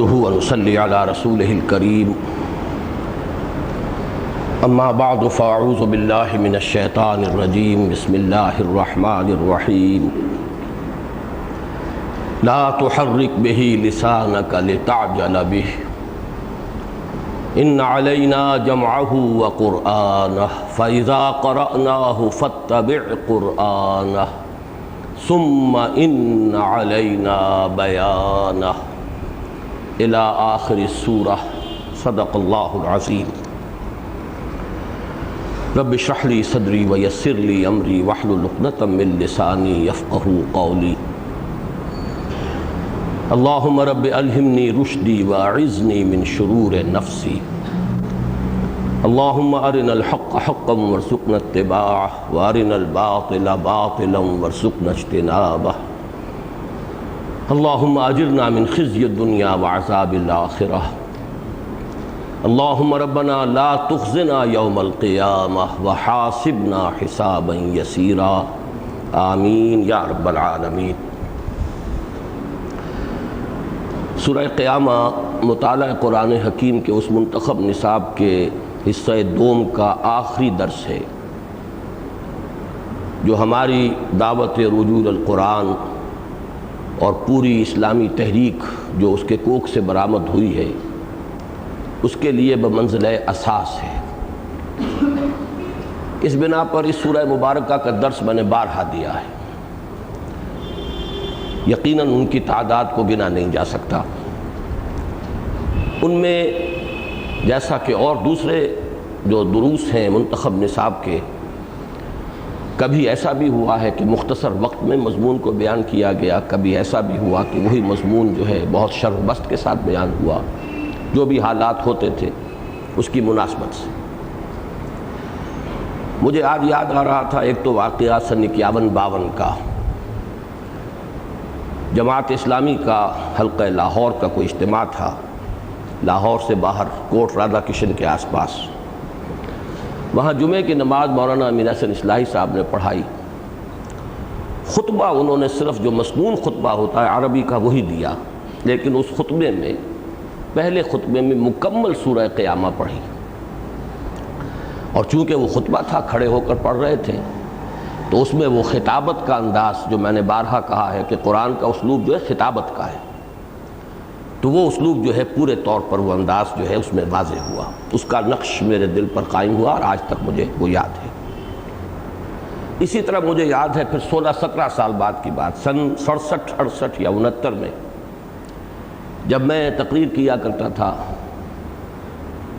نحمده ونصلي على رسوله الكريم اما بعد فاعوذ بالله من الشيطان الرجيم بسم الله الرحمن الرحيم لا تحرك به لسانك لتعجل به ان علينا جمعه وقرآنه فإذا قرأناه فاتبع قرآنه ثم ان علينا بيانه الى آخر السورة صدق اللہ العظیم رب اشرح لی صدری ویسر لی امری واحلل عقدۃ من لسانی یفقهوا قولی اللہم رب الہمنی رشدی واعذنی من شرور نفسی اللہم ارنا الحق حقا وارزقنا اتباعه وارنا الباطل باطلا وارزقنا اجتنابه اللہم اجرنا من خزی الدنیا وعذاب الآخرہ اللہم ربنا لا تخزنا یوم القیامہ وحاسبنا حسابا یسیرا آمین یا رب العالمین۔ سورہ قیامہ مطالعہ قرآن حکیم کے اس منتخب نصاب کے حصہ دوم کا آخری درس ہے جو ہماری دعوت رجوع القرآن اور پوری اسلامی تحریک جو اس کے کوکھ سے برآمد ہوئی ہے اس کے لیے بمنزلہ اساس ہے۔ اس بنا پر اس سورہ مبارکہ کا درس میں نے بارہا دیا ہے، یقیناً ان کی تعداد کو گنا نہیں جا سکتا۔ ان میں جیسا کہ اور دوسرے جو دروس ہیں منتخب نصاب کے، کبھی ایسا بھی ہوا ہے کہ مختصر وقت میں مضمون کو بیان کیا گیا، کبھی ایسا بھی ہوا کہ وہی مضمون جو ہے بہت شرح بست کے ساتھ بیان ہوا، جو بھی حالات ہوتے تھے اس کی مناسبت سے۔ مجھے آج یاد آ رہا تھا ایک تو واقعہ سن 51-52 کا، جماعت اسلامی کا حلقہ لاہور کا کوئی اجتماع تھا، لاہور سے باہر کوٹ رادھا کشن کے آس پاس۔ وہاں جمعے کی نماز مولانا امین حسن اصلاحی صاحب نے پڑھائی۔ خطبہ انہوں نے صرف جو مسنون خطبہ ہوتا ہے عربی کا وہی دیا، لیکن اس خطبے میں پہلے خطبے میں مکمل سورہ قیامہ پڑھی، اور چونکہ وہ خطبہ تھا کھڑے ہو کر پڑھ رہے تھے تو اس میں وہ خطابت کا انداز جو میں نے بارہا کہا ہے کہ قرآن کا اسلوب جو ہے خطابت کا ہے، تو وہ اسلوب جو ہے پورے طور پر وہ انداز جو ہے اس میں واضح ہوا، اس کا نقش میرے دل پر قائم ہوا اور آج تک مجھے وہ یاد ہے۔ اسی طرح مجھے یاد ہے پھر 16-17 سال بعد کی بات، سن 67-68 یا 69 میں جب میں تقریر کیا کرتا تھا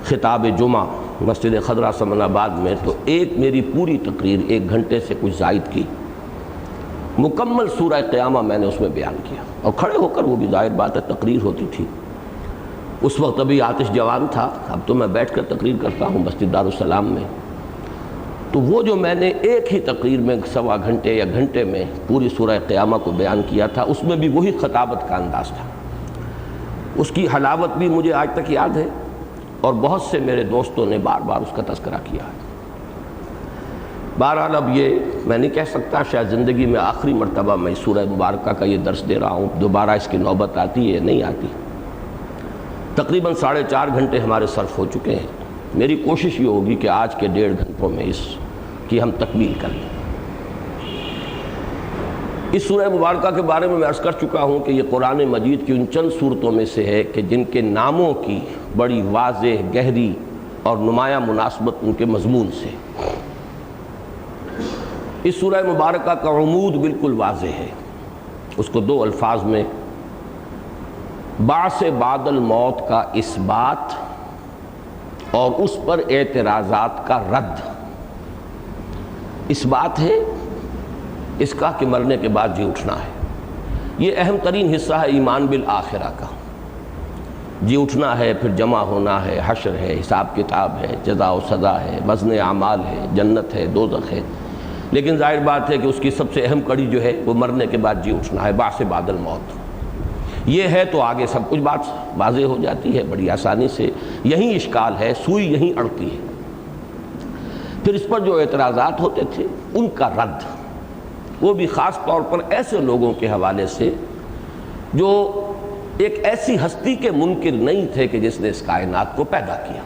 خطاب جمعہ مسجد خضرہ سمن آباد میں، تو ایک میری پوری تقریر 1 گھنٹے سے کچھ زائد کی مکمل سورہ قیامہ میں نے اس میں بیان کیا، اور کھڑے ہو کر، وہ بھی ظاہر بات ہے تقریر ہوتی تھی، اس وقت ابھی آتش جوان تھا، اب تو میں بیٹھ کر تقریر کرتا ہوں مسجد دارالسلام میں۔ تو وہ جو میں نے ایک ہی تقریر میں 1.25 گھنٹے یا گھنٹے میں پوری سورہ قیامہ کو بیان کیا تھا، اس میں بھی وہی خطابت کا انداز تھا۔ اس کی حلاوت بھی مجھے آج تک یاد ہے، اور بہت سے میرے دوستوں نے بار بار اس کا تذکرہ کیا ہے۔ بہرحال اب یہ میں نہیں کہہ سکتا، شاید زندگی میں آخری مرتبہ میں سورہ مبارکہ کا یہ درس دے رہا ہوں، دوبارہ اس کی نوبت آتی ہے نہیں آتی۔ تقریباً 4.5 گھنٹے ہمارے صرف ہو چکے ہیں۔ میری کوشش یہ ہوگی کہ آج کے 1.5 گھنٹوں میں اس کی ہم تکمیل کر لیں۔ اس سورہ مبارکہ کے بارے میں عرض کر چکا ہوں کہ یہ قرآن مجید کی ان چند صورتوں میں سے ہے کہ جن کے ناموں کی بڑی واضح، گہری اور نمایاں مناسبت ان کے مضمون سے۔ اس سورہ مبارکہ کا عمود بالکل واضح ہے، اس کو 2 الفاظ میں بعث بعد الموت کا اثبات اور اس پر اعتراضات کا رد۔ اثبات ہے اس کا کہ مرنے کے بعد جی اٹھنا ہے، یہ اہم ترین حصہ ہے ایمان بالآخرہ کا۔ جی اٹھنا ہے، پھر جمع ہونا ہے، حشر ہے، حساب کتاب ہے، جزا و سزا ہے، وزن اعمال ہے، جنت ہے، دوزخ ہے، لیکن ظاہر بات ہے کہ اس کی سب سے اہم کڑی جو ہے وہ مرنے کے بعد جی اٹھنا ہے، بعث بعد الموت۔ یہ ہے تو آگے سب کچھ بات واضح ہو جاتی ہے بڑی آسانی سے، یہی اشکال ہے، سوئی یہیں اڑتی ہے۔ پھر اس پر جو اعتراضات ہوتے تھے ان کا رد، وہ بھی خاص طور پر ایسے لوگوں کے حوالے سے جو ایک ایسی ہستی کے منکر نہیں تھے کہ جس نے اس کائنات کو پیدا کیا،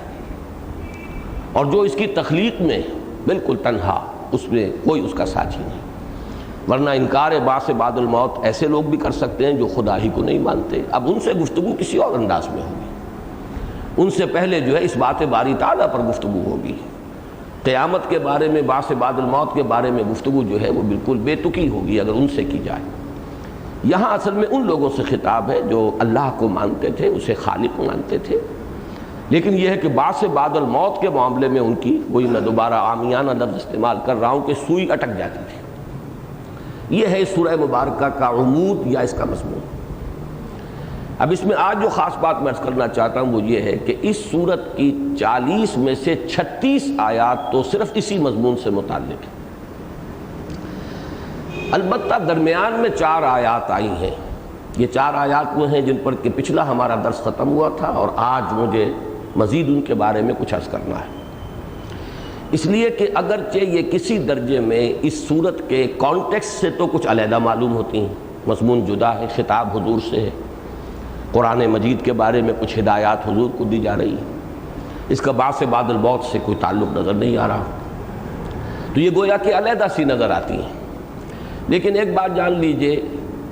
اور جو اس کی تخلیق میں بالکل تنہا، اس میں کوئی اس کا ساتھی نہیں۔ ورنہ انکار بعث بعد الموت ایسے لوگ بھی کر سکتے ہیں جو خدا ہی کو نہیں مانتے۔ اب ان سے گفتگو کسی اور انداز میں ہوگی، ان سے پہلے جو ہے اس بات باری تعالیٰ پر گفتگو ہوگی۔ قیامت کے بارے میں، بعث بعد الموت کے بارے میں گفتگو جو ہے وہ بالکل بے تکی ہوگی اگر ان سے کی جائے۔ یہاں اصل میں ان لوگوں سے خطاب ہے جو اللہ کو مانتے تھے، اسے خالق مانتے تھے، لیکن یہ ہے کہ بعث بعد الموت کے معاملے میں ان کی، وہی میں دوبارہ عامیانہ لفظ استعمال کر رہا ہوں، کہ سوئی اٹک جاتی تھی۔ یہ ہے اس سورہ مبارکہ کا عمود یا اس کا مضمون۔ اب اس میں آج جو خاص بات میں عرض کرنا چاہتا ہوں وہ یہ ہے کہ اس سورت کی 40 میں سے 36 آیات تو صرف اسی مضمون سے متعلق ہیں۔ البتہ درمیان میں 4 آیات آئی ہیں، یہ 4 آیات وہ ہیں جن پر کہ پچھلا ہمارا درس ختم ہوا تھا، اور آج مجھے مزید ان کے بارے میں کچھ عرض کرنا ہے، اس لیے کہ اگرچہ یہ کسی درجے میں اس صورت کے کانٹیکسٹ سے تو کچھ علیحدہ معلوم ہوتی ہیں، مضمون جدا ہے، خطاب حضور سے ہے، قرآن مجید کے بارے میں کچھ ہدایات حضور کو دی جا رہی ہیں، اس کا بعث بعد الموت سے کوئی تعلق نظر نہیں آ رہا، تو یہ گویا کہ علیحدہ سی نظر آتی ہیں۔ لیکن ایک بات جان لیجئے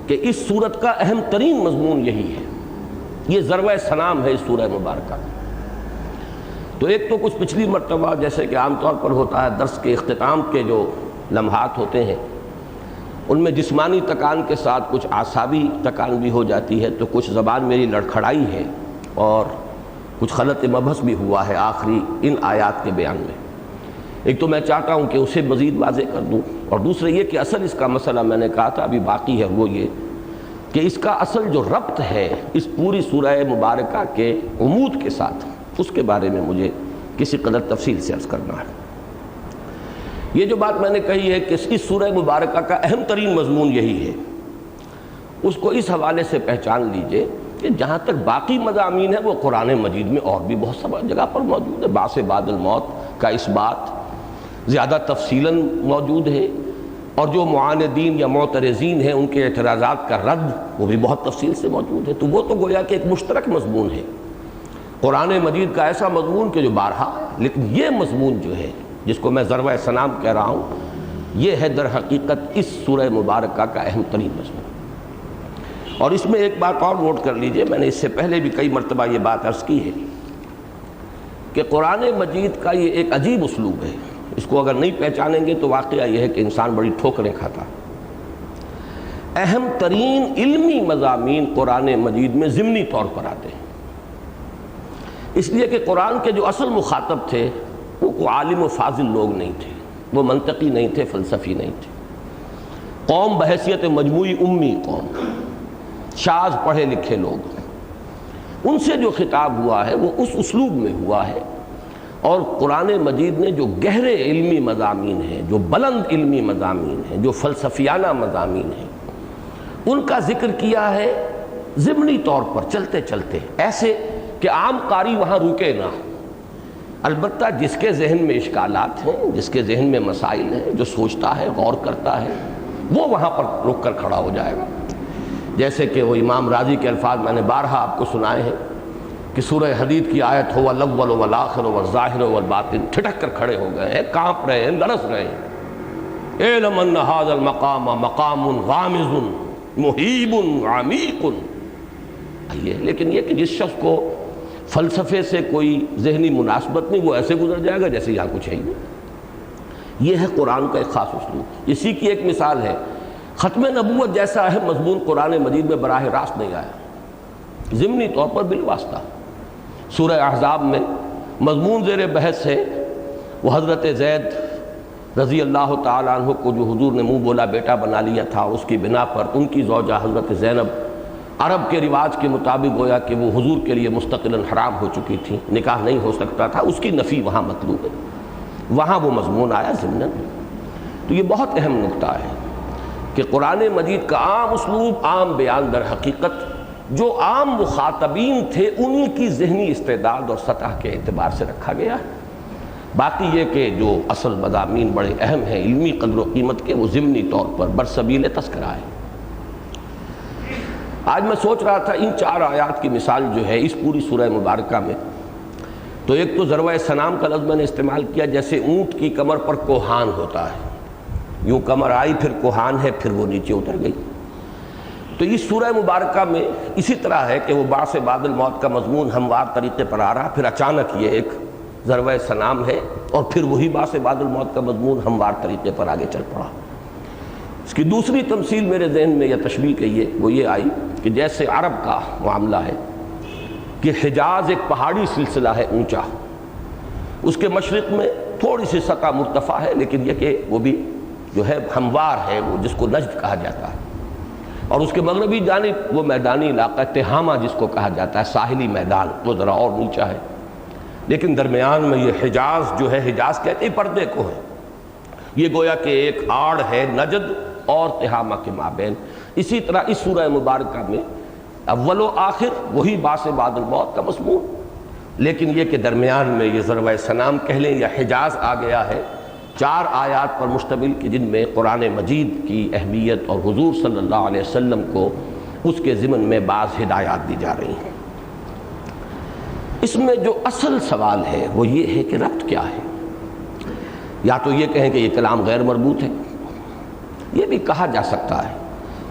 کہ اس سورت کا اہم ترین مضمون یہی ہے، یہ ضربہ سلام ہے اس سورہ مبارکہ۔ تو ایک تو کچھ پچھلی مرتبہ جیسے کہ عام طور پر ہوتا ہے درس کے اختتام کے جو لمحات ہوتے ہیں ان میں جسمانی تکان کے ساتھ کچھ اعصابی تکان بھی ہو جاتی ہے، تو کچھ زبان میری لڑکھڑائی ہے اور کچھ خلط مبحث بھی ہوا ہے آخری ان آیات کے بیان میں۔ ایک تو میں چاہتا ہوں کہ اسے مزید واضح کر دوں، اور دوسرے یہ کہ اصل اس کا مسئلہ میں نے کہا تھا ابھی باقی ہے، وہ یہ کہ اس کا اصل جو ربط ہے اس پوری سورہ مبارکہ کے عمود کے ساتھ، اس کے بارے میں مجھے کسی قدر تفصیل سے عرض کرنا ہے۔ یہ جو بات میں نے کہی ہے کہ اس سورہ مبارکہ کا اہم ترین مضمون یہی ہے، اس کو اس حوالے سے پہچان لیجئے کہ جہاں تک باقی مضامین ہیں وہ قرآن مجید میں اور بھی بہت سب جگہ پر موجود ہے۔ بعث بعد الموت کا اس بات زیادہ تفصیلاً موجود ہے، اور جو معاندین یا معترضین ہیں ان کے اعتراضات کا رد وہ بھی بہت تفصیل سے موجود ہے، تو وہ تو گویا کہ ایک مشترک مضمون ہے قرآن مجید کا، ایسا مضمون کہ جو بارہا، لیکن یہ مضمون جو ہے جس کو میں ضربہ سلام کہہ رہا ہوں، یہ ہے در حقیقت اس سورہ مبارکہ کا اہم ترین مضمون۔ اور اس میں ایک بات اور نوٹ کر لیجئے، میں نے اس سے پہلے بھی کئی مرتبہ یہ بات عرض کی ہے کہ قرآن مجید کا یہ ایک عجیب اسلوب ہے، اس کو اگر نہیں پہچانیں گے تو واقعہ یہ ہے کہ انسان بڑی ٹھوکریں کھاتا۔ اہم ترین علمی مضامین قرآن مجید میں ضمنی طور پر آتے ہیں، اس لیے کہ قرآن کے جو اصل مخاطب تھے وہ عالم و فاضل لوگ نہیں تھے، وہ منطقی نہیں تھے، فلسفی نہیں تھے، قوم بحیثیت مجموعی امی قوم، شاذ پڑھے لکھے لوگ، ان سے جو خطاب ہوا ہے وہ اس اسلوب میں ہوا ہے۔ اور قرآن مجید نے جو گہرے علمی مضامین ہیں، جو بلند علمی مضامین ہیں، جو فلسفیانہ مضامین ہیں، ان کا ذکر کیا ہے ضمنی طور پر، چلتے چلتے، ایسے کہ عام قاری وہاں رکے نہ۔ البتہ جس کے ذہن میں اشکالات ہیں، جس کے ذہن میں مسائل ہیں، جو سوچتا ہے، غور کرتا ہے، وہ وہاں پر رک کر کھڑا ہو جائے گا۔ جیسے کہ وہ امام راضی کے الفاظ میں نے بارہا آپ کو سنائے ہیں کہ سورہ حدید کی آیت ہو الاول والآخر والظاہر والباطن، ٹھٹک کر کھڑے ہو گئے ہیں، کانپ رہے ہیں، لرز رہے ہیں۔ اعلم ان ھذا المقام مقام غامض محیب عمیق۔ لیکن یہ کہ جس شخص کو فلسفے سے کوئی ذہنی مناسبت نہیں، وہ ایسے گزر جائے گا جیسے یہاں کچھ ہے ہی نہیں۔ یہ ہے قرآن کا ایک خاص اسلوب۔ اسی کی ایک مثال ہے، ختم نبوت جیسا اہم مضمون قرآن مجید میں براہ راست نہیں آیا، ضمنی طور پر بالواسطہ۔ سورہ احزاب میں مضمون زیر بحث ہے، وہ حضرت زید رضی اللہ تعالیٰ عنہ کو جو حضور نے منہ بولا بیٹا بنا لیا تھا، اس کی بنا پر ان کی زوجہ حضرت زینب عرب کے رواج کے مطابق گویا کہ وہ حضور کے لیے مستقلاً حرام ہو چکی تھی، نکاح نہیں ہو سکتا تھا، اس کی نفی وہاں مطلوب ہے، وہاں وہ مضمون آیا ضمناً۔ تو یہ بہت اہم نکتہ ہے کہ قرآن مجید کا عام اسلوب، عام بیان در حقیقت جو عام مخاطبین تھے انہی کی ذہنی استعداد اور سطح کے اعتبار سے رکھا گیا ہے۔ باقی یہ کہ جو اصل مضامین بڑے اہم ہیں علمی قدر و قیمت کے، وہ ضمنی طور پر برسبیل تذکرہ ہے۔ آج میں سوچ رہا تھا ان 4 آیات کی مثال جو ہے اس پوری سورہ مبارکہ میں، تو ایک تو ضربہ سنام کا لفظ میں نے استعمال کیا، جیسے اونٹ کی کمر پر کوہان ہوتا ہے، یوں کمر آئی پھر کوہان ہے پھر وہ نیچے اتر گئی۔ تو اس سورہ مبارکہ میں اسی طرح ہے کہ وہ بعث بعد الموت کا مضمون ہموار طریقے پر آ رہا، پھر اچانک یہ ایک ضربہ سنام ہے، اور پھر وہی بعث بعد الموت کا مضمون ہموار طریقے پر آگے چل پڑا۔ اس کی دوسری تمثیل میرے ذہن میں یا تشبیہ کہیے وہ یہ آئی کہ جیسے عرب کا معاملہ ہے کہ حجاز ایک پہاڑی سلسلہ ہے اونچا، اس کے مشرق میں تھوڑی سی سطح مرتفع ہے، لیکن یہ کہ وہ بھی جو ہے ہموار ہے، وہ جس کو نجد کہا جاتا ہے، اور اس کے مغربی جانب وہ میدانی علاقہ تہامہ جس کو کہا جاتا ہے، ساحلی میدان، وہ ذرا اور نیچا ہے، لیکن درمیان میں یہ حجاز جو ہے، حجاز کہتے ہیں پردے کو ہے، یہ گویا کہ ایک آڑ ہے نجد اور تہامہ کے مابین۔ اسی طرح اس سورہ مبارکہ میں اول و آخر وہی بعث بعد الموت کا مضمون، لیکن یہ کہ درمیان میں یہ ضربہ سنام کہہ لیں یا حجاز آ گیا ہے، 4 آیات پر مشتمل کہ جن میں قرآن مجید کی اہمیت اور حضور صلی اللہ علیہ وسلم کو اس کے ضمن میں بعض ہدایات دی جا رہی ہیں۔ اس میں جو اصل سوال ہے وہ یہ ہے کہ ربط کیا ہے؟ یا تو یہ کہیں کہ یہ کلام غیر مربوط ہے، یہ بھی کہا جا سکتا ہے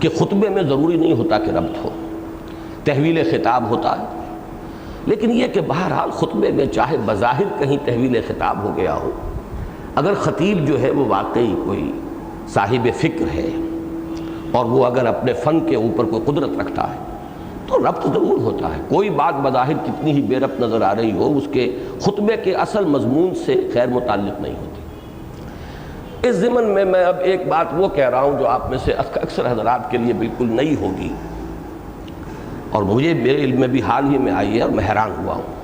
کہ خطبے میں ضروری نہیں ہوتا کہ ربط ہو، تحویل خطاب ہوتا ہے، لیکن یہ کہ بہرحال خطبے میں چاہے بظاہر کہیں تحویل خطاب ہو گیا ہو، اگر خطیب جو ہے وہ واقعی کوئی صاحب فکر ہے اور وہ اگر اپنے فن کے اوپر کوئی قدرت رکھتا ہے تو ربط ضرور ہوتا ہے۔ کوئی بات بظاہر کتنی ہی بے ربط نظر آ رہی ہو، اس کے خطبے کے اصل مضمون سے غیر متعلق نہیں ہوتی۔ اس ضمن میں اب ایک بات وہ کہہ رہا ہوں جو آپ میں سے اکثر حضرات کے لیے بالکل نئی ہوگی، اور مجھے میرے علم میں بھی حال ہی میں آئی ہے اور میں حیران ہوا ہوں،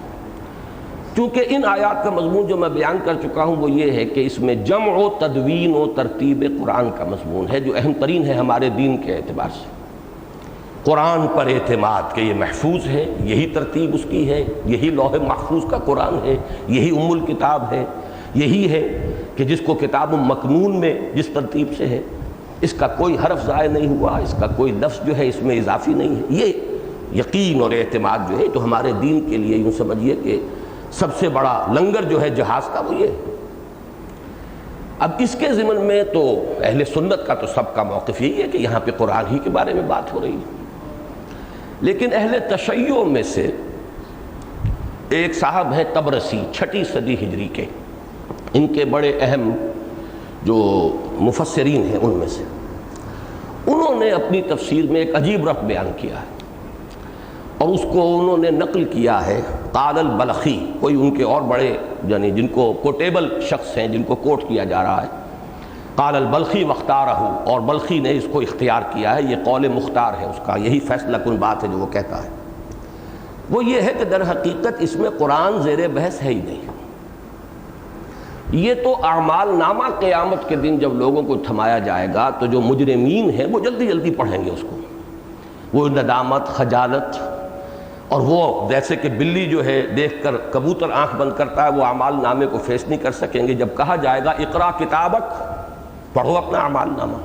کیونکہ ان آیات کا مضمون جو میں بیان کر چکا ہوں وہ یہ ہے کہ اس میں جمع و تدوین و ترتیب قرآن کا مضمون ہے، جو اہم ترین ہے ہمارے دین کے اعتبار سے۔ قرآن پر اعتماد کہ یہ محفوظ ہے، یہی ترتیب اس کی ہے، یہی لوح محفوظ کا قرآن ہے، یہی ام الکتاب ہے، یہی ہے کہ جس کو کتاب مکنون میں جس ترتیب سے ہے، اس کا کوئی حرف ضائع نہیں ہوا، اس کا کوئی لفظ جو ہے اس میں اضافی نہیں ہے۔ یہ یقین اور اعتماد جو ہے تو ہمارے دین کے لیے یوں سمجھیے کہ سب سے بڑا لنگر جو ہے جہاز کا وہ یہ ہے۔ اب اس کے ضمن میں تو اہل سنت کا تو سب کا موقف یہی ہے کہ یہاں پہ قرآن ہی کے بارے میں بات ہو رہی ہے، لیکن اہل تشیع میں سے ایک صاحب ہیں طبرسی، 6 صدی ہجری کے، ان کے بڑے اہم جو مفسرین ہیں ان میں سے، انہوں نے اپنی تفسیر میں ایک عجیب ربط بیان کیا ہے، اور اس کو انہوں نے نقل کیا ہے قال البلخی، کوئی ان کے اور بڑے یعنی جن کو کوٹیبل شخص ہیں، جن کو کوٹ کیا جا رہا ہے، قال البلخی واختارہ، اور بلخی نے اس کو اختیار کیا ہے، یہ قول مختار ہے اس کا، یہی فیصلہ کن بات ہے جو وہ کہتا ہے۔ وہ یہ ہے کہ در حقیقت اس میں قرآن زیر بحث ہے ہی نہیں، یہ تو اعمال نامہ قیامت کے دن جب لوگوں کو تھمایا جائے گا تو جو مجرمین ہیں وہ جلدی جلدی پڑھیں گے اس کو، وہ ندامت، خجالت، اور وہ جیسے کہ بلی جو ہے دیکھ کر کبوتر آنکھ بند کرتا ہے، وہ اعمال نامے کو فیس نہیں کر سکیں گے۔ جب کہا جائے گا اقرا کتابک، پڑھو اپنا اعمال نامہ،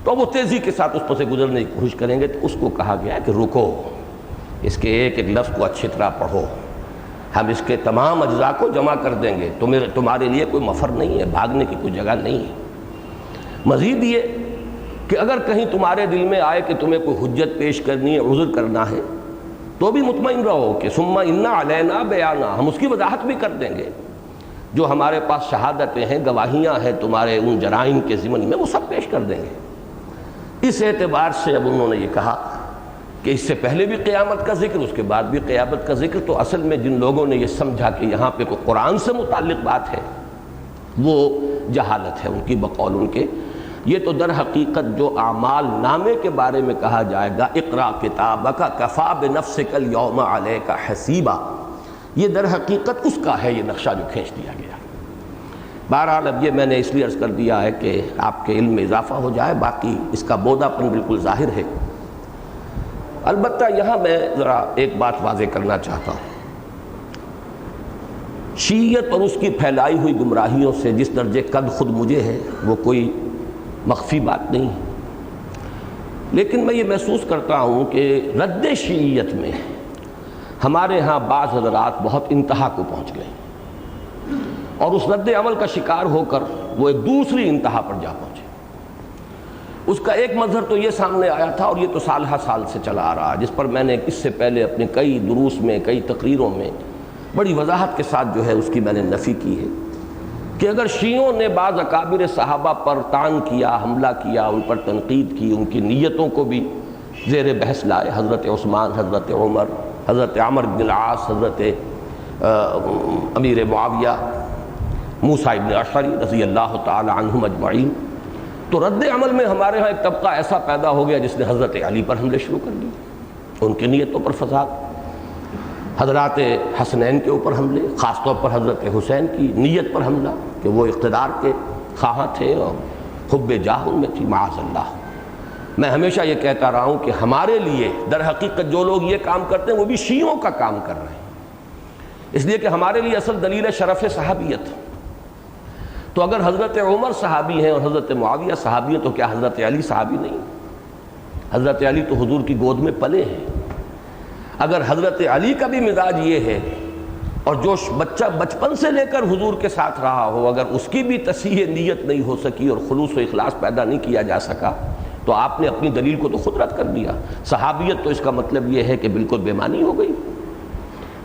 تو وہ تیزی کے ساتھ اس پر سے گزرنے کی کوشش کریں گے۔ تو اس کو کہا گیا ہے کہ رکو، اس کے ایک ایک لفظ کو اچھی طرح پڑھو، ہم اس کے تمام اجزاء کو جمع کر دیں گے، تمہارے لیے کوئی مفر نہیں ہے، بھاگنے کی کوئی جگہ نہیں ہے۔ مزید یہ کہ اگر کہیں تمہارے دل میں آئے کہ تمہیں کوئی حجت پیش کرنی ہے، عذر کرنا ہے، تو بھی مطمئن رہو کہ ثم ان علینا بیانا، ہم اس کی وضاحت بھی کر دیں گے، جو ہمارے پاس شہادتیں ہیں، گواہیاں ہیں تمہارے ان جرائم کے ضمن میں، وہ سب پیش کر دیں گے۔ اس اعتبار سے اب انہوں نے یہ کہا کہ اس سے پہلے بھی قیامت کا ذکر، اس کے بعد بھی قیامت کا ذکر، تو اصل میں جن لوگوں نے یہ سمجھا کہ یہاں پہ کوئی قرآن سے متعلق بات ہے وہ جہالت ہے ان کی، بقول ان کے۔ یہ تو در حقیقت جو اعمال نامے کے بارے میں کہا جائے گا اقرا کتابک کفی بنفسک اليوم علیک حسیبا، یہ در حقیقت اس کا ہے یہ نقشہ جو کھینچ دیا گیا۔ بہرحال اب یہ میں نے اس لیے عرض کر دیا ہے کہ آپ کے علم میں اضافہ ہو جائے، باقی اس کا بوداپن بالکل ظاہر ہے۔ البتہ یہاں میں ذرا ایک بات واضح کرنا چاہتا ہوں، شیعیت اور اس کی پھیلائی ہوئی گمراہیوں سے جس درجے قد خود مجھے ہے وہ کوئی مخفی بات نہیں ہے۔ لیکن میں یہ محسوس کرتا ہوں کہ رد شیعیت میں ہمارے ہاں بعض حضرات بہت انتہا کو پہنچ گئے اور اس رد عمل کا شکار ہو کر وہ ایک دوسری انتہا پر جا پہنچے۔ اس کا ایک مظہر تو یہ سامنے آیا تھا، اور یہ تو سال ہر سال سے چلا آ رہا، جس پر میں نے اس سے پہلے اپنے کئی دروس میں، کئی تقریروں میں بڑی وضاحت کے ساتھ جو ہے اس کی میں نے نفی کی ہے، کہ اگر شیعوں نے بعض اکابر صحابہ پر طعن کیا، حملہ کیا، ان پر تنقید کی، ان کی نیتوں کو بھی زیر بحث لائے، حضرت عثمان، حضرت عمر، حضرت عمر بن العاص، حضرت امیر معاویہ، موسیٰ ابن اشعری رضی اللہ تعالی عنہم اجمعین، تو رد عمل میں ہمارے ہاں ایک طبقہ ایسا پیدا ہو گیا جس نے حضرت علی پر حملے شروع کر دیے، ان کی نیتوں پر فساد، حضرات حسنین کے اوپر حملے، خاص طور پر حضرت حسین کی نیت پر حملہ کہ وہ اقتدار کے خواہاں تھے اور حب جاہ ان میں تھی، معاذ اللہ۔ میں ہمیشہ یہ کہتا رہا ہوں کہ ہمارے لیے در حقیقت جو لوگ یہ کام کرتے ہیں وہ بھی شیعوں کا کام کر رہے ہیں، اس لیے کہ ہمارے لیے اصل دلیل ہے شرف صحابیت۔ تو اگر حضرت عمر صحابی ہیں اور حضرت معاویہ صحابی ہیں تو کیا حضرت علی صحابی نہیں؟ حضرت علی تو حضور کی گود میں پلے ہیں۔ اگر حضرت علی کا بھی مزاج یہ ہے اور جو بچہ بچپن سے لے کر حضور کے ساتھ رہا ہو، اگر اس کی بھی تصحیح نیت نہیں ہو سکی اور خلوص و اخلاص پیدا نہیں کیا جا سکا تو آپ نے اپنی دلیل کو تو خود رد کر دیا۔ صحابیت تو اس کا مطلب یہ ہے کہ بالکل بے معنی ہو گئی۔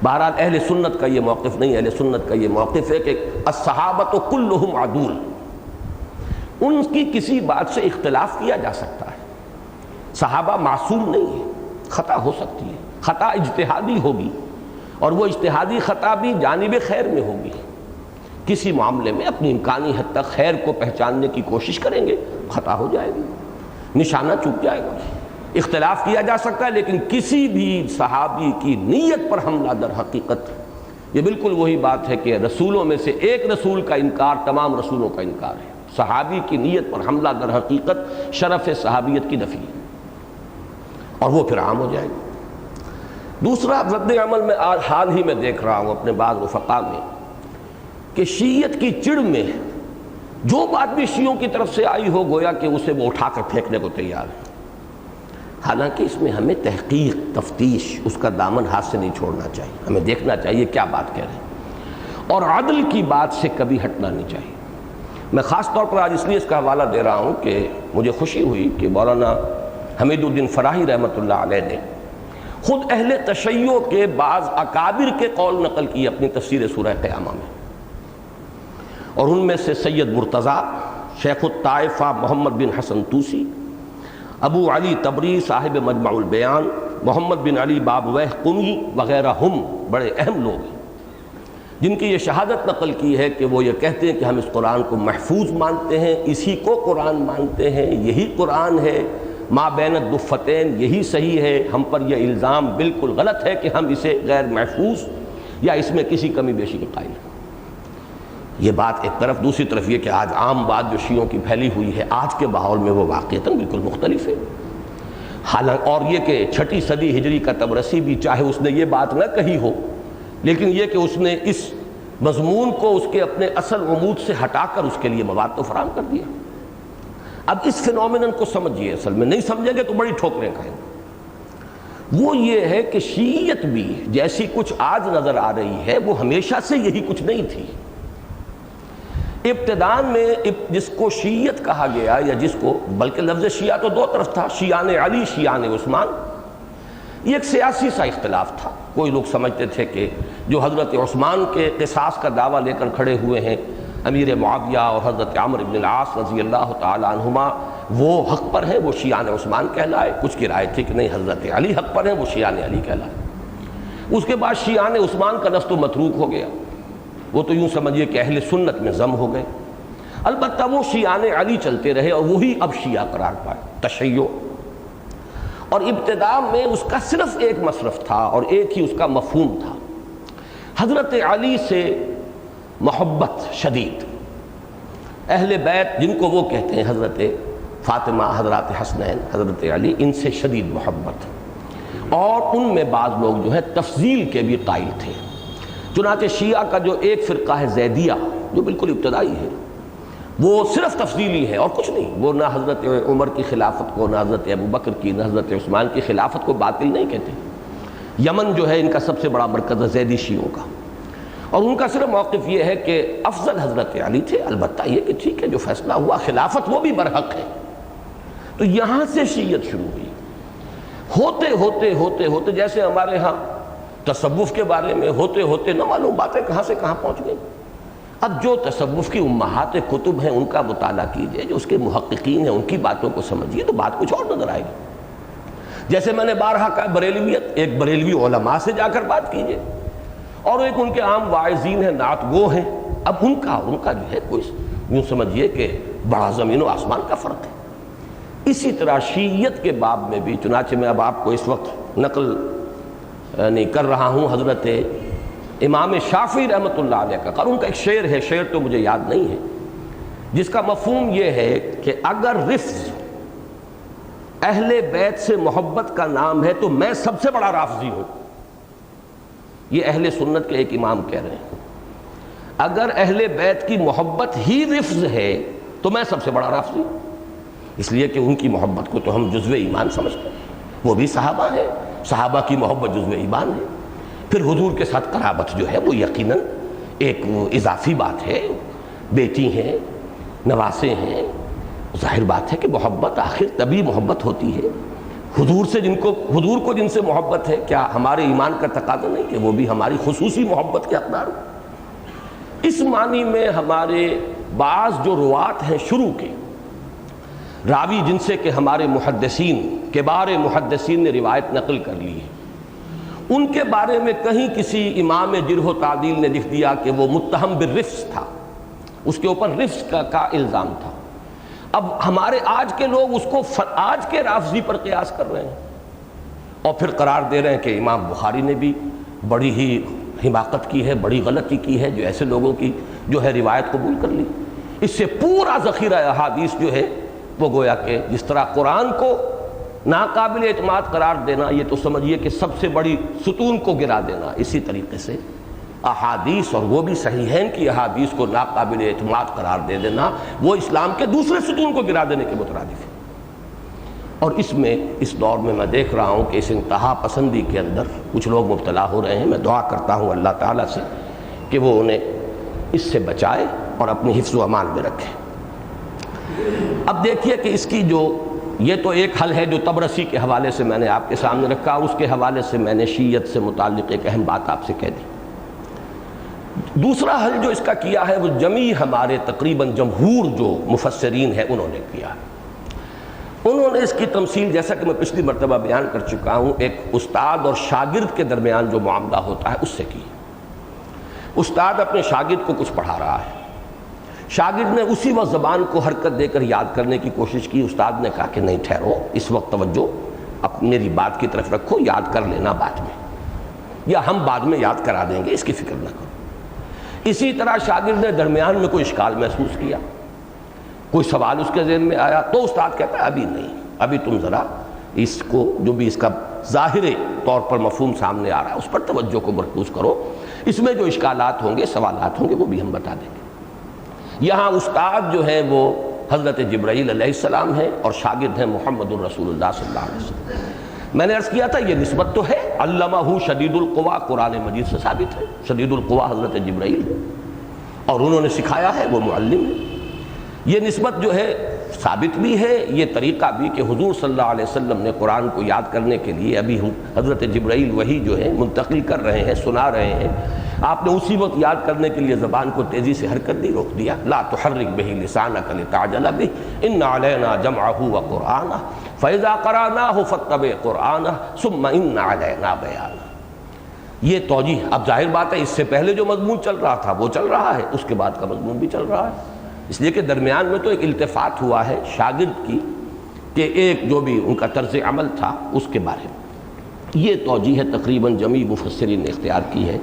بہرحال اہل سنت کا یہ موقف نہیں، اہل سنت کا یہ موقف ہے کہ الصحابۃ کلہم عدول، ان کی کسی بات سے اختلاف کیا جا سکتا ہے، صحابہ معصوم نہیں ہے، خطا ہو سکتی ہے، خطا اجتہادی ہوگی اور وہ اجتہادی خطا بھی جانب خیر میں ہوگی، کسی معاملے میں اپنی امکانی حد تک خیر کو پہچاننے کی کوشش کریں گے، خطا ہو جائے گی، نشانہ چوک جائے گا، اختلاف کیا جا سکتا ہے، لیکن کسی بھی صحابی کی نیت پر حملہ در حقیقت یہ بالکل وہی بات ہے کہ رسولوں میں سے ایک رسول کا انکار تمام رسولوں کا انکار ہے۔ صحابی کی نیت پر حملہ در حقیقت شرف صحابیت کی نفی ہے، اور وہ پھر عام ہو جائے گا۔ دوسرا رد عمل میں آج حال ہی میں دیکھ رہا ہوں اپنے بعض رفقا میں کہ شیعیت کی چڑ میں جو بات بھی شیعوں کی طرف سے آئی ہو گویا کہ اسے وہ اٹھا کر پھینکنے کو تیار ہے، حالانکہ اس میں ہمیں تحقیق، تفتیش، اس کا دامن ہاتھ سے نہیں چھوڑنا چاہیے، ہمیں دیکھنا چاہیے کیا بات کہہ رہے ہیں، اور عدل کی بات سے کبھی ہٹنا نہیں چاہیے۔ میں خاص طور پر آج اس لیے اس کا حوالہ دے رہا ہوں کہ مجھے خوشی ہوئی کہ مولانا حمید الدین فراہی رحمۃ اللہ علیہ نے خود اہل تشیع کے بعض اکابر کے قول نقل کی اپنی تفسیر سورہ قیامہ میں، اور ان میں سے سید مرتضیٰ، شیخ الطائفہ محمد بن حسن طوسی، ابو علی تبری صاحب مجمع البیان، محمد بن علی بابویہ قمی وغیرہ ہم بڑے اہم لوگ ہیں جن کی یہ شہادت نقل کی ہے کہ وہ یہ کہتے ہیں کہ ہم اس قرآن کو محفوظ مانتے ہیں، اسی کو قرآن مانتے ہیں، یہی قرآن ہے، ما بین الدفتین یہی صحیح ہے، ہم پر یہ الزام بالکل غلط ہے کہ ہم اسے غیر محفوظ یا اس میں کسی کمی بیشی کے قائل ہیں۔ یہ بات ایک طرف، دوسری طرف یہ کہ آج عام بات جو شیعوں کی پھیلی ہوئی ہے آج کے ماحول میں وہ واقعتاً بالکل مختلف ہے، حالانکہ اور یہ کہ 6 صدی ہجری کا تبرسی بھی چاہے اس نے یہ بات نہ کہی ہو، لیکن یہ کہ اس نے اس مضمون کو اس کے اپنے اصل عمود سے ہٹا کر اس کے لیے مواد تو فراہم کر دیا۔ اب اس فینومینن کو سمجھیے، اصل میں نہیں سمجھیں گے تو بڑی ٹھوکریں کھائیں گے۔ وہ یہ ہے کہ شیعیت بھی جیسی کچھ آج نظر آ رہی ہے وہ ہمیشہ سے یہی کچھ نہیں تھی۔ ابتداء میں جس کو شیعیت کہا گیا یا جس کو، بلکہ لفظ شیعہ تو دو طرف تھا، شیعان علی، شیعان عثمان، یہ ایک سیاسی سا اختلاف تھا۔ کوئی لوگ سمجھتے تھے کہ جو حضرت عثمان کے قصاص کا دعویٰ لے کر کھڑے ہوئے ہیں امیر معاویہ اور حضرت عمر بن العاص رضی اللہ تعالی عنہما، وہ حق پر ہیں، وہ شیعان عثمان کہلائے۔ کچھ کی رائے تھی کہ نہیں، حضرت علی حق پر ہیں، وہ شیعان علی کہلائے۔ اس کے بعد شیعان عثمان کا لفظ تو متروک ہو گیا، وہ تو یوں سمجھیے کہ اہل سنت میں ضم ہو گئے۔ البتہ وہ شیعان علی چلتے رہے اور وہی اب شیعہ قرار پائے، تشیع۔ اور ابتداء میں اس کا صرف ایک مصرف تھا اور ایک ہی اس کا مفہوم تھا، حضرت علی سے محبت شدید، اہل بیت جن کو وہ کہتے ہیں حضرت فاطمہ، حضرات حسنین، حضرت علی، ان سے شدید محبت، اور ان میں بعض لوگ جو ہے تفضیل کے بھی قائل تھے۔ چنانچہ شیعہ کا جو ایک فرقہ ہے زیدیہ، جو بالکل ابتدائی ہے، وہ صرف تفضیلی ہے اور کچھ نہیں. وہ نہ حضرت عمر کی خلافت کو، نہ حضرت ابوبکر کی، نہ حضرت عثمان کی خلافت کو باطل نہیں کہتے. یمن جو ہے ان کا سب سے بڑا مرکز ہے زیدی شیعوں کا، اور ان کا صرف موقف یہ ہے کہ افضل حضرت علی تھے، البتہ یہ کہ ٹھیک ہے جو فیصلہ ہوا خلافت وہ بھی برحق ہے. تو یہاں سے شیعت شروع ہوئی. ہوتے ہوتے ہوتے ہوتے جیسے ہمارے ہاں تصوف کے بارے میں ہوتے ہوتے نہ معلوم باتیں کہاں سے کہاں پہنچ گئی. اب جو تصوف کی امہات کتب ہیں ان کا مطالعہ کیجئے، جو اس کے محققین ہیں ان کی باتوں کو سمجھیے تو بات کچھ اور نظر آئے گی. جیسے میں نے بارہا کہا بریلویت، ایک بریلوی علماء سے جا کر بات کیجئے اور ایک ان کے عام واعظین ہیں، نعت گو ہیں. اب ان کا جو ہے کوئی یوں سمجھیے کہ بڑا زمین و آسمان کا فرق ہے. اسی طرح شیعیت کے باب میں بھی، چنانچہ میں اب آپ کو اس وقت نقل نہیں کر رہا ہوں حضرت امام شافعی رحمۃ اللہ علیہ کا، اور ان کا ایک شعر ہے، شعر تو مجھے یاد نہیں ہے، جس کا مفہوم یہ ہے کہ اگر رفض اہل بیت سے محبت کا نام ہے تو میں سب سے بڑا رافضی ہوں. یہ اہل سنت کے ایک امام کہہ رہے ہیں. اگر اہل بیت کی محبت ہی رفض ہے تو میں سب سے بڑا رافضی ہوں، اس لیے کہ ان کی محبت کو تو ہم جزو ایمان سمجھتے ہیں. وہ بھی صحابہ ہیں، صحابہ کی محبت جزو ایمان ہے. پھر حضور کے ساتھ قرابت جو ہے وہ یقیناً ایک اضافی بات ہے. بیٹی ہیں، نواسے ہیں، ظاہر بات ہے کہ محبت آخر تبھی محبت ہوتی ہے. حضور کو جن سے محبت ہے، کیا ہمارے ایمان کا تقاضا نہیں کہ وہ بھی ہماری خصوصی محبت کے حقدار ہو؟ اس معنی میں ہمارے بعض جو روات ہیں شروع کے راوی، جن سے کہ ہمارے محدثین، کبار محدثین نے روایت نقل کر لی ہے، ان کے بارے میں کہیں کسی امام جرح و تعدیل نے لکھ دیا کہ وہ متہم بالرفض تھا، اس کے اوپر رفض کا الزام تھا. اب ہمارے آج کے لوگ اس کو آج کے رافضی پر قیاس کر رہے ہیں اور پھر قرار دے رہے ہیں کہ امام بخاری نے بھی بڑی ہی حماقت کی ہے، بڑی غلطی کی ہے جو ایسے لوگوں کی جو ہے روایت قبول کر لی. اس سے پورا ذخیرہ احادیث جو ہے وہ گویا کہ جس طرح قرآن کو ناقابل اعتماد قرار دینا، یہ تو سمجھیے کہ سب سے بڑی ستون کو گرا دینا، اسی طریقے سے احادیث اور وہ بھی صحیحین کی احادیث کو ناقابل اعتماد قرار دے دینا وہ اسلام کے دوسرے ستون کو گرا دینے کے مترادف ہے. اور اس میں اس دور میں دیکھ رہا ہوں کہ اس انتہا پسندی کے اندر کچھ لوگ مبتلا ہو رہے ہیں. میں دعا کرتا ہوں اللہ تعالیٰ سے کہ وہ انہیں اس سے بچائے اور اپنی حفظ و امان میں رکھے. اب دیکھیے کہ اس کی یہ تو ایک حل ہے جو طبرسی کے حوالے سے میں نے آپ کے سامنے رکھا، اور اس کے حوالے سے میں نے شیعت سے متعلق ایک اہم بات آپ سے کہہ دی. دوسرا حل جو اس کا کیا ہے وہ جمیع ہمارے تقریباً جمہور جو مفسرین ہیں انہوں نے کیا ہے. انہوں نے اس کی تمثیل، جیسا کہ میں پچھلی مرتبہ بیان کر چکا ہوں، ایک استاد اور شاگرد کے درمیان جو معاملہ ہوتا ہے اس سے کی. استاد اپنے شاگرد کو کچھ پڑھا رہا ہے، شاگرد نے اسی وقت زبان کو حرکت دے کر یاد کرنے کی کوشش کی. استاد نے کہا کہ نہیں ٹھہرو، اس وقت توجہ میری بات کی طرف رکھو، یاد کر لینا بعد میں، یا ہم بعد میں یاد کرا دیں گے، اس کی فکر نہ کرو. اسی طرح شاگرد نے درمیان میں کوئی اشکال محسوس کیا، کوئی سوال اس کے ذہن میں آیا تو استاد کہتا ہے ابھی نہیں، ابھی تم ذرا اس کو جو بھی اس کا ظاہری طور پر مفہوم سامنے آ رہا ہے اس پر توجہ کو مرکوز کرو، اس میں جو اشکالات ہوں گے، سوالات ہوں گے، وہ بھی ہم بتا دیں گے. یہاں استاد جو ہے وہ حضرت جبرائیل علیہ السلام ہے اور شاگرد ہیں محمد الرسول اللہ صلی اللہ علیہ وسلم. میں نے عرض کیا تھا یہ نسبت تو ہے، علمہ شدید القوا قرآن مجید سے ثابت ہے، شدید القوا حضرت جبرائیل ہے اور انہوں نے سکھایا ہے، وہ معلم ہے. یہ نسبت جو ہے ثابت بھی ہے، یہ طریقہ بھی کہ حضور صلی اللہ علیہ وسلم نے قرآن کو یاد کرنے کے لیے ابھی حضرت جبرائیل وہی جو ہے منتقل کر رہے ہیں، سنا رہے ہیں، آپ نے اسی وقت یاد کرنے کے لیے زبان کو تیزی سے حرکت نہیں روک دیا. لا تحرک بہ لسانک لتعجل بہ ان علینا جمعہ وقرآنہ فاذا قرأناہ فاتبع قرآنہ ثم ان علینا بیانہ. یہ توجیہ، اب ظاہر بات ہے اس سے پہلے جو مضمون چل رہا تھا وہ چل رہا ہے، اس کے بعد کا مضمون بھی چل رہا ہے، اس لیے کہ درمیان میں تو ایک التفات ہوا ہے شاگرد کی کہ ایک جو بھی ان کا طرز عمل تھا اس کے بارے میں. یہ توجیہ تقریباً جمیع مفسرین نے اختیار کی ہے،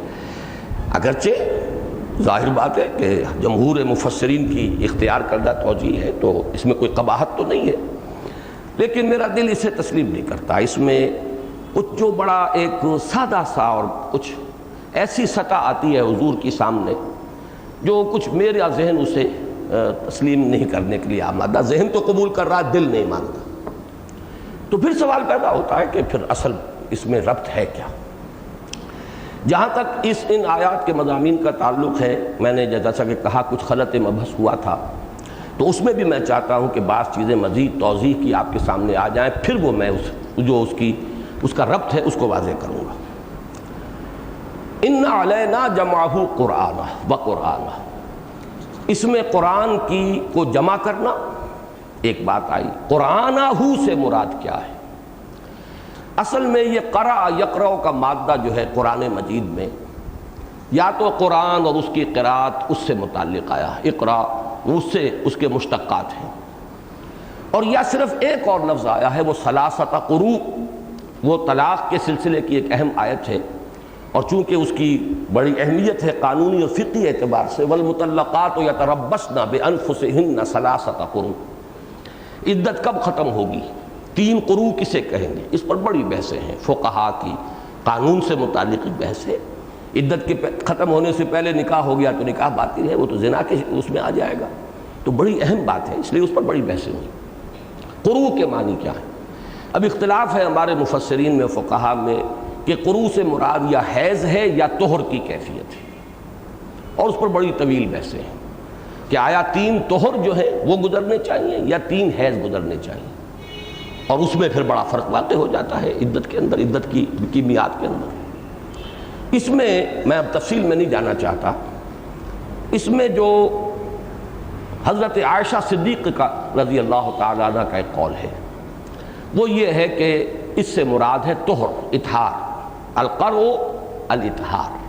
اگرچہ ظاہر بات ہے کہ جمہور مفسرین کی اختیار کردہ توجیہ ہے تو اس میں کوئی قباحت تو نہیں ہے، لیکن میرا دل اسے تسلیم نہیں کرتا. اس میں کچھ جو بڑا ایک سادہ سا اور کچھ ایسی سطح آتی ہے حضور کی سامنے جو کچھ میرا ذہن اسے تسلیم نہیں کرنے کے لیے آمادہ، ذہن تو قبول کر رہا ہے، دل نہیں مانتا۔ تو پھر سوال پیدا ہوتا ہے کہ پھر اصل اس میں ربط ہے کیا؟ جہاں تک ان آیات کے مضامین کا تعلق ہے، میں نے جیسا کہ کہا کچھ خلط مبحث ہوا تھا، تو اس میں بھی میں چاہتا ہوں کہ بعض چیزیں مزید توضیح کی آپ کے سامنے آ جائیں، پھر وہ میں اس کا ربط ہے اس کو واضح کروں گا۔ ان علینا جمعہ قرآن و قرآن، اس میں قرآن کو جمع کرنا ایک بات آئی۔ قرآنہ سے مراد کیا ہے؟ اصل میں یہ قرأ یقرأ کا مادہ جو ہے قرآن مجید میں، یا تو قرآن اور اس کی قرأت اس سے متعلق آیا، اقرا اس کے مشتقات ہیں، اور یا صرف ایک اور لفظ آیا ہے وہ ثلاثۃ قروء، وہ طلاق کے سلسلے کی ایک اہم آیت ہے، اور چونکہ اس کی بڑی اہمیت ہے قانونی اور فقہی اعتبار سے، والمطلقات یتربصن بانفسہن ثلاثۃ قروء، عدت کب ختم ہوگی، 3 قروء کسے کہیں گے، اس پر بڑی بحثیں ہیں فقہا کی، قانون سے متعلق بحث ہے۔ عدت کے ختم ہونے سے پہلے نکاح ہو گیا تو نکاح باطل ہے، وہ تو زنا کے اس میں آ جائے گا، تو بڑی اہم بات ہے، اس لیے اس پر بڑی بحثیں ہوئی۔ قروء کے معنی کیا ہے؟ اب اختلاف ہے ہمارے مفسرین میں، فقہا میں، کہ قروء سے مراد یا حیض ہے یا طہر کی کیفیت ہے، اور اس پر بڑی طویل بحثیں ہیں کہ آیا 3 طہر جو ہیں وہ گزرنے چاہیے یا 3 حیض گزرنے چاہیے، اور اس میں پھر بڑا فرق واقع ہو جاتا ہے عدت کے اندر، عدت کی میعاد کے اندر۔ اس میں میں اب تفصیل میں نہیں جانا چاہتا، اس میں جو حضرت عائشہ صدیق کا رضی اللہ تعالیٰ عنہ کا ایک قول ہے وہ یہ ہے کہ اس سے مراد ہے طہر، اطہار، القرء الاطہار،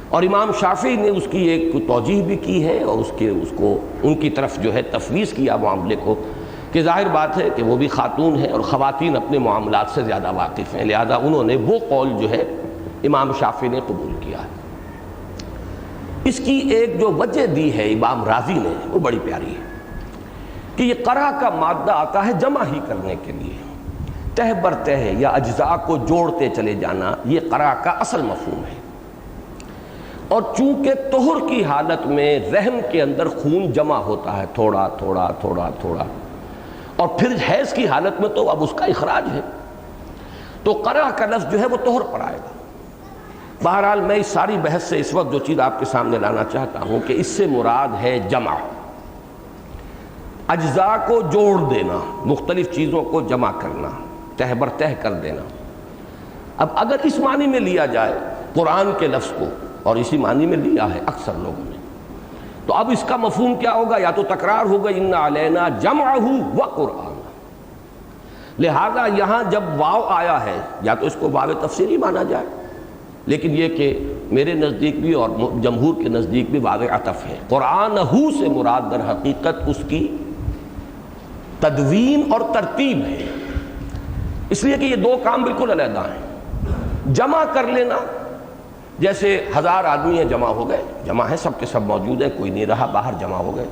اور امام شافعی نے اس کی ایک توجیہ بھی کی ہے، اور اس کو ان کی طرف جو ہے تفویض کیا معاملے کو، کہ ظاہر بات ہے کہ وہ بھی خاتون ہیں اور خواتین اپنے معاملات سے زیادہ واقف ہیں، لہذا انہوں نے وہ قول جو ہے امام شافعی نے قبول کیا ہے۔ اس کی ایک جو وجہ دی ہے امام راضی نے وہ بڑی پیاری ہے کہ یہ قرأ کا مادہ آتا ہے جمع ہی کرنے کے لیے، تہ بر تہ یا اجزاء کو جوڑتے چلے جانا، یہ قرأ کا اصل مفہوم ہے، اور چونکہ طہر کی حالت میں رحم کے اندر خون جمع ہوتا ہے تھوڑا تھوڑا تھوڑا تھوڑا، اور پھر حیض کی حالت میں تو اب اس کا اخراج ہے، تو قرأ کا لفظ جو ہے وہ طہر پر آئے گا۔ بہرحال میں اس ساری بحث سے اس وقت جو چیز آپ کے سامنے لانا چاہتا ہوں کہ اس سے مراد ہے جمع، اجزاء کو جوڑ دینا، مختلف چیزوں کو جمع کرنا، تہ بر تہ کر دینا۔ اب اگر اس معنی میں لیا جائے قرآن کے لفظ کو، اور اسی معنی میں لیا ہے اکثر لوگوں نے، تو اب اس کا مفہوم کیا ہوگا؟ یا تو تکرار ہوگا ان علینا جمعہ و قرآن، لہذا یہاں جب واو آیا ہے یا تو اس کو واو تفسیری مانا جائے، لیکن یہ کہ میرے نزدیک بھی اور جمہور کے نزدیک بھی واو عطف ہے۔ قرآن سے مراد در حقیقت اس کی تدوین اور ترتیب ہے، اس لیے کہ یہ 2 کام بالکل علیحدہ ہیں۔ جمع کر لینا، جیسے 1000 آدمی ہیں جمع ہو گئے، جمع ہے، سب کے سب موجود ہیں، کوئی نہیں رہا، باہر جمع ہو گئے۔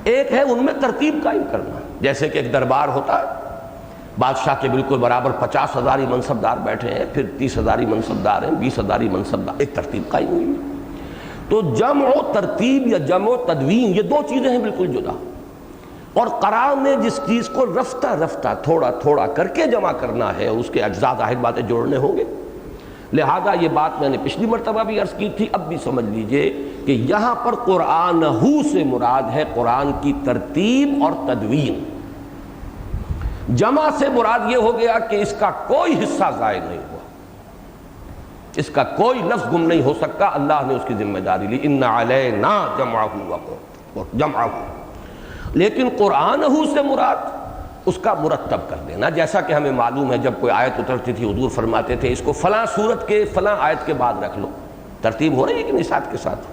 ایک ہے ان میں ترتیب قائم کرنا، جیسے کہ ایک دربار ہوتا ہے، بادشاہ کے بالکل برابر 50,000 منصبدار بیٹھے ہیں، پھر 30,000 منصبدار ہیں، 20,000 منصبدار، ایک ترتیب قائم ہوئی ہے۔ تو جمع و ترتیب یا جمع و تدوین یہ 2 چیزیں ہیں بالکل جدا، اور قرآن میں جس چیز کو رفتہ رفتہ تھوڑا تھوڑا کر کے جمع کرنا ہے، اس کے اجزاء ظاہر باتیں جوڑنے ہوں گے، لہذا یہ بات میں نے پچھلی مرتبہ بھی عرض کی تھی، اب بھی سمجھ لیجئے کہ یہاں پر قرآن سے مراد ہے قرآن کی ترتیب اور تدوین۔ جمع سے مراد یہ ہو گیا کہ اس کا کوئی حصہ ضائع نہیں ہوا، اس کا کوئی لفظ گم نہیں ہو سکتا، اللہ نے اس کی ذمہ داری لی، ان علینا جمعہ۔ لیکن قرآن سے مراد اس کا مرتب کر دینا، جیسا کہ ہمیں معلوم ہے جب کوئی آیت اترتی تھی حضور فرماتے تھے اس کو فلاں سورت کے فلاں آیت کے بعد رکھ لو، ترتیب ہو رہی ہے کہ نہیں ساتھ کے ساتھ؟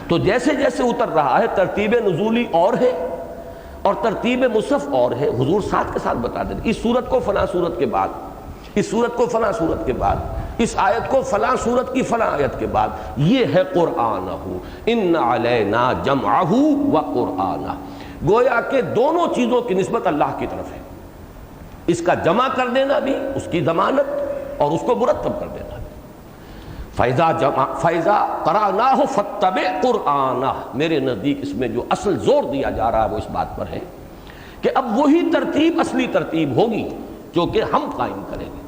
تو جیسے جیسے اتر رہا ہے ترتیب نزولی اور ہے اور ترتیب مصحف اور ہے، حضور ساتھ کے ساتھ بتا دیتے اس سورت کو فلاں سورت کے بعد، اس سورت کو فلاں سورت کے بعد، اس آیت کو فلاں سورت کی فلاں آیت کے بعد، یہ ہے قرآنہ، ان علینا جمعہ و قرآنہ۔ گویا کہ دونوں چیزوں کی نسبت اللہ کی طرف ہے، اس کا جمع کر دینا بھی اس کی ضمانت اور اس کو مرتب کر دینا بھی۔ فَإِذَا قَرَأْنَاهُ فَاتَّبِعْ قُرْآنَهُ، میرے نزدیک اس میں جو اصل زور دیا جا رہا ہے وہ اس بات پر ہے کہ اب وہی ترتیب اصلی ترتیب ہوگی جو کہ ہم قائم کریں گے،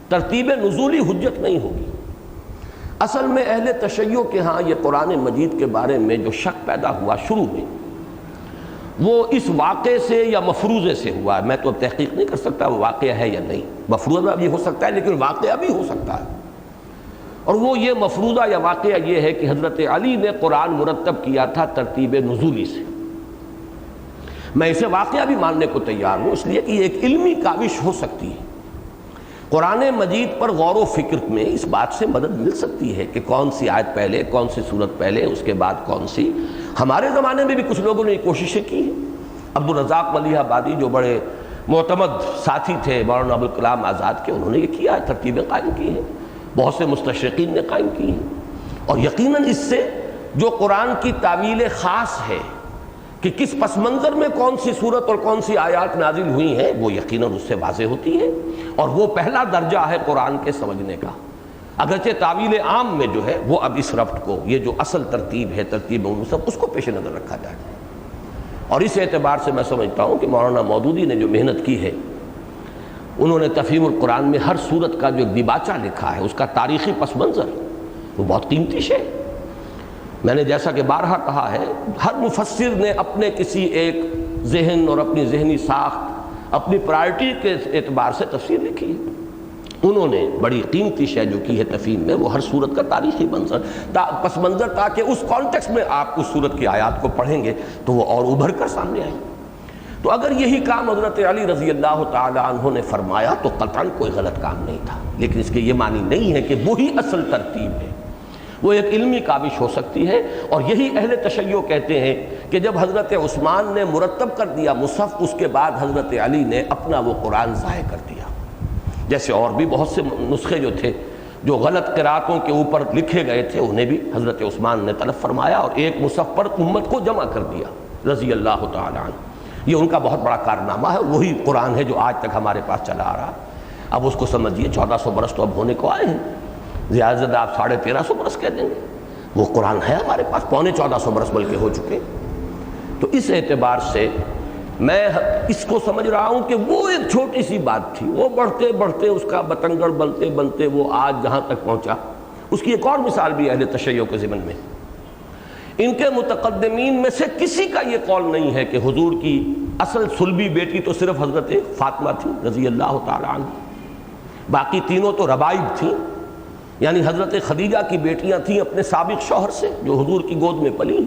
ترتیب نزولی حجت نہیں ہوگی۔ اصل میں اہل تشیع کے ہاں یہ قرآن مجید کے بارے میں جو شک پیدا ہوا شروع میں، وہ اس واقعے سے یا مفروضے سے ہوا ہے۔ میں تو تحقیق نہیں کر سکتا وہ واقعہ ہے یا نہیں، مفروضہ بھی ہو سکتا ہے لیکن واقعہ بھی ہو سکتا ہے۔ اور وہ یہ مفروضہ یا واقعہ یہ ہے کہ حضرت علی نے قرآن مرتب کیا تھا ترتیب نزولی سے۔ میں اسے واقعہ بھی ماننے کو تیار ہوں، اس لیے کہ یہ ایک علمی کاوش ہو سکتی ہے۔ قرآن مجید پر غور و فکر میں اس بات سے مدد مل سکتی ہے کہ کون سی آیت پہلے، کون سی صورت پہلے، اس کے بعد کون سی۔ ہمارے زمانے میں بھی کچھ لوگوں نے یہ کوششیں کی ہیں۔ عبدالرزاق ملیح آبادی جو بڑے معتمد ساتھی تھے مولانا ابوالکلام آزاد کے، انہوں نے یہ کیا ہے، ترتیبیں قائم کی ہیں، بہت سے مستشرقین نے قائم کی ہیں۔ اور یقیناً اس سے جو قرآن کی تعویل خاص ہے کہ کس پس منظر میں کون سی صورت اور کون سی آیات نازل ہوئی ہیں، وہ یقیناً اس سے واضح ہوتی ہے، اور وہ پہلا درجہ ہے قرآن کے سمجھنے کا۔ اگرچہ تعویل عام میں جو ہے وہ اب اس ربط کو، یہ جو اصل ترتیب ہے ترتیب مصحف، اس کو پیش نظر رکھا جائے۔ اور اس اعتبار سے میں سمجھتا ہوں کہ مولانا مودودی نے جو محنت کی ہے، انہوں نے تفہیم القرآن میں ہر صورت کا جو ایک دیباچہ لکھا ہے، اس کا تاریخی پس منظر، وہ بہت قیمتی شے۔ میں نے جیسا کہ بارہا کہا ہے، ہر مفسر نے اپنے کسی ایک ذہن اور اپنی ذہنی ساخت، اپنی پرائرٹی کے اعتبار سے تفسیر لکھی ہے۔ انہوں نے بڑی قیمتی شے جو کی ہے تفہیم میں، وہ ہر صورت کا تاریخی پس منظر، تاکہ اس کانٹیکس میں آپ اس صورت کی آیات کو پڑھیں گے تو وہ اور ابھر کر سامنے آئیں۔ تو اگر یہی کام حضرت علی رضی اللہ تعالی عنہ نے فرمایا تو قطعاً کوئی غلط کام نہیں تھا، لیکن اس کے یہ معنی نہیں ہے کہ وہی اصل ترتیب ہے۔ وہ ایک علمی کاوش ہو سکتی ہے، اور یہی اہل تشیع کہتے ہیں کہ جب حضرت عثمان نے مرتب کر دیا مصحف، اس کے بعد حضرت علی نے اپنا وہ قرآن ضائع کر دیا۔ جیسے اور بھی بہت سے نسخے جو تھے جو غلط قراتوں کے اوپر لکھے گئے تھے، انہیں بھی حضرت عثمان نے طلب فرمایا اور ایک مصحف پر امت کو جمع کر دیا رضی اللہ تعالی عنہ۔ یہ ان کا بہت بڑا کارنامہ ہے، وہی قرآن ہے جو آج تک ہمارے پاس چلا آ رہا۔ اب اس کو سمجھیے 1400 برس تو اب ہونے کو آئے ہیں، زیادہ سے زیادہ آپ 1350 برس کہہ دیں گے، وہ قرآن ہے ہمارے پاس، 1450 برس بلکہ ہو چکے۔ تو اس اعتبار سے میں اس کو سمجھ رہا ہوں کہ وہ ایک چھوٹی سی بات تھی، وہ بڑھتے بڑھتے اس کا بتنگڑ بنتے بنتے وہ آج جہاں تک پہنچا۔ اس کی ایک اور مثال بھی اہل تشیع کے ضمن میں، ان کے متقدمین میں سے کسی کا یہ قول نہیں ہے کہ حضور کی اصل صلبی بیٹی تو صرف حضرت فاطمہ تھی رضی اللہ تعالی عنہ، باقی تینوں تو ربائب تھیں، یعنی حضرت خدیجہ کی بیٹیاں تھیں اپنے سابق شوہر سے جو حضور کی گود میں پلی۔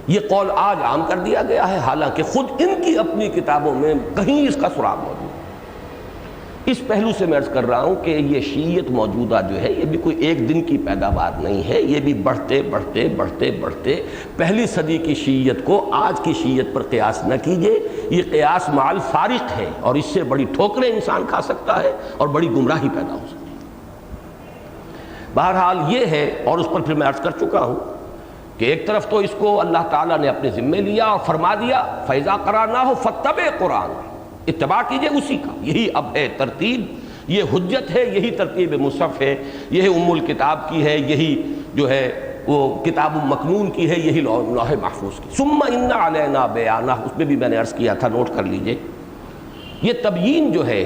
یہ قول آج عام کر دیا گیا ہے، حالانکہ خود ان کی اپنی کتابوں میں کہیں اس کا سراغ موجود ہے۔ اس پہلو سے میں عرض کر رہا ہوں کہ یہ شیعیت موجودہ جو ہے یہ بھی کوئی ایک دن کی پیداوار نہیں ہے، یہ بھی بڑھتے بڑھتے بڑھتے بڑھتے پہلی صدی کی شیعیت کو آج کی شیعیت پر قیاس نہ کیجیے، یہ قیاس مع الفارق ہے، اور اس سے بڑی ٹھوکریں انسان کھا سکتا ہے اور بڑی گمراہی پیدا ہو سکتی ہے۔ بہرحال یہ ہے، اور اس پر پھر میں عرض کر چکا ہوں کہ ایک طرف تو اس کو اللہ تعالیٰ نے اپنے ذمے لیا اور فرما دیا فَإِذَا قَرَأْنَاهُ فَاتَّبِعْ قُرْآنَهُ، اتباع کیجئے اسی کا، یہی اب ہے ترتیب، یہ حجت ہے، یہی ترتیب مصحف ہے، یہی ام الکتاب کی ہے، یہی جو ہے وہ کتاب مکنون کی ہے، یہی لوح محفوظ کی۔ ثُمَّ إِنَّ عَلَيْنَا بَيَانَهُ، اس میں بھی میں نے عرض کیا تھا، نوٹ کر لیجئے، یہ تبیین جو ہے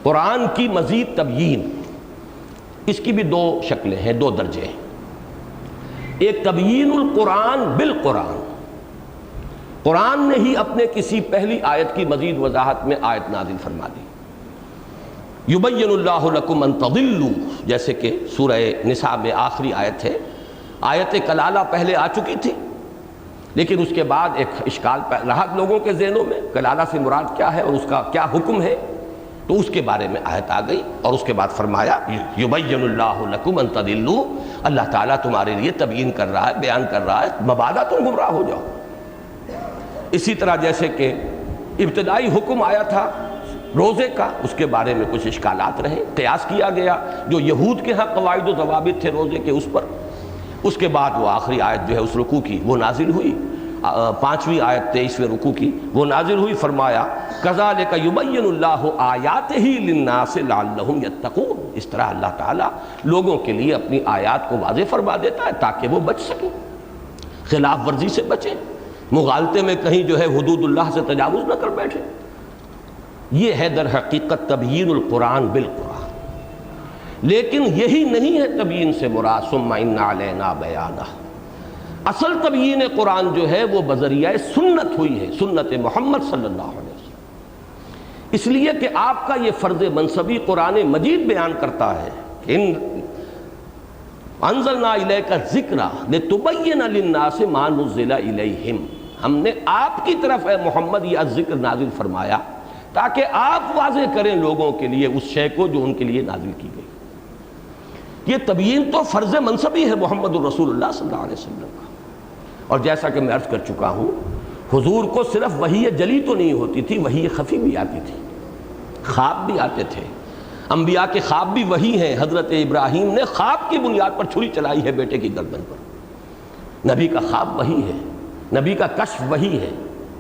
قرآن کی مزید تبیین، اس کی بھی دو شکلیں ہیں، دو درجے ہیں۔ ایک تبیین القرآن بالقرآن، قرآن نے ہی اپنے کسی پہلی آیت کی مزید وضاحت میں آیت نازل فرما دی۔ یبین اللہ لکم ان تضلوا، جیسے کہ سورہ نساء میں آخری آیت ہے، آیت کلالہ پہلے آ چکی تھی، لیکن اس کے بعد ایک اشکال رہا لوگوں کے ذہنوں میں، کلالہ سے مراد کیا ہے اور اس کا کیا حکم ہے، تو اس کے بارے میں آیت آ گئی، اور اس کے بعد فرمایا یبین اللہ لکم ان تضلوا، اللہ تعالیٰ تمہارے لیے تبیین کر رہا ہے، بیان کر رہا ہے، مبادا تم گمراہ ہو جاؤ۔ اسی طرح جیسے کہ ابتدائی حکم آیا تھا روزے کا، اس کے بارے میں کچھ اشکالات رہے، قیاس کیا گیا جو یہود کے ہاں قواعد و ضوابط تھے روزے کے اس پر، اس کے بعد وہ آخری آیت جو ہے اس رکوع کی وہ نازل ہوئی۔ 5ویں آیت 23ویں رکوع کی وہ نازل ہوئی، فرمایا کذالک یبین اللہ آیاتہ للناس لعلہم یتقون، اس طرح اللہ تعالیٰ لوگوں کے لیے اپنی آیات کو واضح فرما دیتا ہے تاکہ وہ بچ سکیں، خلاف ورزی سے بچیں، مغالطے میں کہیں جو ہے حدود اللہ سے تجاوز نہ کر بیٹھیں۔ یہ ہے در حقیقت تبیین القرآن بالقرآن۔ لیکن یہی نہیں ہے تبیین سے مراد، ثم ان علینا بیانہ۔ اصل تبیین قرآن جو ہے وہ بذریعہ سنت ہوئی ہے، سنت محمد صلی اللہ علیہ وسلم۔ اس لیے کہ آپ کا یہ فرض منصبی قرآن مجید بیان کرتا ہے کہ انزلنا الیک الذکر لتبین للناس ما نزل الیہم، ہم نے آپ کی طرف اے محمد یہ ذکر نازل فرمایا تاکہ آپ واضح کریں لوگوں کے لیے اس شے کو جو ان کے لیے نازل کی گئی۔ یہ تبیین تو فرض منصبی ہے محمد الرسول اللہ صلی اللہ علیہ وسلم کا۔ اور جیسا کہ میں عرض کر چکا ہوں، حضور کو صرف وحی جلی تو نہیں ہوتی تھی، وحی خفی بھی آتی تھی، خواب بھی آتے تھے۔ انبیاء کے خواب بھی وحی ہیں۔ حضرت ابراہیم نے خواب کی بنیاد پر چھری چلائی ہے بیٹے کی گردن پر۔ نبی کا خواب وحی ہے، نبی کا کشف وحی ہے،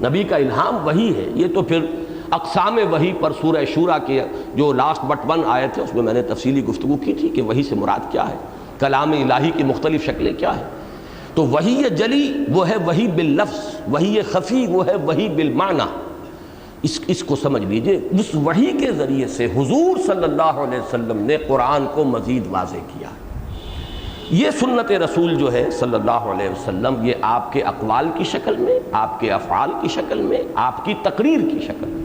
نبی کا الہام وحی ہے۔ یہ تو پھر اقسام وحی پر سورہ شورا کے جو لاسٹ بٹ 1 آئے تھے اس میں میں نے تفصیلی گفتگو کی تھی کہ وحی سے مراد کیا ہے، کلام الہی کی مختلف شکلیں کیا ہیں۔ تو وحی جلی وہ ہے وحی باللفظ، وحی خفی وہ ہے وحی بالمعنی۔ اس کو سمجھ لیجئے، اس وحی کے ذریعے سے حضور صلی اللہ علیہ وسلم نے قرآن کو مزید واضح کیا۔ یہ سنت رسول جو ہے صلی اللہ علیہ وسلم، یہ آپ کے اقوال کی شکل میں، آپ کے افعال کی شکل میں، آپ کی تقریر کی شکل میں،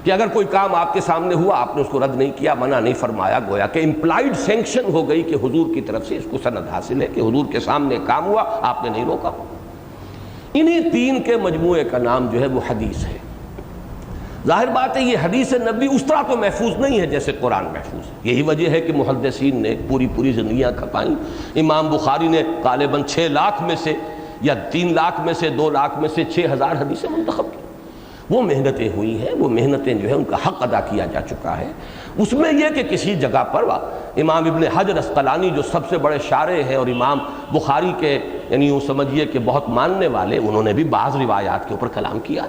کہ اگر کوئی کام آپ کے سامنے ہوا آپ نے اس کو رد نہیں کیا، منع نہیں فرمایا، گویا کہ امپلائڈ سینکشن ہو گئی کہ حضور کی طرف سے اس کو سند حاصل ہے کہ حضور کے سامنے کام ہوا، آپ نے نہیں روکا۔ انہی 3 کے مجموعے کا نام جو ہے وہ حدیث ہے۔ ظاہر بات ہے یہ حدیث نبی اس طرح تو محفوظ نہیں ہے جیسے قرآن محفوظ ہے۔ یہی وجہ ہے کہ محدثین نے پوری زندگیاں کھپائیں۔ امام بخاری نے غالباً 6 لاکھ میں سے یا 3 لاکھ میں سے 2 لاکھ میں سے 6000 حدیثیں منتخب کی۔ وہ محنتیں ہوئی ہیں، وہ محنتیں جو ہے ان کا حق ادا کیا جا چکا ہے۔ اس میں یہ کہ کسی جگہ پر امام ابن حجر اسقلانی جو سب سے بڑے شارح ہیں اور امام بخاری کے یعنی یوں سمجھیے کہ بہت ماننے والے، انہوں نے بھی بعض روایات کے اوپر کلام کیا۔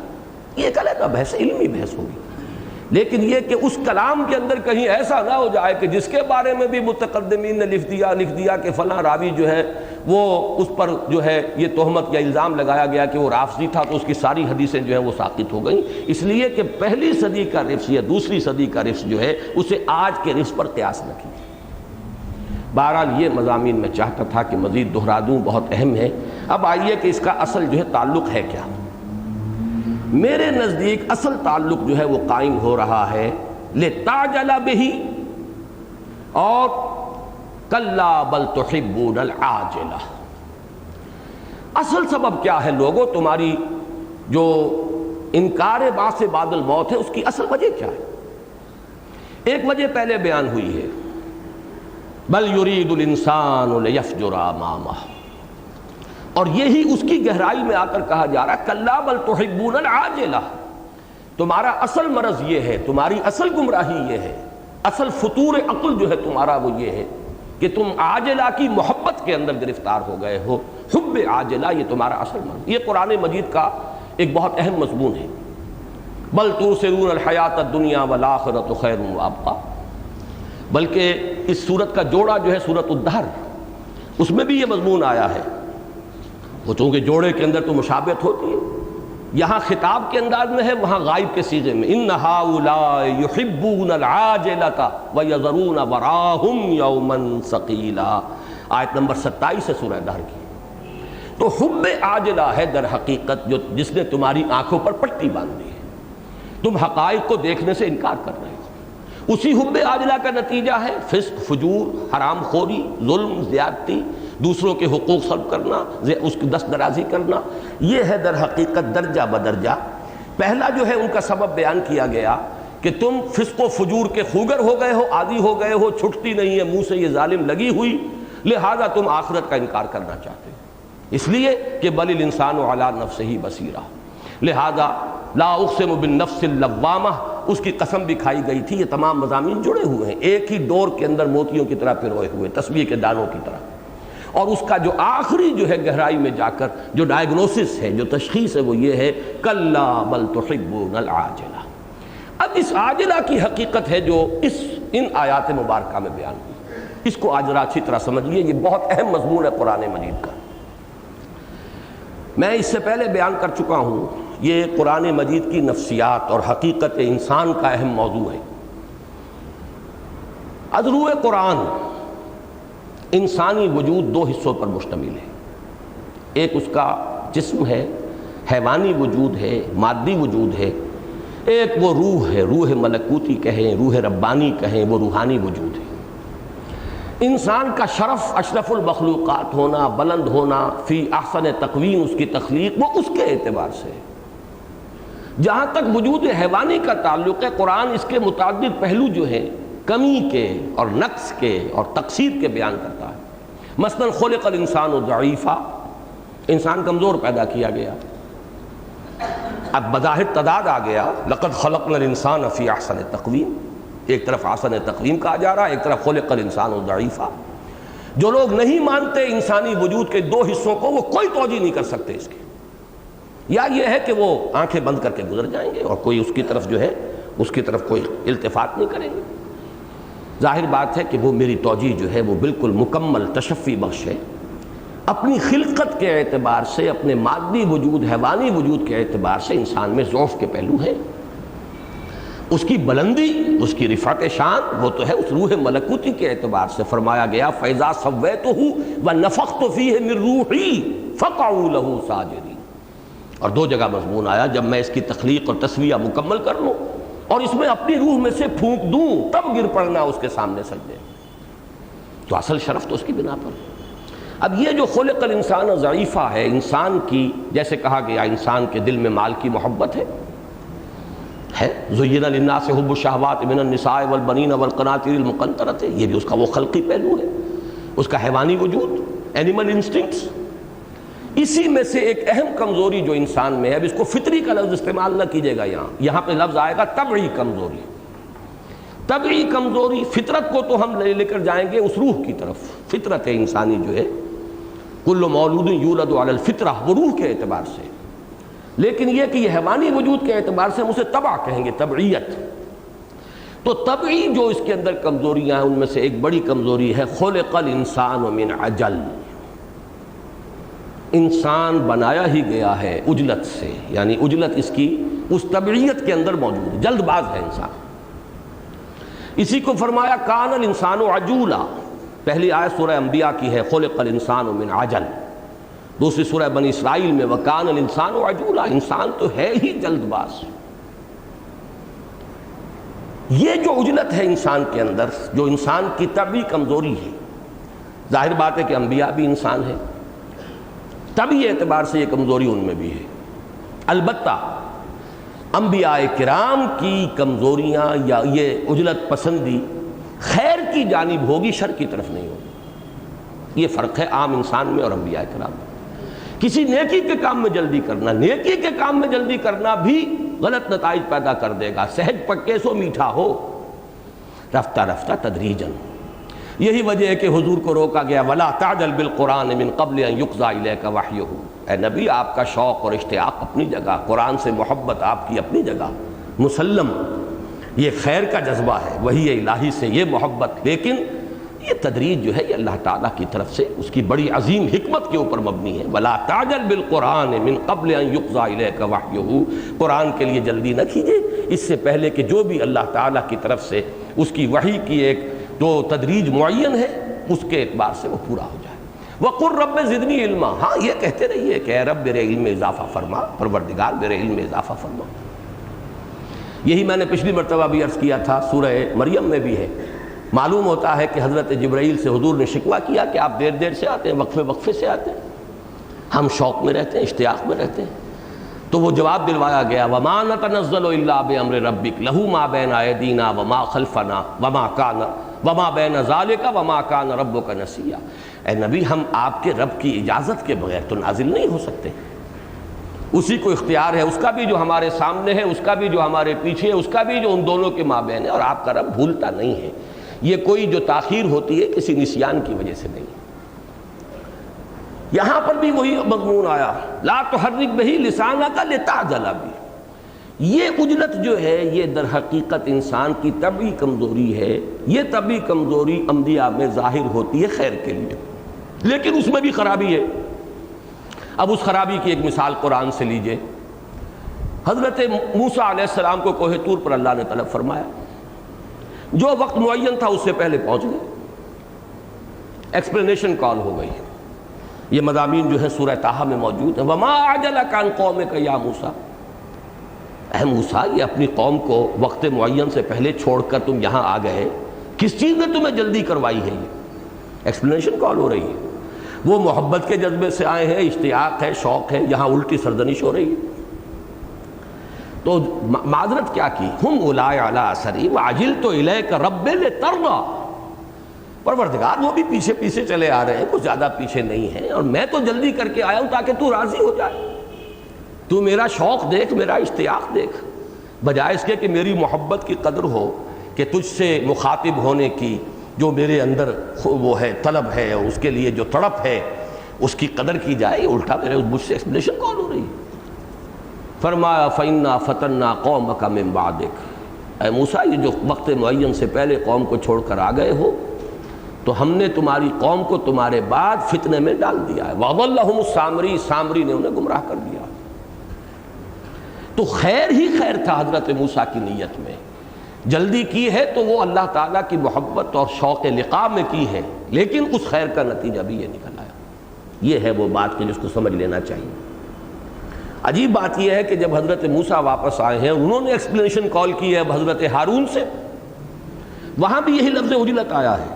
یہ ایک علیحدہ بحث، علمی بحث ہوگی، لیکن یہ کہ اس کلام کے اندر کہیں ایسا نہ ہو جائے کہ جس کے بارے میں بھی متقدمین نے لکھ دیا کہ فلاں راوی جو ہے وہ اس پر جو ہے یہ تہمت یا الزام لگایا گیا کہ وہ رافضی تھا تو اس کی ساری حدیثیں جو ہیں وہ ساقط ہو گئیں، اس لیے کہ پہلی صدی کا رفظ یا دوسری صدی کا رفظ جو ہے اسے آج کے رفظ پر قیاس نہ کیجیے۔ بہرحال یہ مضامین میں چاہتا تھا کہ مزید دہرا دوں، بہت اہم ہے۔ اب آئیے کہ اس کا اصل جو ہے تعلق ہے کیا۔ میرے نزدیک اصل تعلق جو ہے وہ قائم ہو رہا ہے لِتَعْجَلَ بِهِ اور کَلَّا بَلْ تُحِبُّونَ الْعَاجِلَةَ۔ اصل سبب کیا ہے لوگوں، تمہاری جو انکار بعث بعد الموت ہے اس کی اصل وجہ کیا ہے؟ ایک وجہ پہلے بیان ہوئی ہے، بَلْ يُرِيدُ الْإِنسَانُ لِيَفْجُرَ أَمَامَهُ، اور یہی اس کی گہرائی میں آ کر کہا جا رہا ہے کَلَّا بَلْ تُحِبُّونَ الْعَاجِلَةَ۔ تمہارا اصل مرض یہ ہے، تمہاری اصل گمراہی یہ ہے، اصل فطور عقل جو ہے تمہارا وہ یہ ہے کہ تم عاجلہ کی محبت کے اندر گرفتار ہو گئے ہو، حب عاجلہ، یہ تمہارا اصل مرض۔ یہ قرآن مجید کا ایک بہت اہم مضمون ہے، بل تؤثرون الحیات الدنیا والآخرۃ خیر وابقیٰ۔ بلکہ اس سورت کا جوڑا جو ہے سورۃ الدہر، اس میں بھی یہ مضمون آیا ہے۔ وہ چونکہ جوڑے کے اندر تو مشابہت ہوتی ہے، یہاں خطاب کے انداز میں ہے، وہاں غائب کے صیغے میں، ان ہؤلاء یحبون العاجلۃ ویذرون وراءہم یوما ثقیلا، آیت نمبر 27 ہے سورہ دہر کی۔ تو حب عاجلہ ہے در حقیقت جس نے تمہاری آنکھوں پر پٹی باندھ دی ہے، تم حقائق کو دیکھنے سے انکار کر رہے ہو۔ اسی حب عاجلہ کا نتیجہ ہے فسق، فجور، حرام خوری، ظلم، زیادتی، دوسروں کے حقوق سلب کرنا، اس کی دست درازی کرنا۔ یہ ہے در حقیقت درجہ بدرجہ۔ پہلا جو ہے ان کا سبب بیان کیا گیا کہ تم فسق و فجور کے خوگر ہو گئے ہو، عادی ہو گئے ہو، چھٹتی نہیں ہے منہ سے یہ ظالم لگی ہوئی، لہذا تم آخرت کا انکار کرنا چاہتے ہو، اس لیے کہ بل الانسان علی نفسہ بصیرہ، لہذا لا اقسم بالنفس اللوامہ، اس کی قسم بھی کھائی گئی تھی۔ یہ تمام مضامین جڑے ہوئے ہیں، ایک ہی ڈور کے اندر موتیوں کی طرح پروئے ہوئے، تسبیح کے دانوں کی طرح۔ اور اس کا جو آخری جو ہے گہرائی میں جا کر جو ڈائگنوسس ہے، جو تشخیص ہے، وہ یہ ہے کلا بل تحبون العاجلہ۔ اب اس عاجلہ کی حقیقت ہے جو ان آیات مبارکہ میں بیان ہوئی، اس کو آج ذرا اچھی طرح سمجھیے، یہ بہت اہم مضمون ہے قرآن مجید کا۔ میں اس سے پہلے بیان کر چکا ہوں، یہ قرآن مجید کی نفسیات اور حقیقت انسان کا اہم موضوع ہے۔ ازروع قرآن انسانی وجود دو حصوں پر مشتمل ہے، ایک اس کا جسم ہے، حیوانی وجود ہے، مادی وجود ہے، ایک وہ روح ہے، روح ملکوتی کہیں، روح ربانی کہیں، وہ روحانی وجود ہے۔ انسان کا شرف اشرف المخلوقات ہونا، بلند ہونا، فی احسن تقویم اس کی تخلیق، وہ اس کے اعتبار سے ہے۔ جہاں تک وجود حیوانی کا تعلق ہے، قرآن اس کے متعدد پہلو جو ہیں کمی کے اور نقص کے اور تقصیر کے بیان کرتا ہے۔ مثلا خلق الانسان ضعیفا، انسان کمزور پیدا کیا گیا۔ اب بظاہر تضاد آ گیا، لقد خلقنا الانسان فی احسن تقویم، ایک طرف احسن تقویم کہا جا رہا ہے، ایک طرف خلق الانسان ضعیفا۔ جو لوگ نہیں مانتے انسانی وجود کے دو حصوں کو، وہ کوئی توجہ نہیں کر سکتے اس کی، یا یہ ہے کہ وہ آنکھیں بند کر کے گزر جائیں گے اور کوئی اس کی طرف جو ہے اس کی طرف کوئی التفات نہیں کریں گے۔ ظاہر بات ہے کہ وہ میری توجہ جو ہے وہ بالکل مکمل تشفی بخش ہے۔ اپنی خلقت کے اعتبار سے، اپنے مادی وجود، حیوانی وجود کے اعتبار سے انسان میں ضعف کے پہلو ہیں۔ اس کی بلندی، اس کی رفعت شان، وہ تو ہے اس روح ملکوتی کے اعتبار سے۔ فرمایا گیا فَإِذَا سَوَّيْتُهُ وَنَفَخْتُ فِيهِ مِن رُوحِي فَقَعُوا لَهُ سَاجِدِينَ۔ اور دو جگہ مضمون آیا، جب میں اس کی تخلیق اور تسویہ مکمل کر لوں اور اس میں اپنی روح میں سے پھونک دوں، تب گر پڑنا اس کے سامنے سجدے۔ تو اصل شرف تو اس کی بنا پر۔ اب یہ جو خلق الانسان ضعیفہ ہے، انسان کی، جیسے کہا گیا انسان کے دل میں مال کی محبت ہے۔ زُيِّنَ لِلنَّاسِ حُبُّ الشَّهَوَاتِ مِنَ النِّسَاءِ وَالْبَنِينَ وَالْقَنَاطِيرِ الْمُقَنطَرَةِ، یہ بھی اس کا وہ خلقی پہلو ہے، اس کا حیوانی وجود، اینیمل انسٹنکٹس۔ اسی میں سے ایک اہم کمزوری جو انسان میں ہے، اب اس کو فطری کا لفظ استعمال نہ کیجیے گا، یہاں پہ لفظ آئے گا طبعی کمزوری۔ طبعی کمزوری، فطرت کو تو ہم لے کر جائیں گے اس روح کی طرف۔ فطرت انسانی جو ہے کل مولود یولد علی الفطرہ، وہ روح کے اعتبار سے، لیکن یہ کہ یہ حیوانی وجود کے اعتبار سے ہم اسے طبع کہیں گے، طبعیت۔ تو طبعی جو اس کے اندر کمزوریاں ہیں، ان میں سے ایک بڑی کمزوری ہے خلق الانسان من عجل۔ انسان بنایا ہی گیا ہے عجلت سے، یعنی عجلت اس کی اس طبعیت کے اندر موجود ہے، جلد باز ہے انسان۔ اسی کو فرمایا کان الانسان عجولا، پہلی آیت سورہ انبیاء کی ہے خلق الانسان من عجل، دوسری سورہ بنی اسرائیل میں وکان الانسان عجولا، انسان تو ہے ہی جلد باز۔ یہ جو عجلت ہے انسان کے اندر، جو انسان کی طبعی کمزوری ہے، ظاہر بات ہے کہ انبیاء بھی انسان ہیں، طبعی اعتبار سے یہ کمزوری ان میں بھی ہے۔ البتہ انبیاء کرام کی کمزوریاں یا یہ عجلت پسندی خیر کی جانب ہوگی، شر کی طرف نہیں ہوگی۔ یہ فرق ہے عام انسان میں اور انبیاء کرام میں۔ کسی نیکی کے کام میں جلدی کرنا، نیکی کے کام میں جلدی کرنا بھی غلط نتائج پیدا کر دے گا، سہج پکے سو میٹھا ہو، رفتہ رفتہ تدریجاً۔ یہی وجہ ہے کہ حضور کو روکا گیا وَلَا تَعْجَلْ بِالْقُرْآنِ مِن قَبْلِ أَن يُقْضَىٰ إِلَيْكَ وَحْيُهُ۔ اے نبی، آپ کا شوق اور اشتیاق اپنی جگہ، قرآن سے محبت آپ کی اپنی جگہ، مسلم یہ خیر کا جذبہ ہے، وحی الہی سے یہ محبت، لیکن یہ تدریج جو ہے یہ اللہ تعالیٰ کی طرف سے اس کی بڑی عظیم حکمت کے اوپر مبنی ہے۔ وَلَا تَعْجَلْ بِالْقُرْآنِ مِن قَبْلِ أَن يُقْضَىٰ إِلَيْكَ وَحْيُهُ، قرآن کے لیے جلدی نہ کیجیے اس سے پہلے کہ جو بھی اللہ تعالیٰ کی طرف سے اس کی وحی کی ایک جو تدریج معین ہے اس کے اعتبار سے وہ پورا ہو جائے۔ وَقُلْ رَبِّ زِدْنِي عِلْمًا، ہاں یہ کہتے رہیے کہ اے رب میرے علم میں اضافہ فرما، پروردگار میرے علم میں اضافہ فرما۔ یہی میں نے پچھلی مرتبہ بھی عرض کیا تھا، سورہ مریم میں بھی ہے۔ معلوم ہوتا ہے کہ حضرت جبرائیل سے حضور نے شکوہ کیا کہ آپ دیر دیر سے آتے ہیں، وقفے وقفے سے آتے ہیں، ہم شوق میں رہتے ہیں، اشتیاق میں رہتے ہیں۔ تو وہ جواب دلوایا گیا وَمَا نَتَنَزَّلُ إِلَّا بِأَمْرِ رَبِّكَ لَهُ مَا بَيْنَ أَيْدِينَا وَمَا خَلْفَنَا وَمَا بَيْنَ ذَلِكَ وَمَا كَانَ رَبُّكَ نَسِيًّا۔ اے نبی، ہم آپ کے رب کی اجازت کے بغیر تو نازل نہیں ہو سکتے، اسی کو اختیار ہے، اس کا بھی جو ہمارے سامنے ہے، اس کا بھی جو ہمارے پیچھے ہے، اس کا بھی جو ان دونوں کے مابین ہے، اور آپ کا رب بھولتا نہیں ہے۔ یہ کوئی جو تاخیر ہوتی ہے کسی نسیان کی وجہ سے نہیں۔ یہاں پر بھی وہی مضمون آیا، لا تحرک بہ لسانک لتعجل بہ۔ یہ عجلت جو ہے یہ در حقیقت انسان کی طبعی کمزوری ہے۔ یہ طبعی کمزوری انبیاء میں ظاہر ہوتی ہے خیر کے لیے، لیکن اس میں بھی خرابی ہے۔ اب اس خرابی کی ایک مثال قرآن سے لیجئے۔ حضرت موسیٰ علیہ السلام کو کوہ طور پر اللہ نے طلب فرمایا، جو وقت معین تھا اس سے پہلے پہنچ گئے، ایکسپلینیشن کال ہو گئی۔ یہ مضامین جو ہے سورہ طٰہٰ میں موجود ہیں۔ وَمَا أَعْجَلَكَ عَنْ قَوْمِكَ يَا موسیٰ، اے موسیٰ یہ اپنی قوم کو وقت معین سے پہلے چھوڑ کر تم یہاں آ گئے، کس چیز نے تمہیں جلدی کروائی ہے؟ یہ ایکسپلینیشن کال ہو رہی ہے۔ وہ محبت کے جذبے سے آئے ہیں، اشتیاق ہے، شوق ہے، یہاں الٹی سرزنش ہو رہی ہے۔ تو معذرت کیا کی؟ ہم اولئک علی اثری وعجلت الیک رب لترضی، پروردگار وہ بھی پیچھے پیچھے چلے آ رہے ہیں، کچھ زیادہ پیچھے نہیں ہیں، اور میں تو جلدی کر کے آیا ہوں تاکہ تو راضی ہو جائے۔ تو میرا شوق دیکھ، میرا اشتیاق دیکھ، بجائے اس کے کہ میری محبت کی قدر ہو، کہ تجھ سے مخاطب ہونے کی جو میرے اندر وہ ہے طلب ہے، اس کے لیے جو تڑپ ہے اس کی قدر کی جائے، الٹا میرے مجھ سے ایکسپلینیشن کال ہو رہی ہے۔ فرمایا فَإِنَّا فَتَنَّا قَوْمَكَ مِن بَعْدِكَ، اے موسیٰ یہ جو وقت معین سے پہلے قوم کو چھوڑ کر آ گئے ہو تو ہم نے تمہاری قوم کو تمہارے بعد فتنے میں ڈال دیا ہے۔ وَأَضَلَّهُمُ السَّامِرِي، سامری نے انہیں گمراہ کر دیا۔ تو خیر ہی خیر تھا حضرت موسیٰ کی نیت میں، جلدی کی ہے تو وہ اللہ تعالیٰ کی محبت اور شوق لقاء میں کی ہے، لیکن اس خیر کا نتیجہ بھی یہ نکل آیا۔ یہ ہے وہ بات کہ جس کو سمجھ لینا چاہیے۔ عجیب بات یہ ہے کہ جب حضرت موسیٰ واپس آئے ہیں، انہوں نے ایکسپلینیشن کال کی ہے حضرت ہارون سے، وہاں بھی یہی لفظ عجلت آیا ہے،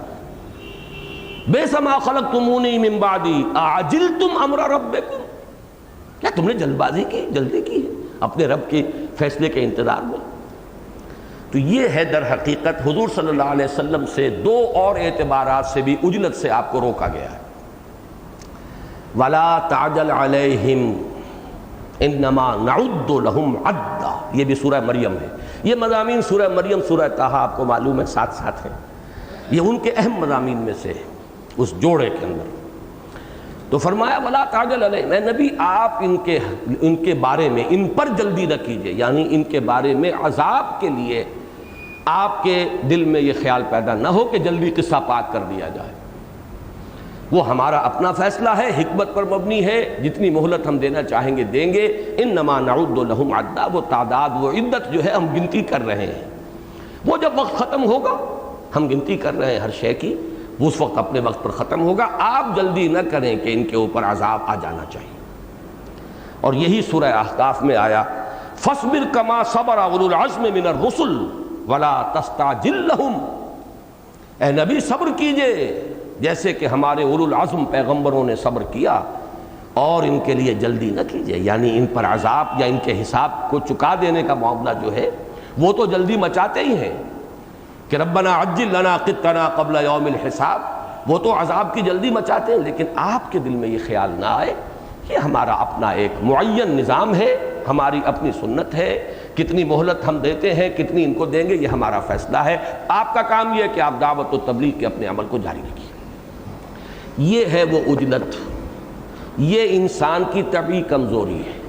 بئس ما خلقتمونی من بعدی اعجلتم امر ربکم، کیا تم نے جلد بازی کی، جلدی کی ہے اپنے رب کے فیصلے کے انتظار میں؟ تو یہ ہے در حقیقت حضور صلی اللہ علیہ وسلم سے دو اور اعتبارات سے بھی عجلت سے آپ کو روکا گیا ہے۔ وَلَا تَعْجَلْ عَلَيْهِمْ إِنَّمَا نَعُدُّ لَهُمْ عَدًّا، یہ بھی سورہ مریم ہے۔ یہ مضامین سورہ مریم، سورہ طٰہٰ آپ کو معلوم ہے ساتھ ساتھ ہیں، یہ ان کے اہم مضامین میں سے ہے اس جوڑے کے اندر۔ تو فرمایا وَلَا تَعْجَلْ عَلَيْهِمْ، اے نبی آپ ان کے بارے میں ان پر جلدی نہ کیجئے، یعنی ان کے بارے میں عذاب کے لیے آپ کے دل میں یہ خیال پیدا نہ ہو کہ جلدی قصہ پاک کر دیا جائے۔ وہ ہمارا اپنا فیصلہ ہے، حکمت پر مبنی ہے، جتنی مہلت ہم دینا چاہیں گے دیں گے۔ انما نعد لہم عدا، وہ تعداد وہ عدت جو ہے ہم گنتی کر رہے ہیں، وہ جب وقت ختم ہوگا ہم گنتی کر رہے ہیں ہر شے کی، وہ اس وقت اپنے وقت پر ختم ہوگا۔ آپ جلدی نہ کریں کہ ان کے اوپر عذاب آ جانا چاہیے۔ اور یہی سورہ احقاف میں آیا فاصبر کما صبر اولو العزم من الرسل ولا تستعجل لهم، اے نبی صبر کیجئے جیسے کہ ہمارے اولو العزم پیغمبروں نے صبر کیا، اور ان کے لیے جلدی نہ کیجئے، یعنی ان پر عذاب یا ان کے حساب کو چکا دینے کا معاملہ جو ہے وہ تو جلدی مچاتے ہی ہیں کہ ربنا عجل لنا قطنا قبل یوم الحساب، وہ تو عذاب کی جلدی مچاتے ہیں، لیکن آپ کے دل میں یہ خیال نہ آئے کہ ہمارا اپنا ایک معین نظام ہے، ہماری اپنی سنت ہے، کتنی مہلت ہم دیتے ہیں، کتنی ان کو دیں گے، یہ ہمارا فیصلہ ہے، آپ کا کام یہ ہے کہ آپ دعوت و تبلیغ کے اپنے عمل کو جاری رکھیے۔ یہ ہے وہ عجلت، یہ انسان کی طبعی کمزوری ہے۔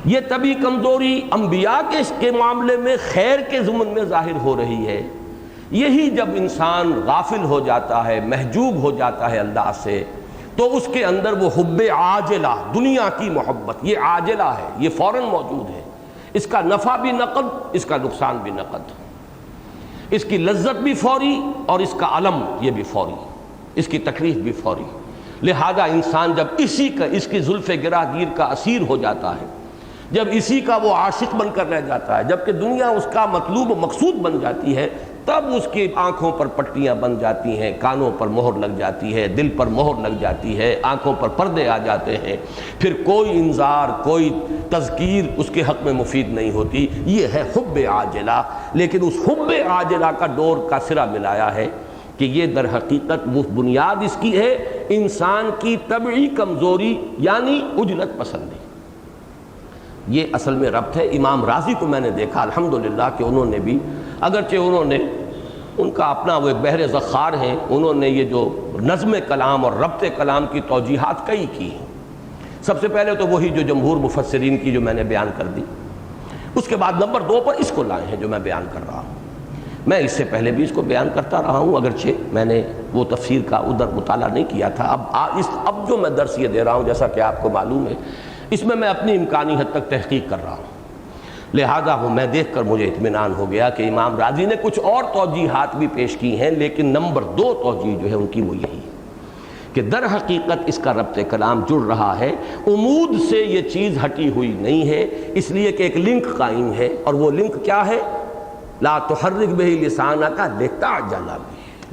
یہ طبعی کمزوری انبیاء کے معاملے میں خیر کے ضمن میں ظاہر ہو رہی ہے۔ یہی جب انسان غافل ہو جاتا ہے، محجوب ہو جاتا ہے اللہ سے، تو اس کے اندر وہ حب عاجلہ، دنیا کی محبت، یہ عاجلہ ہے، یہ فوراً موجود ہے، اس کا نفع بھی نقد، اس کا نقصان بھی نقد، اس کی لذت بھی فوری اور اس کا الم یہ بھی فوری، اس کی تکلیف بھی فوری۔ لہذا انسان جب اس کی زلف گرہ گیر کا اسیر ہو جاتا ہے، جب اسی کا وہ عاشق بن کر رہ جاتا ہے، جبکہ دنیا اس کا مطلوب و مقصود بن جاتی ہے، تب اس کی آنکھوں پر پٹیاں بن جاتی ہیں، کانوں پر مہر لگ جاتی ہے، دل پر مہر لگ جاتی ہے، آنکھوں پر پردے آ جاتے ہیں، پھر کوئی انذار، کوئی تذکیر اس کے حق میں مفید نہیں ہوتی۔ یہ ہے حب عاجلہ، لیکن اس حب عاجلہ کا ڈور کا سرا ملایا ہے کہ یہ در حقیقت وہ بنیاد اس کی ہے انسان کی طبعی کمزوری، یعنی عجلت پسندی۔ یہ اصل میں ربط ہے۔ امام رازی کو میں نے دیکھا الحمدللہ کہ انہوں نے بھی، اگرچہ انہوں نے ان کا اپنا وہ ایک بحر ذخار ہیں، انہوں نے یہ جو نظم کلام اور ربط کلام کی توجیحات کئی کی ہیں۔ سب سے پہلے تو وہی جو جمہور مفسرین کی جو میں نے بیان کر دی، اس کے بعد نمبر 2 پر اس کو لائے ہیں جو میں بیان کر رہا ہوں۔ میں اس سے پہلے بھی اس کو بیان کرتا رہا ہوں، اگرچہ میں نے وہ تفسیر کا ادھر مطالعہ نہیں کیا تھا۔ اب جو میں درس یہ دے رہا ہوں، جیسا کہ آپ کو معلوم ہے، اس میں میں اپنی امکانی حد تک تحقیق کر رہا ہوں، لہذا وہ میں دیکھ کر مجھے اطمینان ہو گیا کہ امام راضی نے کچھ اور توجیحات بھی پیش کی ہیں، لیکن نمبر 2 توجیح جو ہے ان کی وہ یہی ہے کہ در حقیقت اس کا ربط کلام جڑ رہا ہے، عمود سے یہ چیز ہٹی ہوئی نہیں ہے، اس لیے کہ ایک لنک قائم ہے، اور وہ لنک کیا ہے؟ لا تحرک بہ لسانک لتعجل بہ۔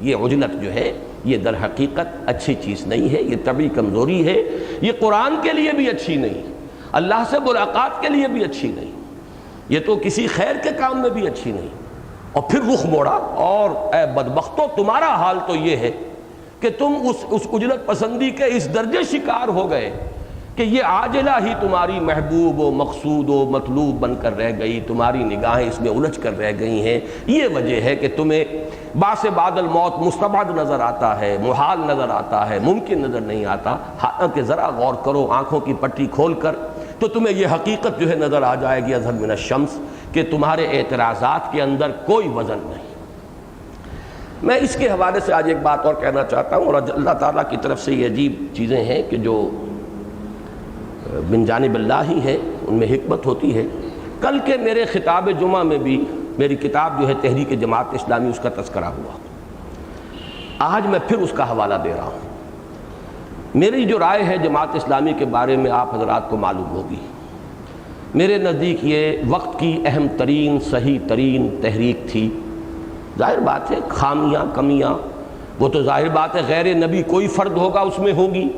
یہ عجلت جو ہے یہ در حقیقت اچھی چیز نہیں ہے، یہ طبعی کمزوری ہے، یہ قرآن کے لیے بھی اچھی نہیں، اللہ سے ملاقات کے لیے بھی اچھی نہیں، یہ تو کسی خیر کے کام میں بھی اچھی نہیں۔ اور پھر رخ موڑا، اور اے بدبختو تمہارا حال تو یہ ہے کہ تم اس عجلت پسندی کے اس درجے شکار ہو گئے کہ یہ عاجلہ ہی تمہاری محبوب و مقصود و مطلوب بن کر رہ گئی، تمہاری نگاہیں اس میں الجھ کر رہ گئی ہیں۔ یہ وجہ ہے کہ تمہیں باس بعد الموت مستبعد نظر آتا ہے، محال نظر آتا ہے، ممکن نظر نہیں آتا۔ حالانکہ ذرا غور کرو آنکھوں کی پٹی کھول کر تو تمہیں یہ حقیقت جو ہے نظر آ جائے گی اظہر من الشمس کہ تمہارے اعتراضات کے اندر کوئی وزن نہیں۔ میں اس کے حوالے سے آج ایک بات اور کہنا چاہتا ہوں، اور اللہ تعالیٰ کی طرف سے یہ عجیب چیزیں ہیں کہ جو من جانب اللہ ہی ہے، ان میں حکمت ہوتی ہے۔ کل کے میرے خطاب جمعہ میں بھی میری کتاب جو ہے تحریک جماعت اسلامی، اس کا تذکرہ ہوا، آج میں پھر اس کا حوالہ دے رہا ہوں۔ میری جو رائے ہے جماعت اسلامی کے بارے میں آپ حضرات کو معلوم ہوگی۔ میرے نزدیک یہ وقت کی اہم ترین صحیح ترین تحریک تھی۔ ظاہر بات ہے خامیاں کمیاں وہ تو ظاہر بات ہے غیر نبی کوئی فرد ہوگا اس میں ہوگی،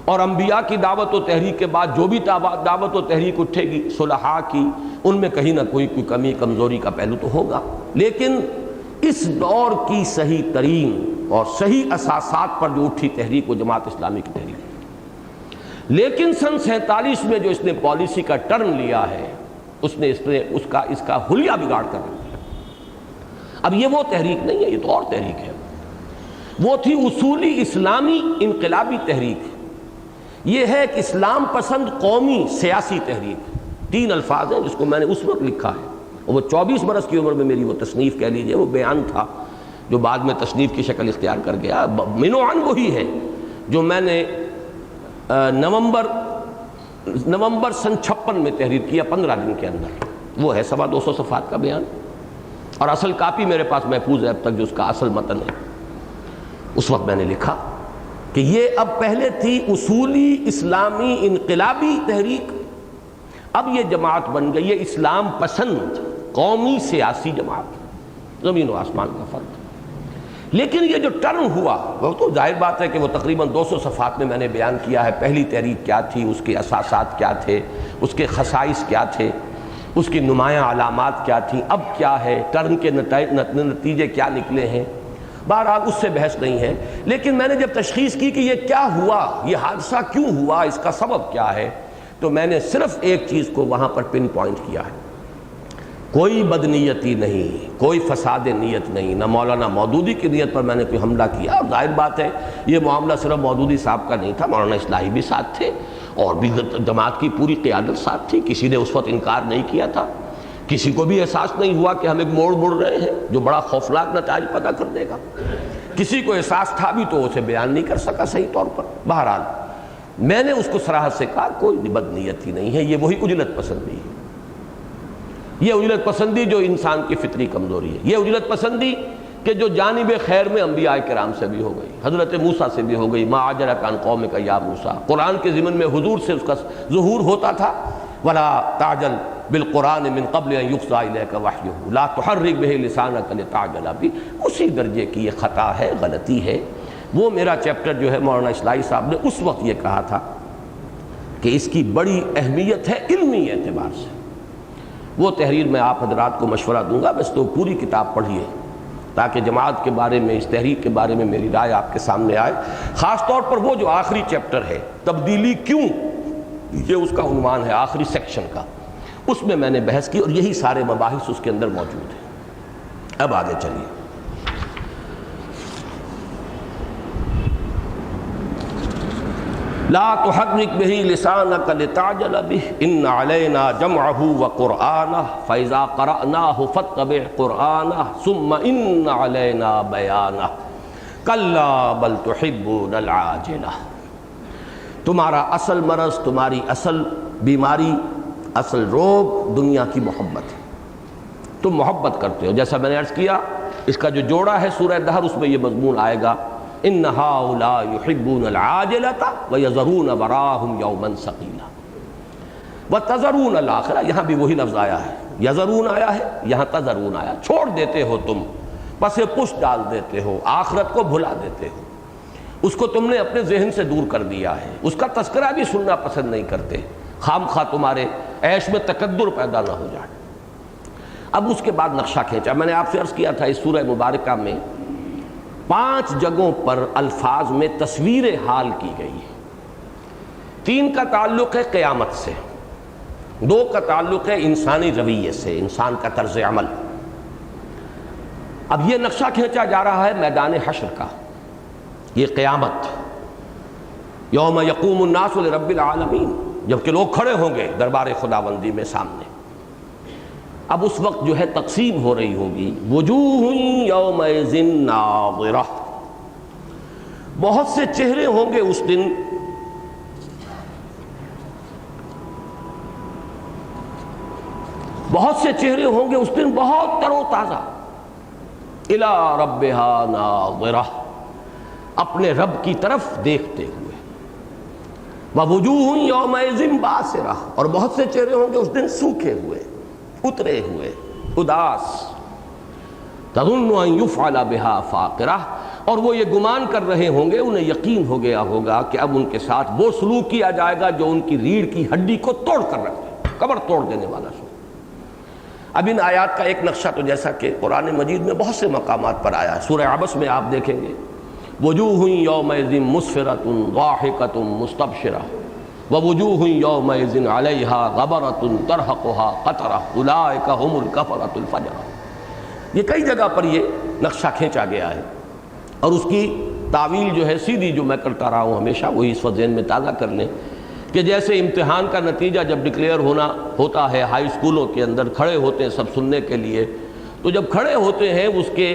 اور انبیاء کی دعوت و تحریک کے بعد جو بھی دعوت و تحریک اٹھے گی صلحاء کی، ان میں کہیں نہ کوئی کمی کمزوری کا پہلو تو ہوگا، لیکن اس دور کی صحیح ترین اور صحیح اساسات پر جو اٹھی تحریک وہ جماعت اسلامی کی تحریک ہے۔ لیکن سن 47 میں جو اس نے پالیسی کا ٹرن لیا ہے، اس نے اس کا حلیہ بگاڑ کر رکھ دیا۔ اب یہ وہ تحریک نہیں ہے، یہ تو اور تحریک ہے۔ وہ تھی اصولی اسلامی انقلابی تحریک، یہ ہے کہ اسلام پسند قومی سیاسی تحریک۔ 3 الفاظ ہیں جس کو میں نے اس وقت لکھا ہے، اور وہ 24 برس کی عمر میں میری وہ تصنیف کہہ لیجئے، وہ بیان تھا جو بعد میں تصنیف کی شکل اختیار کر گیا۔ منوعاً وہی ہے جو میں نے نومبر سن 56 میں تحریر کیا 15 دن کے اندر، وہ ہے 225 صفحات کا بیان، اور اصل کاپی میرے پاس محفوظ ہے اب تک جو اس کا اصل متن ہے۔ اس وقت میں نے لکھا کہ یہ اب پہلے تھی اصولی اسلامی انقلابی تحریک، اب یہ جماعت بن گئی ہے اسلام پسند قومی سیاسی جماعت، زمین و آسمان کا فرق۔ لیکن یہ جو ٹرن ہوا وہ تو ظاہر بات ہے کہ وہ تقریباً 200 صفحات میں نے بیان کیا ہے۔ پہلی تحریک کیا تھی، اس کے اساسات کیا تھے، اس کے خصائص کیا تھے، اس کی نمایاں علامات کیا تھیں، اب کیا ہے، ٹرن کے نتیجے کیا نکلے ہیں۔ بہرحال اس سے بحث نہیں ہے، لیکن میں نے جب تشخیص کی کہ یہ کیا ہوا، یہ حادثہ کیوں ہوا، اس کا سبب کیا ہے، تو میں نے صرف ایک چیز کو وہاں پر پن پوائنٹ کیا ہے۔ کوئی بدنیتی نہیں، کوئی فساد نیت نہیں، نہ مولانا مودودی کی نیت پر میں نے کوئی حملہ کیا، اور ظاہر بات ہے یہ معاملہ صرف مودودی صاحب کا نہیں تھا، مولانا اصلاحی بھی ساتھ تھے اور بھی جماعت کی پوری قیادت ساتھ تھی، کسی نے اس وقت انکار نہیں کیا تھا، کسی کو بھی احساس نہیں ہوا کہ ہم ایک موڑ مڑ رہے ہیں جو بڑا خوفناک نتائج پیدا کر دے گا، کسی کو احساس تھا بھی تو اسے بیان نہیں کر سکا صحیح طور پر۔ بہرحال میں نے اس کو صراحت سے کہا کوئی بدنیتی نہیں ہے، یہ وہی اجلت پسندی ہے، یہ اجلت پسندی جو انسان کی فطری کمزوری ہے، یہ اجلت پسندی کہ جو جانب خیر میں انبیاء کرام سے بھی ہو گئی، حضرت موسیٰ سے بھی ہو گئی، ما اعجلک عن قومک یا موسیٰ، قرآن کے ضمن میں حضور سے اس کا ظہور ہوتا تھا، ولا تعجل بالقرآن من قبل ان یقضی الیک وحیہ لا تحرک بہ لسانک لتعجل بہ، اسی درجے کی یہ خطا ہے، غلطی ہے۔ وہ میرا چیپٹر جو ہے مولانا اصلاحی صاحب نے اس وقت یہ کہا تھا کہ اس کی بڑی اہمیت ہے علمی اعتبار سے، وہ تحریر میں آپ حضرات کو مشورہ دوں گا، بس تو پوری کتاب پڑھیے تاکہ جماعت کے بارے میں، اس تحریک کے بارے میں میری رائے آپ کے سامنے آئے، خاص طور پر وہ جو آخری چیپٹر ہے تبدیلی کیوں، یہ اس کا عنوان ہے آخری سیکشن کا، اس میں میں نے بحث کی اور یہی سارے مباحث اس کے اندر موجود ہیں۔ اب آگے چلیے۔ لا تحرک بہ لسانک لتعجل بہ ان علینا جمعہ وقرآنہ فاذا قرأناہ فاتبع قرآنہ ثم ان علینا بیانہ کلا بل تحبون العاجلہ۔ تمہارا اصل مرض، تمہاری اصل بیماری، اصل روگ دنیا کی محبت ہے۔ تم محبت کرتے ہو، جیسا میں نے عرض کیا اس کا جو جوڑا ہے سورہ دہر، اس میں یہ مضمون آئے گا ان ہؤلاء یحبون العاجلۃ ویذرون وراءہم یوما ثقیلا وتذرون الآخرہ۔ یہاں بھی وہی لفظ آیا ہے، یذرون آیا ہے، یہاں تذرون آیا، چھوڑ دیتے ہو تم، پس پش ڈال دیتے ہو، آخرت کو بھلا دیتے ہو، اس کو تم نے اپنے ذہن سے دور کر دیا ہے، اس کا تذکرہ بھی سننا پسند نہیں کرتے، خام خواہ تمہارے عیش میں تکدر پیدا نہ ہو جائے۔ اب اس کے بعد نقشہ کھینچا، میں نے آپ سے عرض کیا تھا اس سورہ مبارکہ میں 5 جگہوں پر الفاظ میں تصویر حال کی گئی ہے۔ 3 کا تعلق ہے قیامت سے، 2 کا تعلق ہے انسانی رویے سے، انسان کا طرز عمل۔ اب یہ نقشہ کھینچا جا رہا ہے میدان حشر کا، یہ قیامت، یوم یقوم الناس لرب العالمین، جبکہ لوگ کھڑے ہوں گے دربار خداوندی میں سامنے۔ اب اس وقت جو ہے تقسیم ہو رہی ہوگی، وجوہ یومئذ ناظرہ، بہت سے چہرے ہوں گے اس دن بہت سے چہرے ہوں گے اس دن بہت تر و تازہ، الی ربہا ناظرہ، اپنے رب کی طرف دیکھتے ہوئے، ووجوہ یومئذ باسرہ، اور بہت سے چہرے ہوں گے اس دن سوکھے ہوئے، اترے ہوئے، اداس، تظن ان یفعل بہا فاقرہ، اور وہ یہ گمان کر رہے ہوں گے، انہیں یقین ہو گیا ہوگا کہ اب ان کے ساتھ وہ سلوک کیا جائے گا جو ان کی ریڑھ کی ہڈی کو توڑ کر رکھ دے، کمر توڑ دینے والا سو۔ اب ان آیات کا ایک نقشہ تو جیسا کہ قرآن مجید میں بہت سے مقامات پر آیا ہے، سورہ عبس میں آپ دیکھیں گے وجوہ یومئذ مسفرۃ ضاحکۃ مستبشرہ ووجوہ یومئذ علیہا غبرۃ ترہقہا قطرہ اولئک ھم الکفرۃ الفجرہ۔ یہ کئی جگہ پر یہ نقشہ کھینچا گیا ہے، اور اس کی تعویل جو ہے سیدھی جو میں کرتا رہا ہوں ہمیشہ، وہی اس وقت ذہن میں تازہ کر لیں کہ جیسے امتحان کا نتیجہ جب ڈکلیئر ہوتا ہے، ہائی اسکولوں کے اندر کھڑے ہوتے ہیں سب سننے کے لیے، تو جب کھڑے ہوتے ہیں اس کے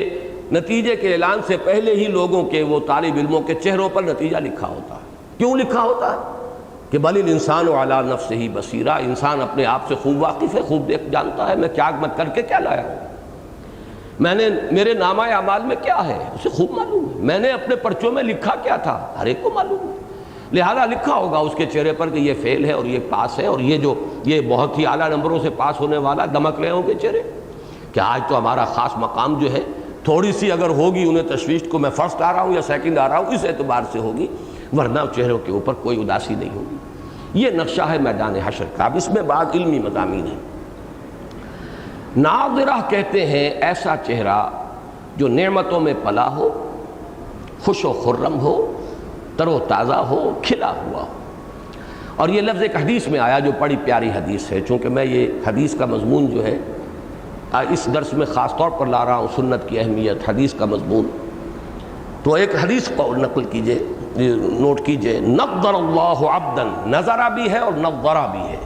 نتیجے کے اعلان سے پہلے ہی لوگوں کے، وہ طالب علموں کے چہروں پر نتیجہ لکھا ہوتا ہے۔ کیوں لکھا ہوتا ہے؟ کہ بل الانسان علی نفسہ بصیرہ، انسان اپنے آپ سے خوب واقف ہے، خوب دیکھ جانتا ہے میں کر کے کیا لایا ہوں، میرے نامہ اعمال میں کیا ہے اسے خوب معلوم ہے، میں نے اپنے پرچوں میں لکھا کیا تھا ہر ایک کو معلوم ہے، لہذا لکھا ہوگا اس کے چہرے پر کہ یہ فیل ہے اور یہ پاس ہے، اور یہ بہت ہی اعلیٰ نمبروں سے پاس ہونے والا، دمک رہے ہوں گے چہرے کہ آج تو ہمارا خاص مقام جو ہے تھوڑی سی اگر ہوگی انہیں تشویش کو میں فرسٹ آ رہا ہوں یا سیکنڈ آ رہا ہوں اس اعتبار سے ہوگی، ورنہ چہروں کے اوپر کوئی اداسی نہیں ہوگی۔ یہ نقشہ ہے میدان حشر کا۔ اب اس میں بعض علمی مضامین ہیں۔ ناظرہ کہتے ہیں ایسا چہرہ جو نعمتوں میں پلا ہو، خوش و خرم ہو، تر و تازہ ہو، کھلا ہوا ہو۔ اور یہ لفظ ایک حدیث میں آیا جو بڑی پیاری حدیث ہے، چونکہ میں یہ حدیث کا مضمون جو ہے اس درس میں خاص طور پر لا رہا ہوں، سنت کی اہمیت، حدیث کا مضمون، تو ایک حدیث کو نقل کیجئے، نوٹ کیجئے، نظر اللہ عبدا، نظرہ بھی ہے اور نظرہ بھی ہے،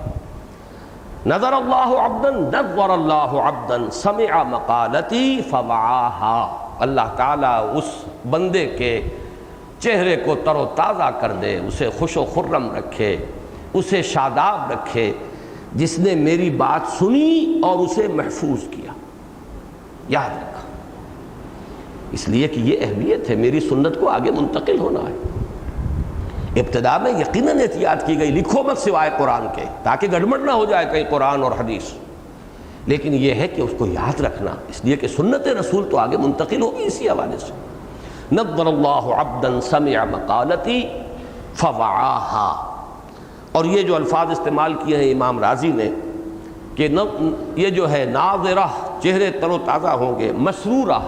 نظر اللہ عبدا، نظر اللہ عبدا سمع مقالتی فوعاها، اللہ تعالیٰ اس بندے کے چہرے کو تر و تازہ کر دے، اسے خوش و خرم رکھے، اسے شاداب رکھے، جس نے میری بات سنی اور اسے محفوظ کیا، یاد رکھا، اس لیے کہ یہ اہمیت ہے، میری سنت کو آگے منتقل ہونا ہے۔ ابتدا میں یقیناً احتیاط کی گئی، لکھو مت سوائے قرآن کے، تاکہ گڑبڑ نہ ہو جائے کہیں قرآن اور حدیث، لیکن یہ ہے کہ اس کو یاد رکھنا، اس لیے کہ سنت رسول تو آگے منتقل ہوگی اسی حوالے سے۔ نظر اللہ عبدا سمع مقالتی فوعاها، اور یہ جو الفاظ استعمال کیے ہیں امام رازی نے کہ یہ جو ہے ناظرہ، چہرے تر و تازہ ہوں گے، مسرورہ،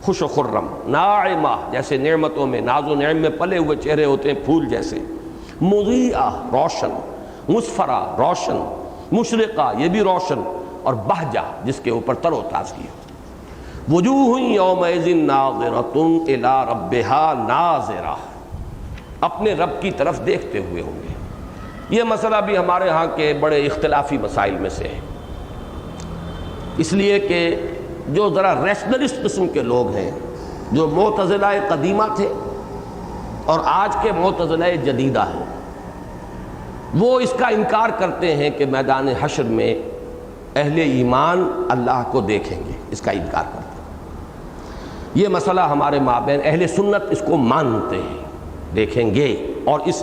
خوش و خرم، ناعمہ، جیسے نعمتوں میں، ناز و نعم میں پلے ہوئے چہرے ہوتے ہیں پھول جیسے، مضیئہ، روشن، مسفرہ، روشن، مشرقہ، یہ بھی روشن، اور بہجہ، جس کے اوپر تر و تازگی ہو۔ وجوہ یومئذ ناظرۃ الی ربہا ناظرہ، اپنے رب کی طرف دیکھتے ہوئے ہوں گے۔ یہ مسئلہ بھی ہمارے ہاں کے بڑے اختلافی مسائل میں سے ہے، اس لیے کہ جو ذرا ریشنلسٹ قسم کے لوگ ہیں، جو معتزلہ قدیمہ تھے اور آج کے معتزلہ جدیدہ ہیں، وہ اس کا انکار کرتے ہیں کہ میدان حشر میں اہل ایمان اللہ کو دیکھیں گے، اس کا انکار کرتے ہیں۔ یہ مسئلہ ہمارے مابین اہل سنت اس کو مانتے ہیں، دیکھیں گے، اور اس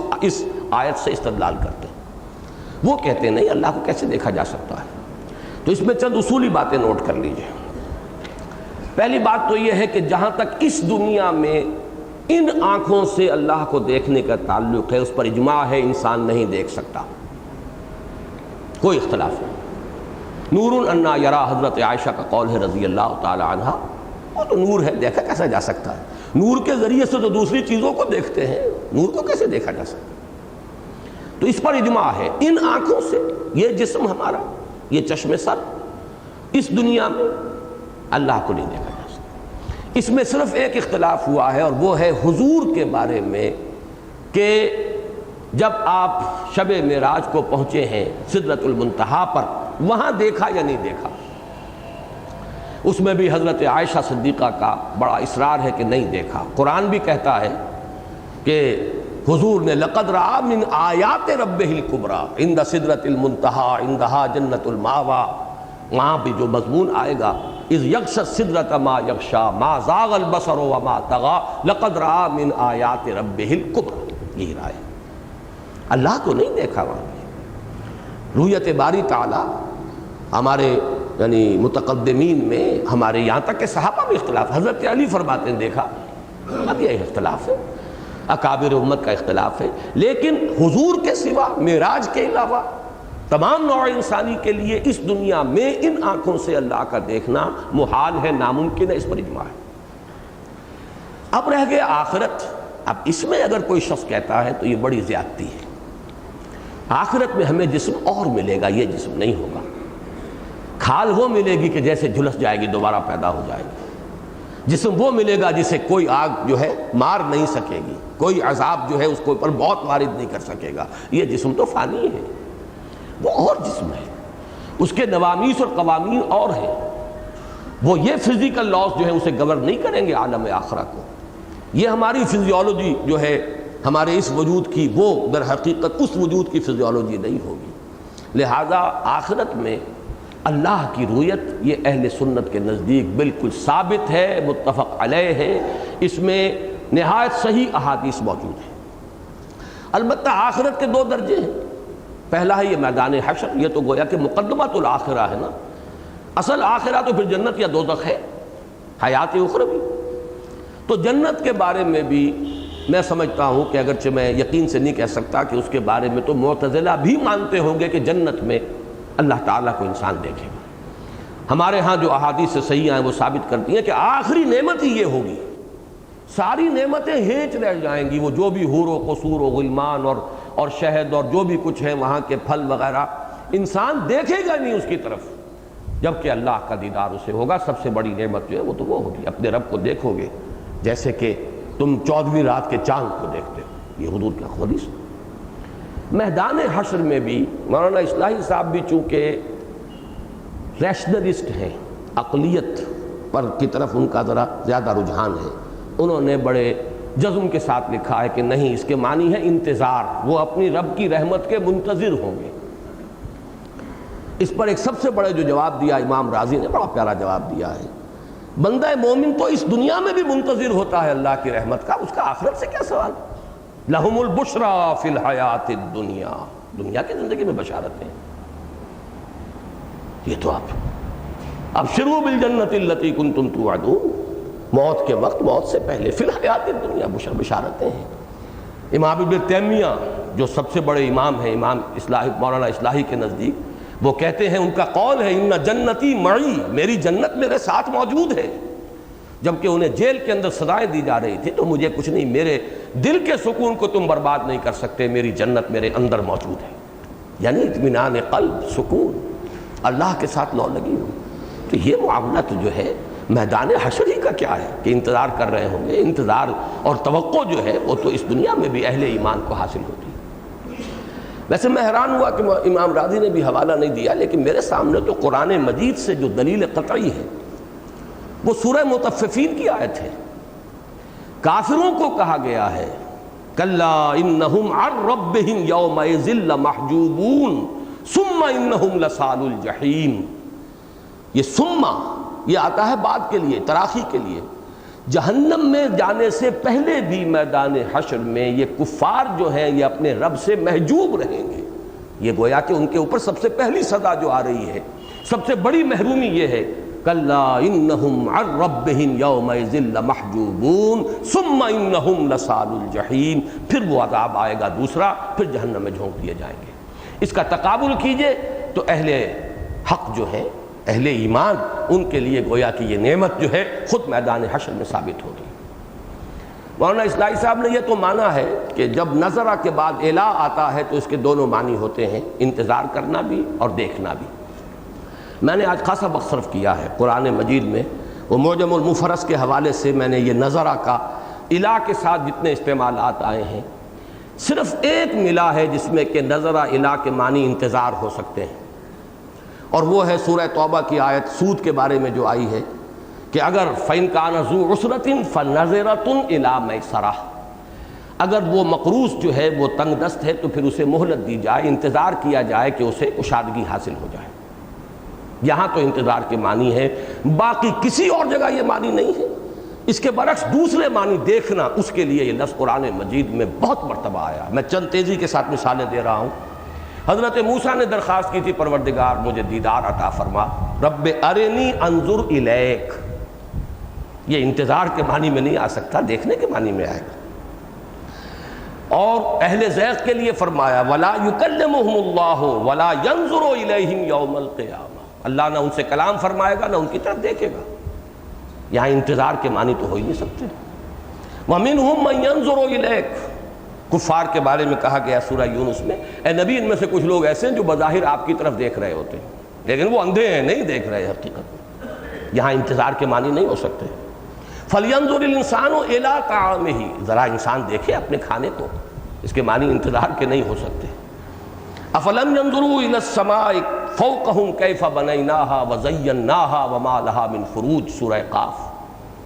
آیت سے استدلال کرتے ہیں۔ وہ کہتے ہیں نہیں، اللہ کو کیسے دیکھا جا سکتا ہے؟ تو اس میں چند اصولی باتیں نوٹ کر لیجئے۔ پہلی بات تو یہ ہے کہ جہاں تک اس دنیا میں ان آنکھوں سے اللہ کو دیکھنے کا تعلق ہے، اس پر اجماع ہے، انسان نہیں دیکھ سکتا، کوئی اختلاف نہیں۔ نور انا یرا، حضرت عائشہ کا قول ہے رضی اللہ تعالی عنہ، وہ تو نور ہے، دیکھا کیسا جا سکتا ہے؟ نور کے ذریعے سے تو دوسری چیزوں کو دیکھتے ہیں، نور کو کیسے دیکھا جا سکتا؟ تو اس پر اجماع ہے، ان آنکھوں سے یہ جسم ہمارا، یہ چشم سر، اس دنیا میں اللہ کو نہیں دیکھا جا سکتا۔ اس میں صرف ایک اختلاف ہوا ہے، اور وہ ہے حضور کے بارے میں، کہ جب آپ شب معراج کو پہنچے ہیں سدرۃ المنتہا پر، وہاں دیکھا یا نہیں دیکھا؟ اس میں بھی حضرت عائشہ صدیقہ کا بڑا اصرار ہے کہ نہیں دیکھا۔ قرآن بھی کہتا ہے کہ حضور نے لقد رأى من آیات ربہ الکبریٰ عند سدرۃ المنتہا عندہا جنت المأویٰ، وہاں بھی جو مضمون آئے گا اذ یغشی السدرۃ ما یغشی ما زاغ البصر وما طغیٰ لقد رأى من آیات ربہ الکبریٰ، یہی رائے۔ اللہ کو نہیں دیکھا وہاں۔ رؤیت باری تعالیٰ ہمارے یعنی متقدمین میں، ہمارے یہاں تک کہ صحابہ میں اختلاف، حضرت علی فرماتے ہیں دیکھا، اب یہ اختلاف ہے، اکابر امت کا اختلاف ہے، لیکن حضور کے سوا، معراج کے علاوہ تمام نوع انسانی کے لیے اس دنیا میں ان آنکھوں سے اللہ کا دیکھنا محال ہے، ناممکن ہے، اس پر اجماع ہے۔ اب رہ گئے آخرت۔ اب اس میں اگر کوئی شخص کہتا ہے تو یہ بڑی زیادتی ہے۔ آخرت میں ہمیں جسم اور ملے گا، یہ جسم نہیں ہوگا۔ کھال وہ ملے گی کہ جیسے جھلس جائے گی دوبارہ پیدا ہو جائے گی، جسم وہ ملے گا جسے کوئی آگ جو ہے مار نہیں سکے گی، کوئی عذاب جو ہے اس کو اوپر بہت وارد نہیں کر سکے گا۔ یہ جسم تو فانی ہے، وہ اور جسم ہے، اس کے نوامیس اور قوانین اور ہیں، وہ یہ فزیکل لاز جو ہے اسے گورن نہیں کریں گے عالم آخرہ کو۔ یہ ہماری فزیولوجی جو ہے ہمارے اس وجود کی، وہ در حقیقت اس وجود کی فزیولوجی نہیں ہوگی۔ لہذا آخرت میں اللہ کی رؤیت یہ اہل سنت کے نزدیک بالکل ثابت ہے، متفق علیہ ہے، اس میں نہایت صحیح احادیث موجود ہیں۔ البتہ آخرت کے دو درجے ہیں، پہلا ہے یہ میدان حشر، یہ تو گویا کہ مقدمۃ الآخرہ ہے نا، اصل آخرہ تو پھر جنت یا دوزخ ہے، حیات اخروی۔ تو جنت کے بارے میں بھی میں سمجھتا ہوں کہ اگرچہ میں یقین سے نہیں کہہ سکتا کہ اس کے بارے میں تو معتزلہ بھی مانتے ہوں گے کہ جنت میں اللہ تعالیٰ کو انسان دیکھے گا۔ ہمارے ہاں جو احادیث سے صحیح ہیں وہ ثابت کرتی ہیں کہ آخری نعمت ہی یہ ہوگی، ساری نعمتیں ہیچ رہ جائیں گی، وہ جو بھی حور و قصور و غلمان اور شہد اور جو بھی کچھ ہے وہاں کے پھل وغیرہ، انسان دیکھے گا نہیں اس کی طرف، جبکہ اللہ کا دیدار اسے ہوگا۔ سب سے بڑی نعمت جو ہے وہ تو وہ ہوگی، اپنے رب کو دیکھو گے جیسے کہ تم 14ویں رات کے چاند کو دیکھتے ہو، یہ حضور کا حدیث۔ میدان حشر میں بھی مولانا اصلاحی صاحب بھی چونکہ ریشنلسٹ ہیں، عقلیت پر کی طرف ان کا ذرا زیادہ رجحان ہے، انہوں نے بڑے جزم کے ساتھ لکھا ہے کہ نہیں، اس کے معنی ہے انتظار، وہ اپنی رب کی رحمت کے منتظر ہوں گے۔ اس پر ایک سب سے بڑے جو جواب دیا امام راضی نے، بڑا پیارا جواب دیا ہے، بندہ مومن تو اس دنیا میں بھی منتظر ہوتا ہے اللہ کی رحمت کا، اس کا آخرت سے کیا سوال؟ لہم البشریٰ فی الحیات الدنیا، دنیا کی زندگی میں بشارتیں، یہ تو آپ ابشروا بالجنۃ التی کنتم توعدون، موت کے وقت، موت سے پہلے، فی الحیات الدنیا بشارتیں ہیں۔ امام ابن تیمیہ جو سب سے بڑے امام ہیں، امام مولانا اصلاحی کے نزدیک، وہ کہتے ہیں، ان کا قول ہے ان جنتی معی، میری جنت میرے ساتھ موجود ہے۔ جبکہ انہیں جیل کے اندر سزائیں دی جا رہی تھی تو مجھے کچھ نہیں، میرے دل کے سکون کو تم برباد نہیں کر سکتے، میری جنت میرے اندر موجود ہے، یعنی اطمینان قلب، سکون، اللہ کے ساتھ لو لگی ہو۔ تو یہ معاملہ تو جو ہے میدان حشر ہی کا کیا ہے کہ انتظار کر رہے ہوں گے. انتظار اور توقع جو ہے وہ تو اس دنیا میں بھی اہل ایمان کو حاصل ہوتی ہے. ویسے میں حیران ہوا کہ امام راضی نے بھی حوالہ نہیں دیا، لیکن میرے سامنے تو قرآن مجید سے جو دلیل قطعی ہے وہ سورہ مطففین کی آیت ہے. کافروں کو کہا گیا ہے کلا انہم عن ربہم یومئذ لمحجوبون ثم انہم لصال الجحیم. یہ ثم یہ آتا ہے بعد کے لیے، تراخی کے لیے. جہنم میں جانے سے پہلے بھی میدان حشر میں یہ کفار جو ہیں یہ اپنے رب سے محجوب رہیں گے. یہ گویا کہ ان کے اوپر سب سے پہلی سزا جو آ رہی ہے، سب سے بڑی محرومی یہ ہے کلا انہم عن ربہم یومئذ لمحجوبون ثم انہم لصال الجحیم. پھر وہ عذاب آئے گا دوسرا، پھر جہنم میں جھونک دیے جائیں گے. اس کا تقابل کیجئے تو اہل حق جو ہے، اہل ایمان، ان کے لیے گویا کہ یہ نعمت جو ہے خود میدان حشر میں ثابت ہوگی. مولانا اصلاحی صاحب نے یہ تو مانا ہے کہ جب نظرہ کے بعد الا آتا ہے تو اس کے دونوں معنی ہوتے ہیں، انتظار کرنا بھی اور دیکھنا بھی. میں نے آج خاصا وقت صرف کیا ہے قرآن مجید میں، وہ معجم المفرس کے حوالے سے میں نے یہ نظرہ کا الا کے ساتھ جتنے استعمالات آئے ہیں، صرف ایک ملا ہے جس میں کہ نظرہ الا کے معنی انتظار ہو سکتے ہیں، اور وہ ہے سورہ توبہ کی آیت سود کے بارے میں جو آئی ہے کہ اگر فَإِن كَانَ ذُو عُسْرَةٍ فَنَظِرَةٌ إِلَىٰ مَيْسَرَةٍ، اگر وہ مقروض جو ہے وہ تنگ دست ہے تو پھر اسے مہلت دی جائے، انتظار کیا جائے کہ اسے کشادگی حاصل ہو جائے. یہاں تو انتظار کے معنی ہے، باقی کسی اور جگہ یہ معنی نہیں ہے. اس کے برعکس دوسرے معنی دیکھنا، اس کے لیے یہ لفظ قرآن مجید میں بہت مرتبہ آیا. میں چند تیزی کے ساتھ مثالیں دے رہا ہوں. حضرت موسیٰ نے درخواست کی تھی پروردگار مجھے دیدار عطا فرما، رب ارنی انظر الیک. یہ انتظار کے معنی میں نہیں آ سکتا، دیکھنے کے معنی میں آئے گا. اور اہل زیغ کے لیے فرمایا ولا یکلمہم اللہ ولا ینظر الیہم یوم القیامہ، اللہ نہ ان سے کلام فرمائے گا نہ ان کی طرف دیکھے گا. یہاں انتظار کے معنی تو ہو ہی نہیں سکتے. وَمِنْهُمْ مَنْ يَنْظُرُ إِلَيْكَ، کفار کے بارے میں کہا گیا سورہ یونس میں، اے نبی ان میں سے کچھ لوگ ایسے ہیں جو بظاہر آپ کی طرف دیکھ رہے ہوتے ہیں لیکن وہ اندھے ہیں، نہیں دیکھ رہے حقیقت میں. یہاں انتظار کے معنی نہیں ہو سکتے. فَلْيَنْظُرِ الْإِنسَانُ إِلَىٰ طَعَامِهِ، ذرا انسان دیکھے اپنے کھانے کو، اس کے معنی انتظار کے نہیں ہو سکتے. أَفَلَمْ يَنْظُرُوا إِلَى السَّمَاءِ فَوْقَهُمْ كَيْفَ بَنَيْنَاهَا وَزَيَّنَّاهَا وَمَا لَهَا مِنْ فُرُوجٍ، سورہ قاف.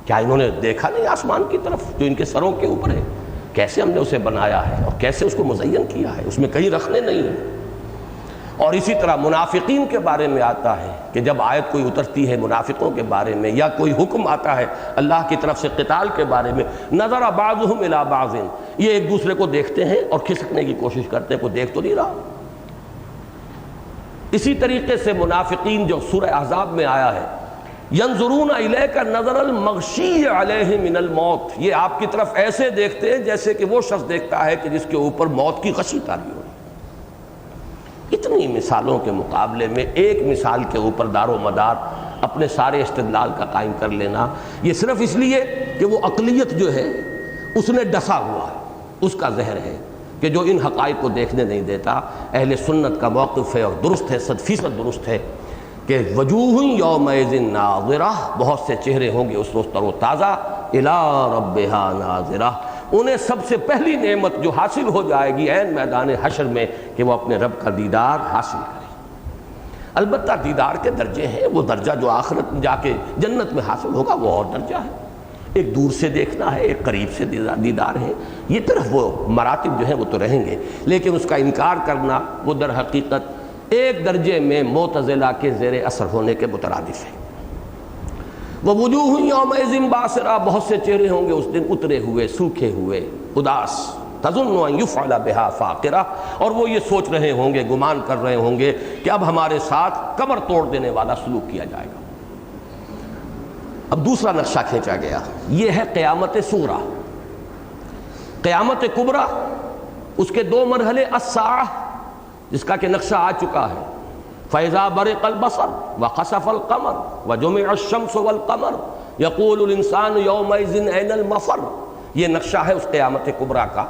کیا انہوں نے دیکھا نہیں آسمان کی طرف جو ان کے سروں کے اوپر ہے، کیسے ہم نے اسے بنایا ہے اور کیسے اس کو مزین کیا ہے، اس میں کہیں رکھنے نہیں ہیں. اور اسی طرح منافقین کے بارے میں آتا ہے کہ جب آیت کوئی اترتی ہے منافقوں کے بارے میں یا کوئی حکم آتا ہے اللہ کی طرف سے قتال کے بارے میں، نظر بعضهم الى بعض، یہ ایک دوسرے کو دیکھتے ہیں اور کھسکنے کی کوشش کرتے ہیں، کوئی دیکھ تو نہیں رہا. اسی طریقے سے منافقین جو سورہ احزاب میں آیا ہے ینظرون الیک نظر المغشی علیہ من الموت، یہ آپ کی طرف ایسے دیکھتے ہیں جیسے کہ وہ شخص دیکھتا ہے کہ جس کے اوپر موت کی غشی تاری ہو. اتنی مثالوں کے مقابلے میں ایک مثال کے اوپر دار و مدار اپنے سارے استدلال کا قائم کر لینا، یہ صرف اس لیے کہ وہ عقلیت جو ہے اس نے ڈسا ہوا ہے، اس کا زہر ہے کہ جو ان حقائق کو دیکھنے نہیں دیتا. اہل سنت کا موقف ہے اور درست ہے، 100% درست ہے کہ وجوہ یومئذ ناظرہ، بہت سے چہرے ہوں گے اس روز تر و تازہ، الی ربہا ناظرہ، انہیں سب سے پہلی نعمت جو حاصل ہو جائے گی عین میدان حشر میں کہ وہ اپنے رب کا دیدار حاصل کریں. البتہ دیدار کے درجے ہیں، وہ درجہ جو آخرت میں جا کے جنت میں حاصل ہوگا وہ اور درجہ ہے. ایک دور سے دیکھنا ہے، ایک قریب سے دیدار ہے، یہ طرف وہ مراتب جو ہیں وہ تو رہیں گے، لیکن اس کا انکار کرنا وہ در حقیقت ایک درجے میں معتزلہ کے زیر اثر ہونے کے مترادف ہے. وَوُجُوهٌ يَوْمَئِذٍ بَاسِرَةٌ، بہت سے چہرے ہوں گے اس دن اترے ہوئے، سوکھے ہوئے، اداس. تَظُنُّ أَن يُفْعَلَ بِهَا فَاقِرَةٌ، اور وہ یہ سوچ رہے ہوں گے، گمان کر رہے ہوں گے کہ اب ہمارے ساتھ کمر توڑ دینے والا سلوک کیا جائے گا. اب دوسرا نقشہ کھینچا گیا، یہ ہے قیامت صغریٰ. قیامت کبریٰ اس کے دو مرحلے، الساعہ جس کا کہ نقشہ آ چکا ہے، فَإِذَا بَرِقَ الْبَصَرُ وَخَسَفَ الْقَمَرُ وَجُمِعَ الشَّمْسُ وَالْقَمَرُ يَقُولُ الْإِنسَانُ يَوْمَئِذٍ أَيْنَ الْمَفَرُّ، یہ نقشہ ہے اس قیامت کبریٰ کا.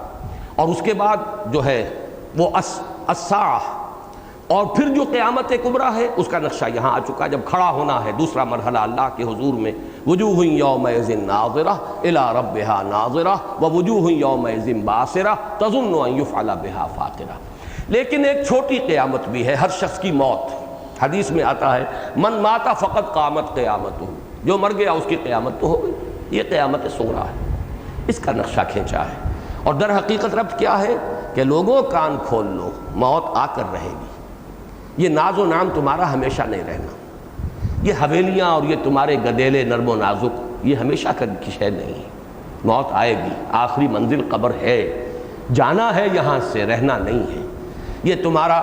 اور اس کے بعد جو ہے وہ الساعہ، اور پھر جو قیامت کبریٰ ہے اس کا نقشہ یہاں آ چکا، جب کھڑا ہونا ہے دوسرا مرحلہ اللہ کے حضور میں، وجوہ یومئذ ناظرہ الی ربہا ناظرہ ووجوہ یومئذ باسرہ تظن ان یفعل بہا فاقرہ۔ لیکن ایک چھوٹی قیامت بھی ہے، ہر شخص کی موت۔ حدیث میں آتا ہے من مات فقط قامت قیامتہ، جو مر گیا اس کی قیامت تو ہو گئی۔ یہ قیامت صغریٰ ہے، اس کا نقشہ کھینچا ہے۔ اور در حقیقت ربط کیا ہے کہ لوگوں کان کھول لو، موت آ کر رہے گی۔ یہ ناز و نام تمہارا ہمیشہ نہیں رہنا، یہ حویلیاں اور یہ تمہارے گدیلے نرم و نازک یہ ہمیشہ کی شے نہیں ہے۔ موت آئے گی، آخری منزل قبر ہے، جانا ہے یہاں سے، رہنا نہیں ہے۔ یہ تمہارا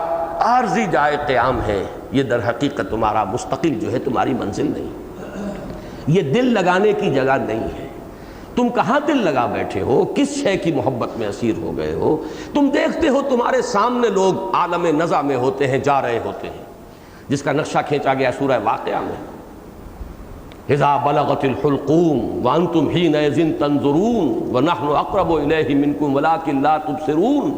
عارضی جائے قیام ہے، یہ در حقیقت تمہارا مستقل جو ہے تمہاری منزل نہیں، یہ دل لگانے کی جگہ نہیں ہے۔ تم کہاں دل لگا بیٹھے ہو، کس شے کی محبت میں اسیر ہو گئے ہو؟ تم دیکھتے ہو تمہارے سامنے لوگ عالم نزع میں ہوتے ہیں، جا رہے ہوتے ہیں، جس کا نقشہ کھینچا گیا سورہ واقعہ میں، اذا بلغت الحلقوم وانتم حینئذ تنظرون ونحن اقرب الیہ منکم ولکن لا تبصرون۔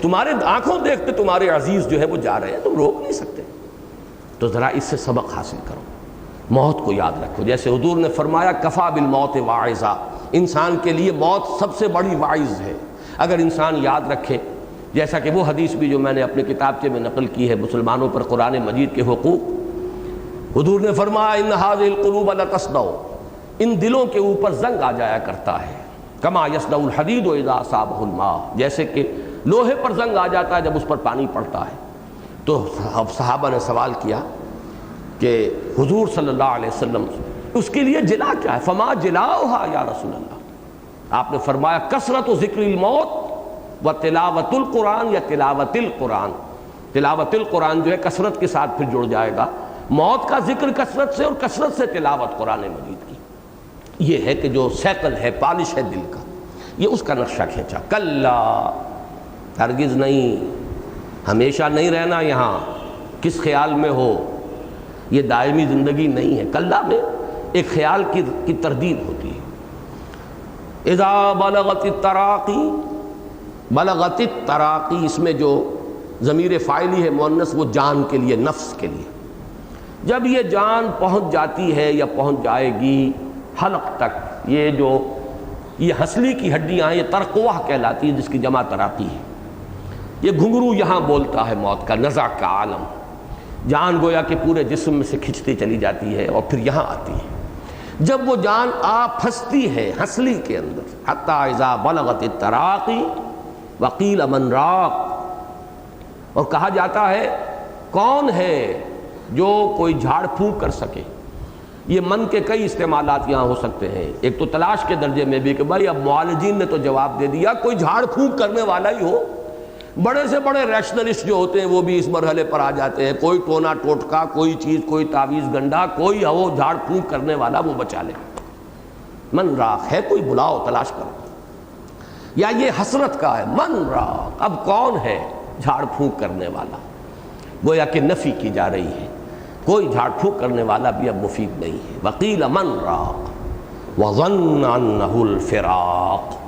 تمہارے آنکھوں دیکھتے تمہارے عزیز جو ہے وہ جا رہے ہیں، تم روک نہیں سکتے۔ تو ذرا اس سے سبق حاصل کرو، موت کو یاد رکھو۔ جیسے حضور نے فرمایا کفا بالموت واعظا، انسان کے لیے موت سب سے بڑی واعظ ہے۔ اگر انسان یاد رکھے، جیسا کہ وہ حدیث بھی جو میں نے اپنے کتابچے میں نقل کی ہے، مسلمانوں پر قرآن مجید کے حقوق، حضور نے فرمایا ان هذه القلوب لتصدع، ان دلوں کے اوپر زنگ آ جایا کرتا ہے، کما یصدع الحدید اذا اصابه الماء، جیسے کہ لوہے پر زنگ آ جاتا ہے جب اس پر پانی پڑتا ہے۔ تو صحابہ نے سوال کیا کہ حضور صلی اللہ علیہ وسلم اس کے لیے جلا کیا ہے؟ فما جلاؤہا یا رسول اللہ، آپ نے فرمایا کثرت ذکر الموت و تلاوت القرآن یا تلاوت القرآن۔ تلاوت القرآن جو ہے کثرت کے ساتھ پھر جڑ جائے گا، موت کا ذکر کثرت سے اور کثرت سے تلاوت قرآن مجید کی۔ یہ ہے کہ جو سیکل ہے، پالش ہے دل کا، یہ اس کا نقشہ کھینچا۔ کلا، ہرگز نہیں، ہمیشہ نہیں رہنا یہاں، کس خیال میں ہو، یہ دائمی زندگی نہیں ہے۔ کلا میں ایک خیال کی تردید ہوتی ہے۔ اذا بلغت التراقی، بلغت التراقی، اس میں جو ضمیر فاعلی ہے مؤنث، وہ جان کے لیے، نفس کے لیے۔ جب یہ جان پہنچ جاتی ہے یا پہنچ جائے گی حلق تک، یہ ہنسلی کی ہڈیاں ہیں، یہ ترقوہ کہلاتی ہے، جس کی جمع تراقی ہے۔ یہ گھنگرو یہاں بولتا ہے موت کا، نزع کا عالم، جان گویا کہ پورے جسم میں سے کھنچتی چلی جاتی ہے اور پھر یہاں آتی ہے۔ جب وہ جان آ پھنستی ہے ہنسلی کے اندر، حتی اذا بلغت التراقی وقیل من راق، اور کہا جاتا ہے کون ہے جو کوئی جھاڑ پھونک کر سکے۔ یہ من کے کئی استعمالات یہاں ہو سکتے ہیں، ایک تو تلاش کے درجے میں بھی کہ بھائی اب معالجین نے تو جواب دے دیا، کوئی جھاڑ پھونک کرنے والا ہی ہو۔ بڑے سے بڑے ریشنلسٹ جو ہوتے ہیں وہ بھی اس مرحلے پر آ جاتے ہیں، کوئی ٹونا ٹوٹکا، کوئی چیز، کوئی تعویذ گنڈا، کوئی وہ جھاڑ پھونک کرنے والا وہ بچا لے۔ من راق ہے، کوئی بلاؤ، تلاش کرو۔ یا یہ حسرت کا ہے، من راق، اب کون ہے جھاڑ پھونک کرنے والا؟ گویا کہ نفی کی جا رہی ہے، کوئی جھاڑ پھونک کرنے والا بھی اب مفید نہیں ہے۔ وقیل من راق وظن انہ الفراق،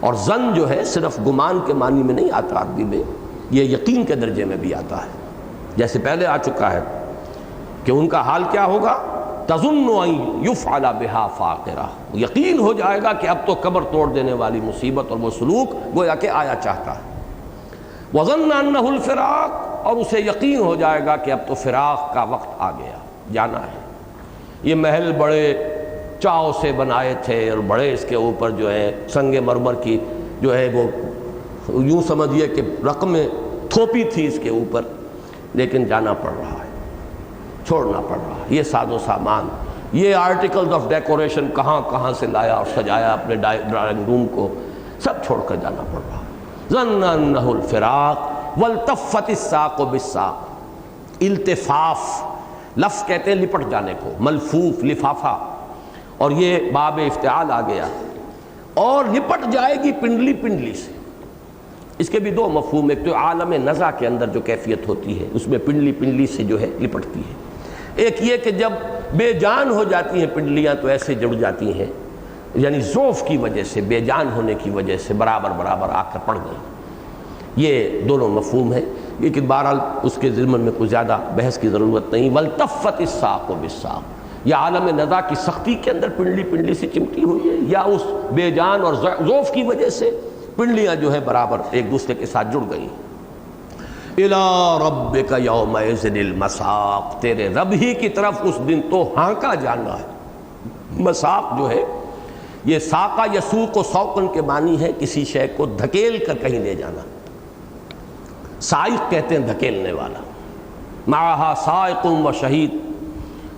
اور ظن جو ہے صرف گمان کے معنی میں نہیں آتا عربی میں، یہ یقین کے درجے میں بھی آتا ہے، جیسے پہلے آ چکا ہے کہ ان کا حال کیا ہوگا، تظن ان یفعل بہا فاقرہ، یقین ہو جائے گا کہ اب تو قبر توڑ دینے والی مصیبت اور وہ سلوک گویا کہ آیا چاہتا ہے۔ وظن انہ الفراق، اور اسے یقین ہو جائے گا کہ اب تو فراق کا وقت آ گیا، جانا ہے۔ یہ محل بڑے چاؤ سے بنائے تھے اور بڑے اس کے اوپر جو ہے سنگ مرمر کی جو ہے وہ یوں سمجھیے کہ رقمیں تھوپی تھی اس کے اوپر، لیکن جانا پڑ رہا ہے، چھوڑنا پڑ رہا ہے۔ یہ ساز و سامان، یہ آرٹیکلز آف ڈیکوریشن کہاں کہاں سے لایا اور سجایا اپنے ڈرائنگ روم کو، سب چھوڑ کر جانا پڑ رہا ہے۔ ظن انہ الفراق والتفت الساق بالساق، التفاف لفظ کہتے ہیں لپٹ جانے کو، ملفوف، لفافہ، اور یہ باب افتعال آ گیا، اور لپٹ جائے گی پنڈلی پنڈلی سے۔ اس کے بھی دو مفہوم، ایک تو عالم نزع کے اندر جو کیفیت ہوتی ہے اس میں پنڈلی پنڈلی سے جو ہے لپٹتی ہے، ایک یہ کہ جب بے جان ہو جاتی ہیں پنڈلیاں تو ایسے جڑ جاتی ہیں، یعنی ضعف کی وجہ سے، بے جان ہونے کی وجہ سے برابر برابر آ کر پڑ گئی۔ یہ دونوں مفہوم ہیں، لیکن بہرحال اس کے ضمن میں کوئی زیادہ بحث کی ضرورت نہیں۔ والتفت الساق بالساق، یا عالم نزا کی سختی کے اندر پنڈلی پنڈلی سے چمٹی ہوئی ہے، یا اس بے جان اور ضعف کی وجہ سے پنڈلیاں جو ہے برابر ایک دوسرے کے ساتھ جڑ گئی۔ اِلَىٰ رَبِّكَ يَوْمَئِذٍ الْمَسَاقُ، تیرے رب ہی کی طرف اس دن تو ہانکا جانا ہے۔ مساق جو ہے یہ ساقہ یسوق و سوقن کے معنی ہے کسی شے کو دھکیل کر کہیں لے جانا، سائق کہتے ہیں دھکیلنے والا۔ معہا سائق و شہید،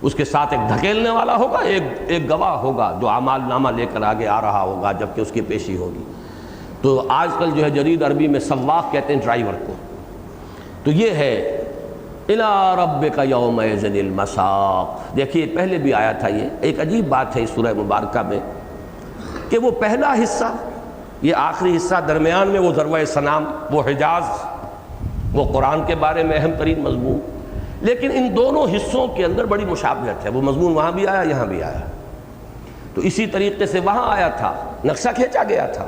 اس کے ساتھ ایک دھکیلنے والا ہوگا، ایک گواہ ہوگا جو اعمال نامہ لے کر آگے آ رہا ہوگا جبکہ اس کی پیشی ہوگی۔ تو آج کل جو ہے جدید عربی میں سواق کہتے ہیں ڈرائیور کو۔ تو یہ ہے اِلَىٰ رَبِّكَ يَوْمَئِذٍ الْمَسَاقُ۔ دیکھیے پہلے بھی آیا تھا، یہ ایک عجیب بات ہے اس سورہ مبارکہ میں کہ وہ پہلا حصہ، یہ آخری حصہ، درمیان میں وہ ذروۂ سنام، وہ حجاز، وہ قرآن کے بارے میں اہم ترین مضمون، لیکن ان دونوں حصوں کے اندر بڑی مشابہت ہے۔ وہ مضمون وہاں بھی آیا، یہاں بھی آیا، تو اسی طریقے سے وہاں آیا تھا، نقشہ کھینچا گیا تھا۔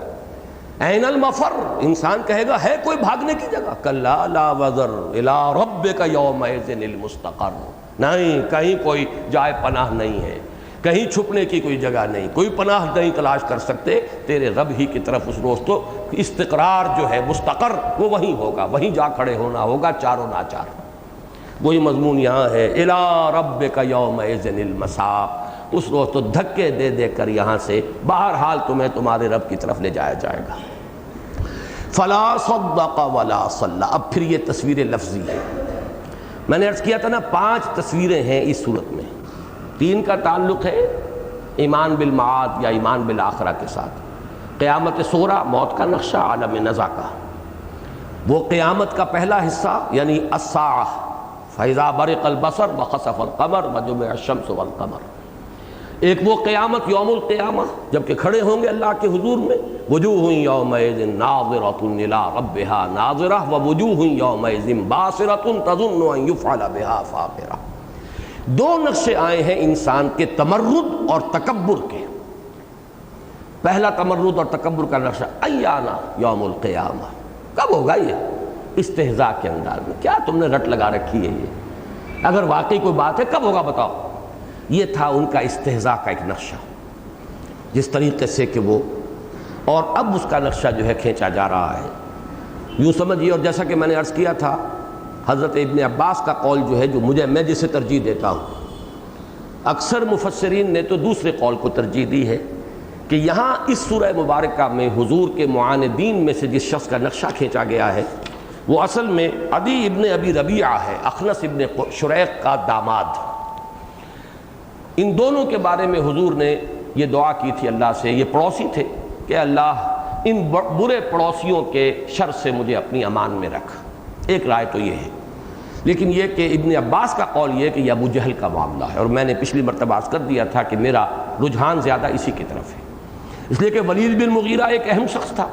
این المفر، انسان کہے گا ہے کوئی بھاگنے کی جگہ، کلا لا وزر الی ربک یومئذ المستقر، نہیں کہیں کوئی جائے پناہ نہیں ہے، کہیں چھپنے کی کوئی جگہ نہیں، کوئی پناہ نہیں تلاش کر سکتے، تیرے رب ہی کی طرف اس روز تو استقرار جو ہے مستقر وہ وہیں ہوگا، وہیں جا کھڑے ہونا ہوگا چاروں ناچار۔ وہی مضمون یہاں ہے، الی ربک یومئذ المساق، اس روز تو دھکے دے دے کر یہاں سے بہرحال تمہیں تمہارے رب کی طرف لے جایا جائے گا۔ فلا صدق ولا صلی، اب پھر یہ تصویر لفظی ہے۔ میں نے عرض کیا تھا نا 5 تصویریں ہیں اس صورت میں، 3 کا تعلق ہے ایمان بالمعاد یا ایمان بالآخرہ کے ساتھ، قیامت صغریٰ موت کا نقشہ عالم نزا کا، وہ قیامت کا پہلا حصہ یعنی الساعہ، فَإِذَا بَرِقَ الْبَصَرُ وَخَسَفَ الْقَمَرُ وَجُمِعَ الشَّمْسُ وَالْقَمَرُ، ایک وہ قیامت یوم القیامہ جبکہ کھڑے ہوں گے اللہ کے حضور میں، وجوہ یومئذ ناظرۃ الی ربہا ناظرہ ووجوہ یومئذ باسرۃ تظن ان یفعل بہا فاقرہ۔ 2 نقشے آئے ہیں انسان کے تمرد اور تکبر کے۔ پہلا تمرد اور تکبر کا نقشہ ایانا یوم القیامہ، کب ہوگا یہ؟ استہزاء کے انداز میں، کیا تم نے رٹ لگا رکھی ہے یہ، اگر واقعی کوئی بات ہے کب ہوگا بتاؤ۔ یہ تھا ان کا استہزاء کا ایک نقشہ، جس طریقے سے کہ وہ، اور اب اس کا نقشہ جو ہے کھینچا جا رہا ہے، یوں سمجھیے، اور جیسا کہ میں نے عرض کیا تھا حضرت ابن عباس کا قول جو ہے، جو میں جسے ترجیح دیتا ہوں، اکثر مفسرین نے تو دوسرے قول کو ترجیح دی ہے کہ یہاں اس سورہ مبارکہ میں حضور کے معاندین میں سے جس شخص کا نقشہ کھینچا گیا ہے وہ اصل میں عدی ابن ابی ربیعہ ہے، اخنس ابن شریق کا داماد۔ ان دونوں کے بارے میں حضور نے یہ دعا کی تھی اللہ سے، یہ پڑوسی تھے، کہ اللہ ان برے پڑوسیوں کے شر سے مجھے اپنی امان میں رکھ۔ ایک رائے تو یہ ہے، لیکن یہ کہ ابن عباس کا قول یہ کہ یہ ابو جہل کا معاملہ ہے، اور میں نے پچھلی مرتبہ عرض کر دیا تھا کہ میرا رجحان زیادہ اسی کی طرف ہے، اس لیے کہ ولید بن مغیرہ ایک اہم شخص تھا،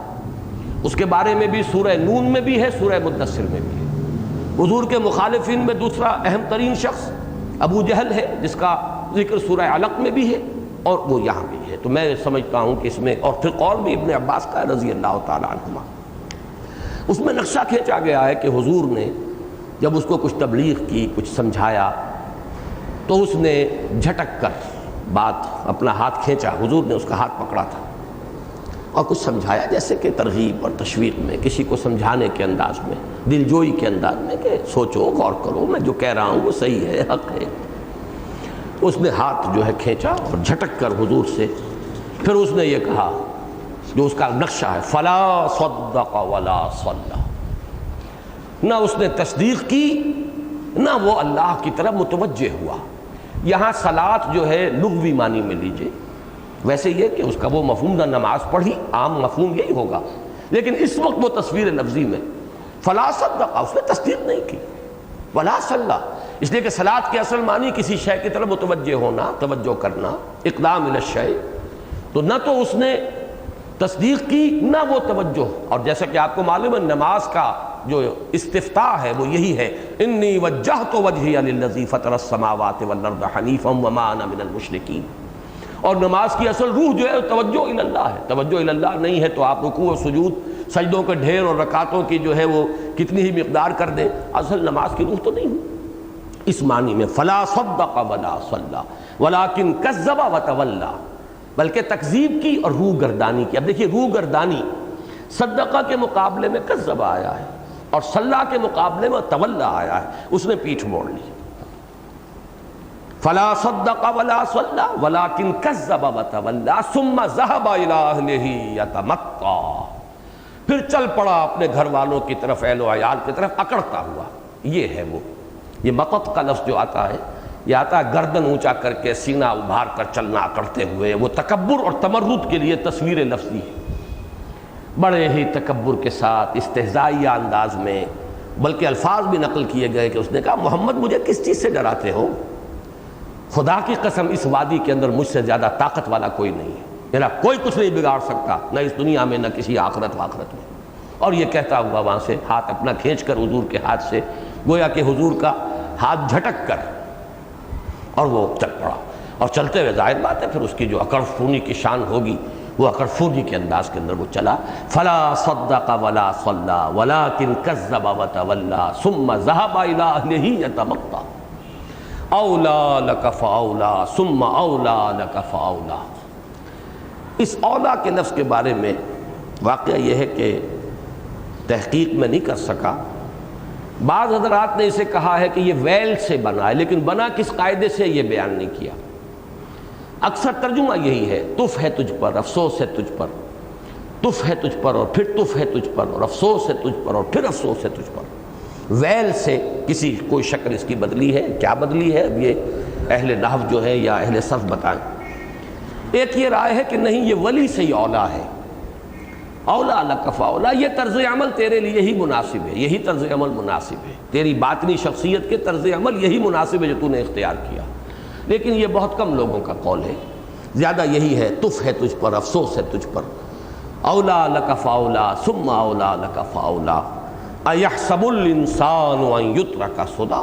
اس کے بارے میں بھی سورہ نون میں بھی ہے، سورہ مدثر میں بھی ہے۔ حضور کے مخالفین میں دوسرا اہم ترین شخص ابو جہل ہے، جس کا ذکر سورہ علق میں بھی ہے اور وہ یہاں بھی ہے۔ تو میں سمجھتا ہوں کہ اس میں، اور پھر قول بھی ابن عباس کا رضی اللہ تعالیٰ عنہما، اس میں نقشہ کھینچا گیا ہے کہ حضور نے جب اس کو کچھ تبلیغ کی، کچھ سمجھایا، تو اس نے جھٹک کر بات اپنا ہاتھ کھینچا، حضور نے اس کا ہاتھ پکڑا تھا اور کچھ سمجھایا، جیسے کہ ترغیب اور تشویق میں، کسی کو سمجھانے کے انداز میں، دلجوئی کے انداز میں کہ سوچو، غور کرو، میں جو کہہ رہا ہوں وہ صحیح ہے، حق ہے۔ اس نے ہاتھ جو ہے کھینچا اور جھٹک کر حضور سے، پھر اس نے یہ کہا جو اس کا نقشہ ہے، فلا صدق ولا صلی، نہ اس نے تصدیق کی نہ وہ اللہ کی طرف متوجہ ہوا۔ یہاں صلاۃ جو ہے لغوی معنی میں لیجئے، ویسے یہ کہ اس کا وہ مفہوم نہ نماز پڑھی، عام مفہوم یہی ہوگا، لیکن اس وقت وہ تصویر لفظی میں فلا صدق، اس نے تصدیق نہیں کی، ولا صلی، اس لیے کہ صلاۃ کے اصل معنی کسی شے کی طرف متوجہ ہونا، توجہ کرنا، اقدام الی الشیء، تو نہ تو اس نے تصدیق کی نہ وہ توجہ۔ اور جیسا کہ آپ کو معلوم ہے نماز کا جو استفتاح ہے وہ یہی ہے، انی وجہت وجہی للذی فطر السماوات والارض حنیفا وما انا من المشرکین۔ اور نماز کی اصل روح جو ہے توجہ الی اللہ ہے، توجہ الی اللہ نہیں ہے تو آپ رکوع و سجود سجدوں کے ڈھیر اور رکعتوں کی جو ہے وہ کتنی ہی مقدار کر دیں، اصل نماز کی روح تو نہیں ہوئی۔ اس معنی میں فلا صدق ولا صلی ولکن کذب وتولی، بلکہ تکذیب کی اور روح گردانی کی۔ اب دیکھیے روح گردانی صدقہ کے مقابلے میں کذب آیا ہے اور صلی کے مقابلے میں تولی آیا ہے، اس نے پیٹھ موڑ لی۔ فلا صدق ولا صلی ولکن کذب وتولی ثم ذهب الى اهله يتمطى، پھر چل پڑا اپنے گھر والوں کی طرف، اہل و عیال کی طرف اکڑتا ہوا۔ یہ ہے وہ، یہ مقت کا لفظ جو آتا ہے یہ آتا ہے گردن اونچا کر کے سینہ ابھار کر چلنا اکڑتے ہوئے، وہ تکبر اور تمرد کے لیے تصویر لفظی ہے۔ بڑے ہی تکبر کے ساتھ استہزائیہ انداز میں، بلکہ الفاظ بھی نقل کیے گئے کہ اس نے کہا محمد مجھے کس چیز سے ڈراتے ہو؟ خدا کی قسم اس وادی کے اندر مجھ سے زیادہ طاقت والا کوئی نہیں ہے، میرا کوئی کچھ نہیں بگاڑ سکتا، نہ اس دنیا میں نہ کسی آخرت واخرت میں۔ اور یہ کہتا ہوا وہاں سے ہاتھ اپنا کھینچ کر حضور کے ہاتھ سے، گویا کہ حضور کا ہاتھ جھٹک کر، اور وہ چل پڑا۔ اور چلتے ہوئے ظاہر بات ہے پھر اس کی جو اکڑ فونی کی شان ہوگی، وہ اکڑ فونی کے انداز کے اندر وہ چلا۔ فلا صدق ولا صلی ولکن کذب وتولی ثم ذهب الى اهله يتمطى اولی لک فاولی ثم اولی لک فاولی۔ اس اولا کے لفظ کے بارے میں واقعہ یہ ہے کہ تحقیق میں نہیں کر سکا، بعض حضرات نے اسے کہا ہے کہ یہ ویل سے بنا ہے، لیکن بنا کس قاعدے سے یہ بیان نہیں کیا۔ اکثر ترجمہ یہی ہے، تف ہے تجھ پر، افسوس ہے تجھ پر، تف ہے تجھ پر اور پھر تف ہے تجھ پر، اور افسوس ہے تجھ پر اور پھر افسوس ہے تجھ پر۔ ویل سے کسی کوئی شکل اس کی بدلی ہے، کیا بدلی ہے اب یہ اہل نحو جو ہے یا اہل صرف بتائیں۔ ایک یہ رائے ہے کہ نہیں یہ ولی سے ہی اولا ہے، اولا لک فاولا، یہ طرز عمل تیرے لیے ہی مناسب ہے، یہی طرز عمل مناسب ہے، تیری باطنی شخصیت کے طرز عمل یہی مناسب ہے جو تو نے اختیار کیا۔ لیکن یہ بہت کم لوگوں کا قول ہے، زیادہ یہی ہے تف ہے تجھ پر، افسوس ہے تجھ پر، اولا لک فاولا ثم اولا لک فاولا ایحسب الانسان ان یترک سدی۔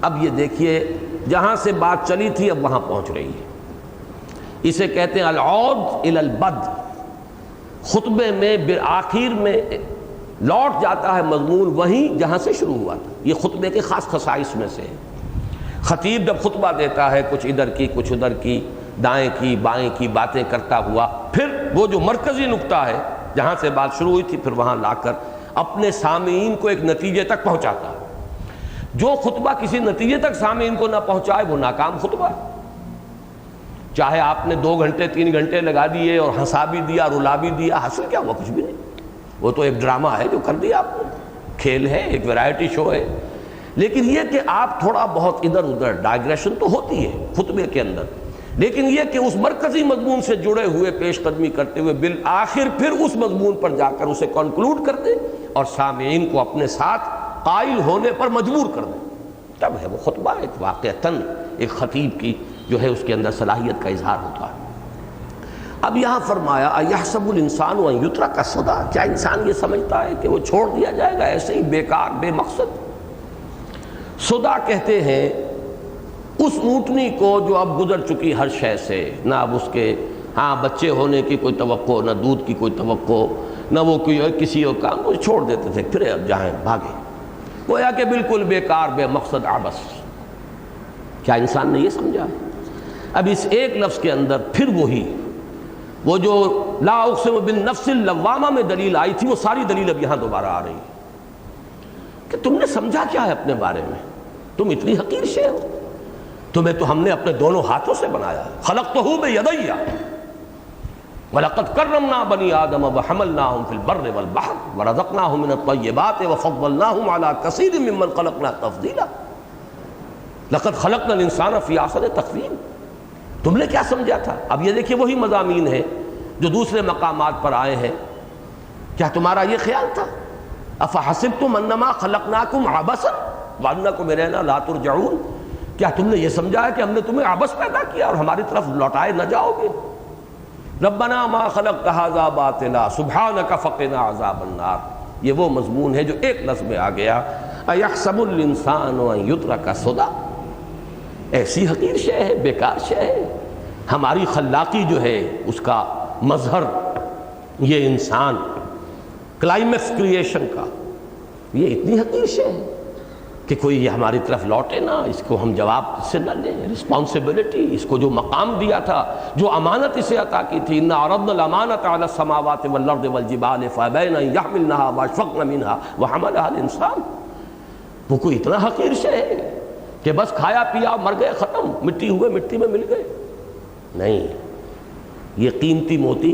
اب یہ دیکھیے جہاں سے بات چلی تھی اب وہاں پہنچ رہی ہے، اسے کہتے ہیں العود الی البد۔ خطبے میں بالآخر میں لوٹ جاتا ہے مضمون وہیں جہاں سے شروع ہوا تھا، یہ خطبے کے خاص خصائص میں سے ہے۔ خطیب جب خطبہ دیتا ہے کچھ ادھر کی کچھ ادھر کی، دائیں کی بائیں کی باتیں کرتا ہوا، پھر وہ جو مرکزی نقطہ ہے جہاں سے بات شروع ہوئی تھی پھر وہاں لا کر اپنے سامعین کو ایک نتیجے تک پہنچاتا ہے۔ جو خطبہ کسی نتیجے تک سامعین کو نہ پہنچائے وہ ناکام خطبہ ہے۔ چاہے آپ نے 2 گھنٹے 3 گھنٹے لگا دیے اور ہنسا بھی دیا رلا بھی دیا، حاصل کیا ہوا؟ کچھ بھی نہیں، وہ تو ایک ڈرامہ ہے جو کر دیا آپ نے، کھیل ہے، ایک ویرائٹی شو ہے۔ لیکن یہ کہ آپ تھوڑا بہت ادھر ادھر ڈائگریشن تو ہوتی ہے خطبے کے اندر، لیکن یہ کہ اس مرکزی مضمون سے جڑے ہوئے پیش قدمی کرتے ہوئے بالآخر پھر اس مضمون پر جا کر اسے کنکلوڈ کر دیں اور سامعین کو اپنے ساتھ قائل ہونے پر مجبور کر دیں، تب ہے وہ خطبہ ایک واقعتاً ایک خطیب کی جو ہے اس کے اندر صلاحیت کا اظہار ہوتا ہے۔ اب یہاں فرمایا ایحسب الانسان ان یترک سدی، کیا انسان یہ سمجھتا ہے کہ وہ چھوڑ دیا جائے گا ایسے ہی بیکار بے مقصد؟ سدا کہتے ہیں اس اونٹنی کو جو اب گزر چکی ہر شے سے، نہ اب اس کے بچے ہونے کی کوئی توقع، نہ دودھ کی کوئی توقع، نہ وہ کوئی کسی اور کام، وہ چھوڑ دیتے تھے پھر اب جائیں بھاگے، گویا کہ بالکل بیکار بے مقصد عبث۔ کیا انسان نے یہ سمجھا ہے؟ اب اس ایک لفظ کے اندر پھر وہی وہ جو لا اقسم بالنفس اللوامہ میں دلیل آئی تھی وہ ساری دلیل اب یہاں دوبارہ آ رہی ہے کہ تم نے سمجھا کیا ہے اپنے بارے میں؟ تم اتنی حقیر شے ہو، تمہیں تو ہم نے اپنے دونوں ہاتھوں سے بنایا، خلقتہ بیدی وَلَقَدْ كَرَّمْنَا بَنِي آدَمَ وَحَمَلْنَاهُمْ فِي الْبَرِّ وَالْبَحْرِ وَرَزَقْنَاهُمْ مِنَ الطَّيِّبَاتِ وَفَضَّلْنَاهُمْ عَلَى كَثِيرٍ مِّمَّنْ خَلَقْنَا تَفْضِيلًا لَقَدْ خَلَقْنَا الْإِنسَانَ فِي أَحْسَنِ تَقْوِيمٍ۔ تم نے کیا سمجھا تھا؟ اب یہ دیکھیے وہی مضامین ہیں جو دوسرے مقامات پر آئے ہیں۔ کیا تمہارا یہ خیال تھا؟ أَفَحَسِبْتُمْ أَنَّمَا خَلَقْنَاكُمْ عَبَثًا وَأَنَّكُمْ إِلَيْنَا لَا تُرْجَعُونَ؟ کیا تم نے یہ سمجھا ہے کہ ہم نے تمہیں عبث پیدا کیا اور ہماری طرف لوٹائے نہ جاؤ گے؟ ربنا ما خلقت هذا باطلا سبحانك فقنا عذاب النار، یہ وہ مضمون ہے جو ایک لفظ میں آ گیا، ایحسب الانسان ان یترک سدی۔ ایسی حقیر شے ہے، بیکار شے ہے، ہماری خلاقی جو ہے اس کا مظہر یہ انسان کلائمیکس کریشن کا، یہ اتنی حقیر شے ہے کہ کوئی یہ ہماری طرف لوٹے نا، اس کو ہم جواب سے نہ لیں. رسپانسبلٹی، اس کو جو مقام دیا تھا، جو امانت اسے عطا کی تھی، اِنَّا عَرَضْنَا الْأَمَانَةَ عَلَى السَّمَاوَاتِ وَالْأَرْضِ وَالْجِبَالِ فَأَبَيْنَ أَن يَحْمِلْنَهَا وَأَشْفَقْنَ مِنْهَا وَحَمَلَهَا الْإِنسَانُ. وہ کوئی اتنا حقیر شے ہے کہ بس کھایا پیا مر گئے ختم، مٹی ہوئے مٹی میں مل گئے. نہیں، یہ قیمتی موتی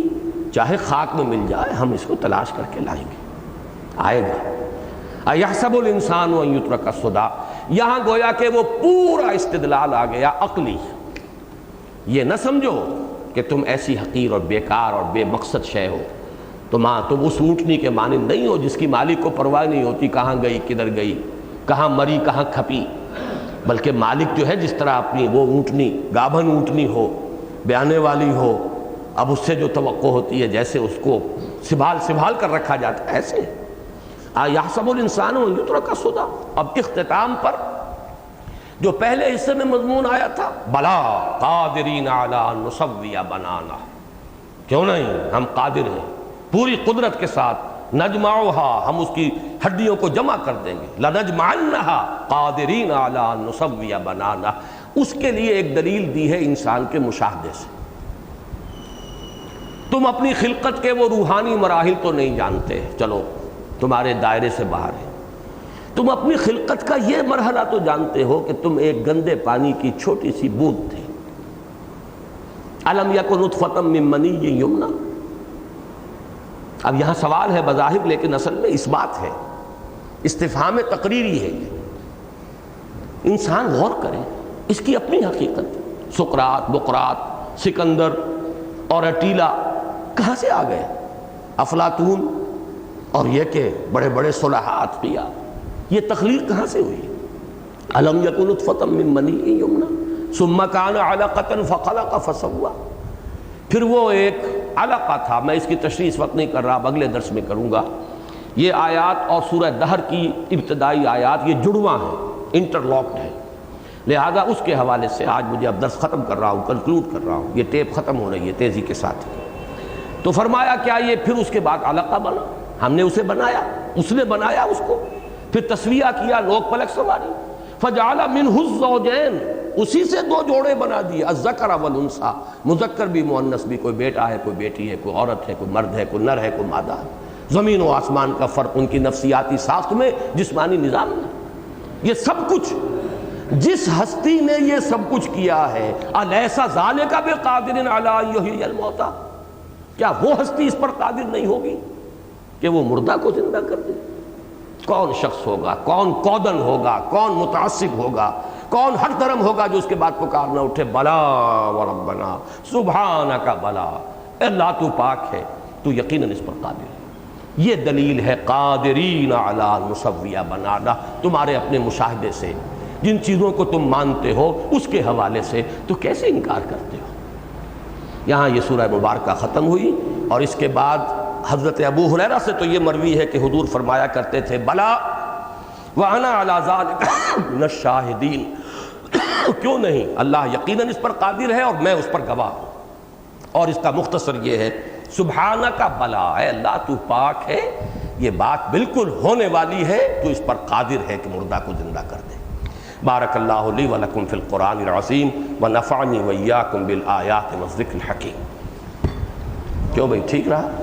چاہے خاک میں مل جائے، ہم اس کو تلاش کر کے لائیں گے، آئے گا. اَيَحْسَبُ الْإِنسَانُ أَن يُتْرَكَ سُدًى. یہاں گویا کہ وہ پورا استدلال آ گیا عقلی. یہ نہ سمجھو کہ تم ایسی حقیر اور بیکار اور بے مقصد شے ہو. تم اس اونٹنی کے مانند نہیں ہو جس کی مالک کو پرواہ نہیں ہوتی کہاں گئی کدھر گئی، کہاں مری کہاں کھپی. بلکہ مالک جو ہے جس طرح اپنی وہ اونٹنی گابھن اونٹنی ہو، بیانے والی ہو، اب اس سے جو توقع ہوتی ہے جیسے اس کو سنبھال کر رکھا جاتا ہے، ایسے یحسب الانسان ان یترک سدی. اب اختتام پر جو پہلے حصے میں مضمون آیا تھا، بلا قادرین علی ان نسوی بنانا، کیوں نہیں، ہم قادر ہیں پوری قدرت کے ساتھ. نجمعها، ہم اس کی ہڈیوں کو جمع کر دیں گے. لنجمعنها قادرین علی ان نسوی بنانا. اس کے لیے ایک دلیل دی ہے انسان کے مشاہدے سے. تم اپنی خلقت کے وہ روحانی مراحل تو نہیں جانتے، چلو تمہارے دائرے سے باہر ہے. تم اپنی خلقت کا یہ مرحلہ تو جانتے ہو کہ تم ایک گندے پانی کی چھوٹی سی بوند تھے. الم یکن نطفۃ من منی یمنی. اب یہاں سوال ہے بظاہر، لیکن اصل میں اس بات ہے، استفہام تقریری ہے. یہ انسان غور کرے، اس کی اپنی حقیقت. سقراط، بقراط، سکندر اور اٹیلا کہاں سے آ گئے؟ افلاطون اور یہ کہ بڑے بڑے صلحاء کیا، یہ تخلیق کہاں سے ہوئی؟ الم یکن نطفۃ من منی یمنی ثم کان علقۃ فخلق فسوی. پھر وہ ایک علقہ تھا. میں اس کی تشریح اس وقت نہیں کر رہا، اب اگلے درس میں کروں گا. یہ آیات اور سورہ دہر کی ابتدائی آیات یہ جڑواں ہیں، انٹرلاکڈ ہیں. لہذا اس کے حوالے سے آج مجھے اب درس ختم کر رہا ہوں، کنکلوڈ کر رہا ہوں، یہ ٹیپ ختم ہو رہی ہے تیزی کے ساتھ. تو فرمایا کیا یہ پھر اس کے بعد علقہ بنا؟ ہم نے اسے بنایا، اس نے بنایا اس کو، پھر تسویہ کیا، لوک پلک سنواری. فجعل منہ الزوجین، اسی سے دو جوڑے بنا دیے، الذکر والانثی، مذکر بھی مؤنث بھی، کوئی بیٹا ہے کوئی بیٹی ہے، کوئی عورت ہے کوئی مرد ہے، کوئی نر ہے کوئی مادہ ہے. زمین و آسمان کا فرق ان کی نفسیاتی ساخت میں، جسمانی نظام میں. یہ سب کچھ جس ہستی نے یہ سب کچھ کیا ہے، الیس ذالک بقادر علی ان یحیی الموتى، کیا وہ ہستی اس پر قادر نہیں ہوگی کہ وہ مردہ کو زندہ کر دے؟ کون شخص ہوگا، کون کودن ہوگا، کون متعصب ہوگا، کون ہر درم ہوگا جو اس کے بعد پکار نہ اٹھے بلا وربنا سبحانک بلا، اے اللہ تو پاک ہے، تو یقیناً اس پر قادر ہے. یہ دلیل ہے قادرین علی ان نسوی بنانا. تمہارے اپنے مشاہدے سے جن چیزوں کو تم مانتے ہو اس کے حوالے سے تو کیسے انکار کرتے ہو؟ یہاں یہ سورہ مبارکہ ختم ہوئی، اور اس کے بعد حضرت ابو ہریرہ سے تو یہ مروی ہے کہ حضور فرمایا کرتے تھے بلا وَأَنَا عَلَى ذَلِكَ مِنَ الشَّاهِدِينَ. کیوں نہیں، اللہ یقیناً اس پر قادر ہے اور میں اس پر گواہ ہوں. اور اس کا مختصر یہ ہے سبحانک بلا، اے اللہ تو پاک ہے، یہ بات بالکل ہونے والی ہے، تو اس پر قادر ہے کہ مردہ کو زندہ کر دے. بارک اللہ لی ولکم فی القرآن العظیم ونفعنی وإیاکم بالآیات والذکر الحکیم. کیوں بھائی ٹھیک رہا؟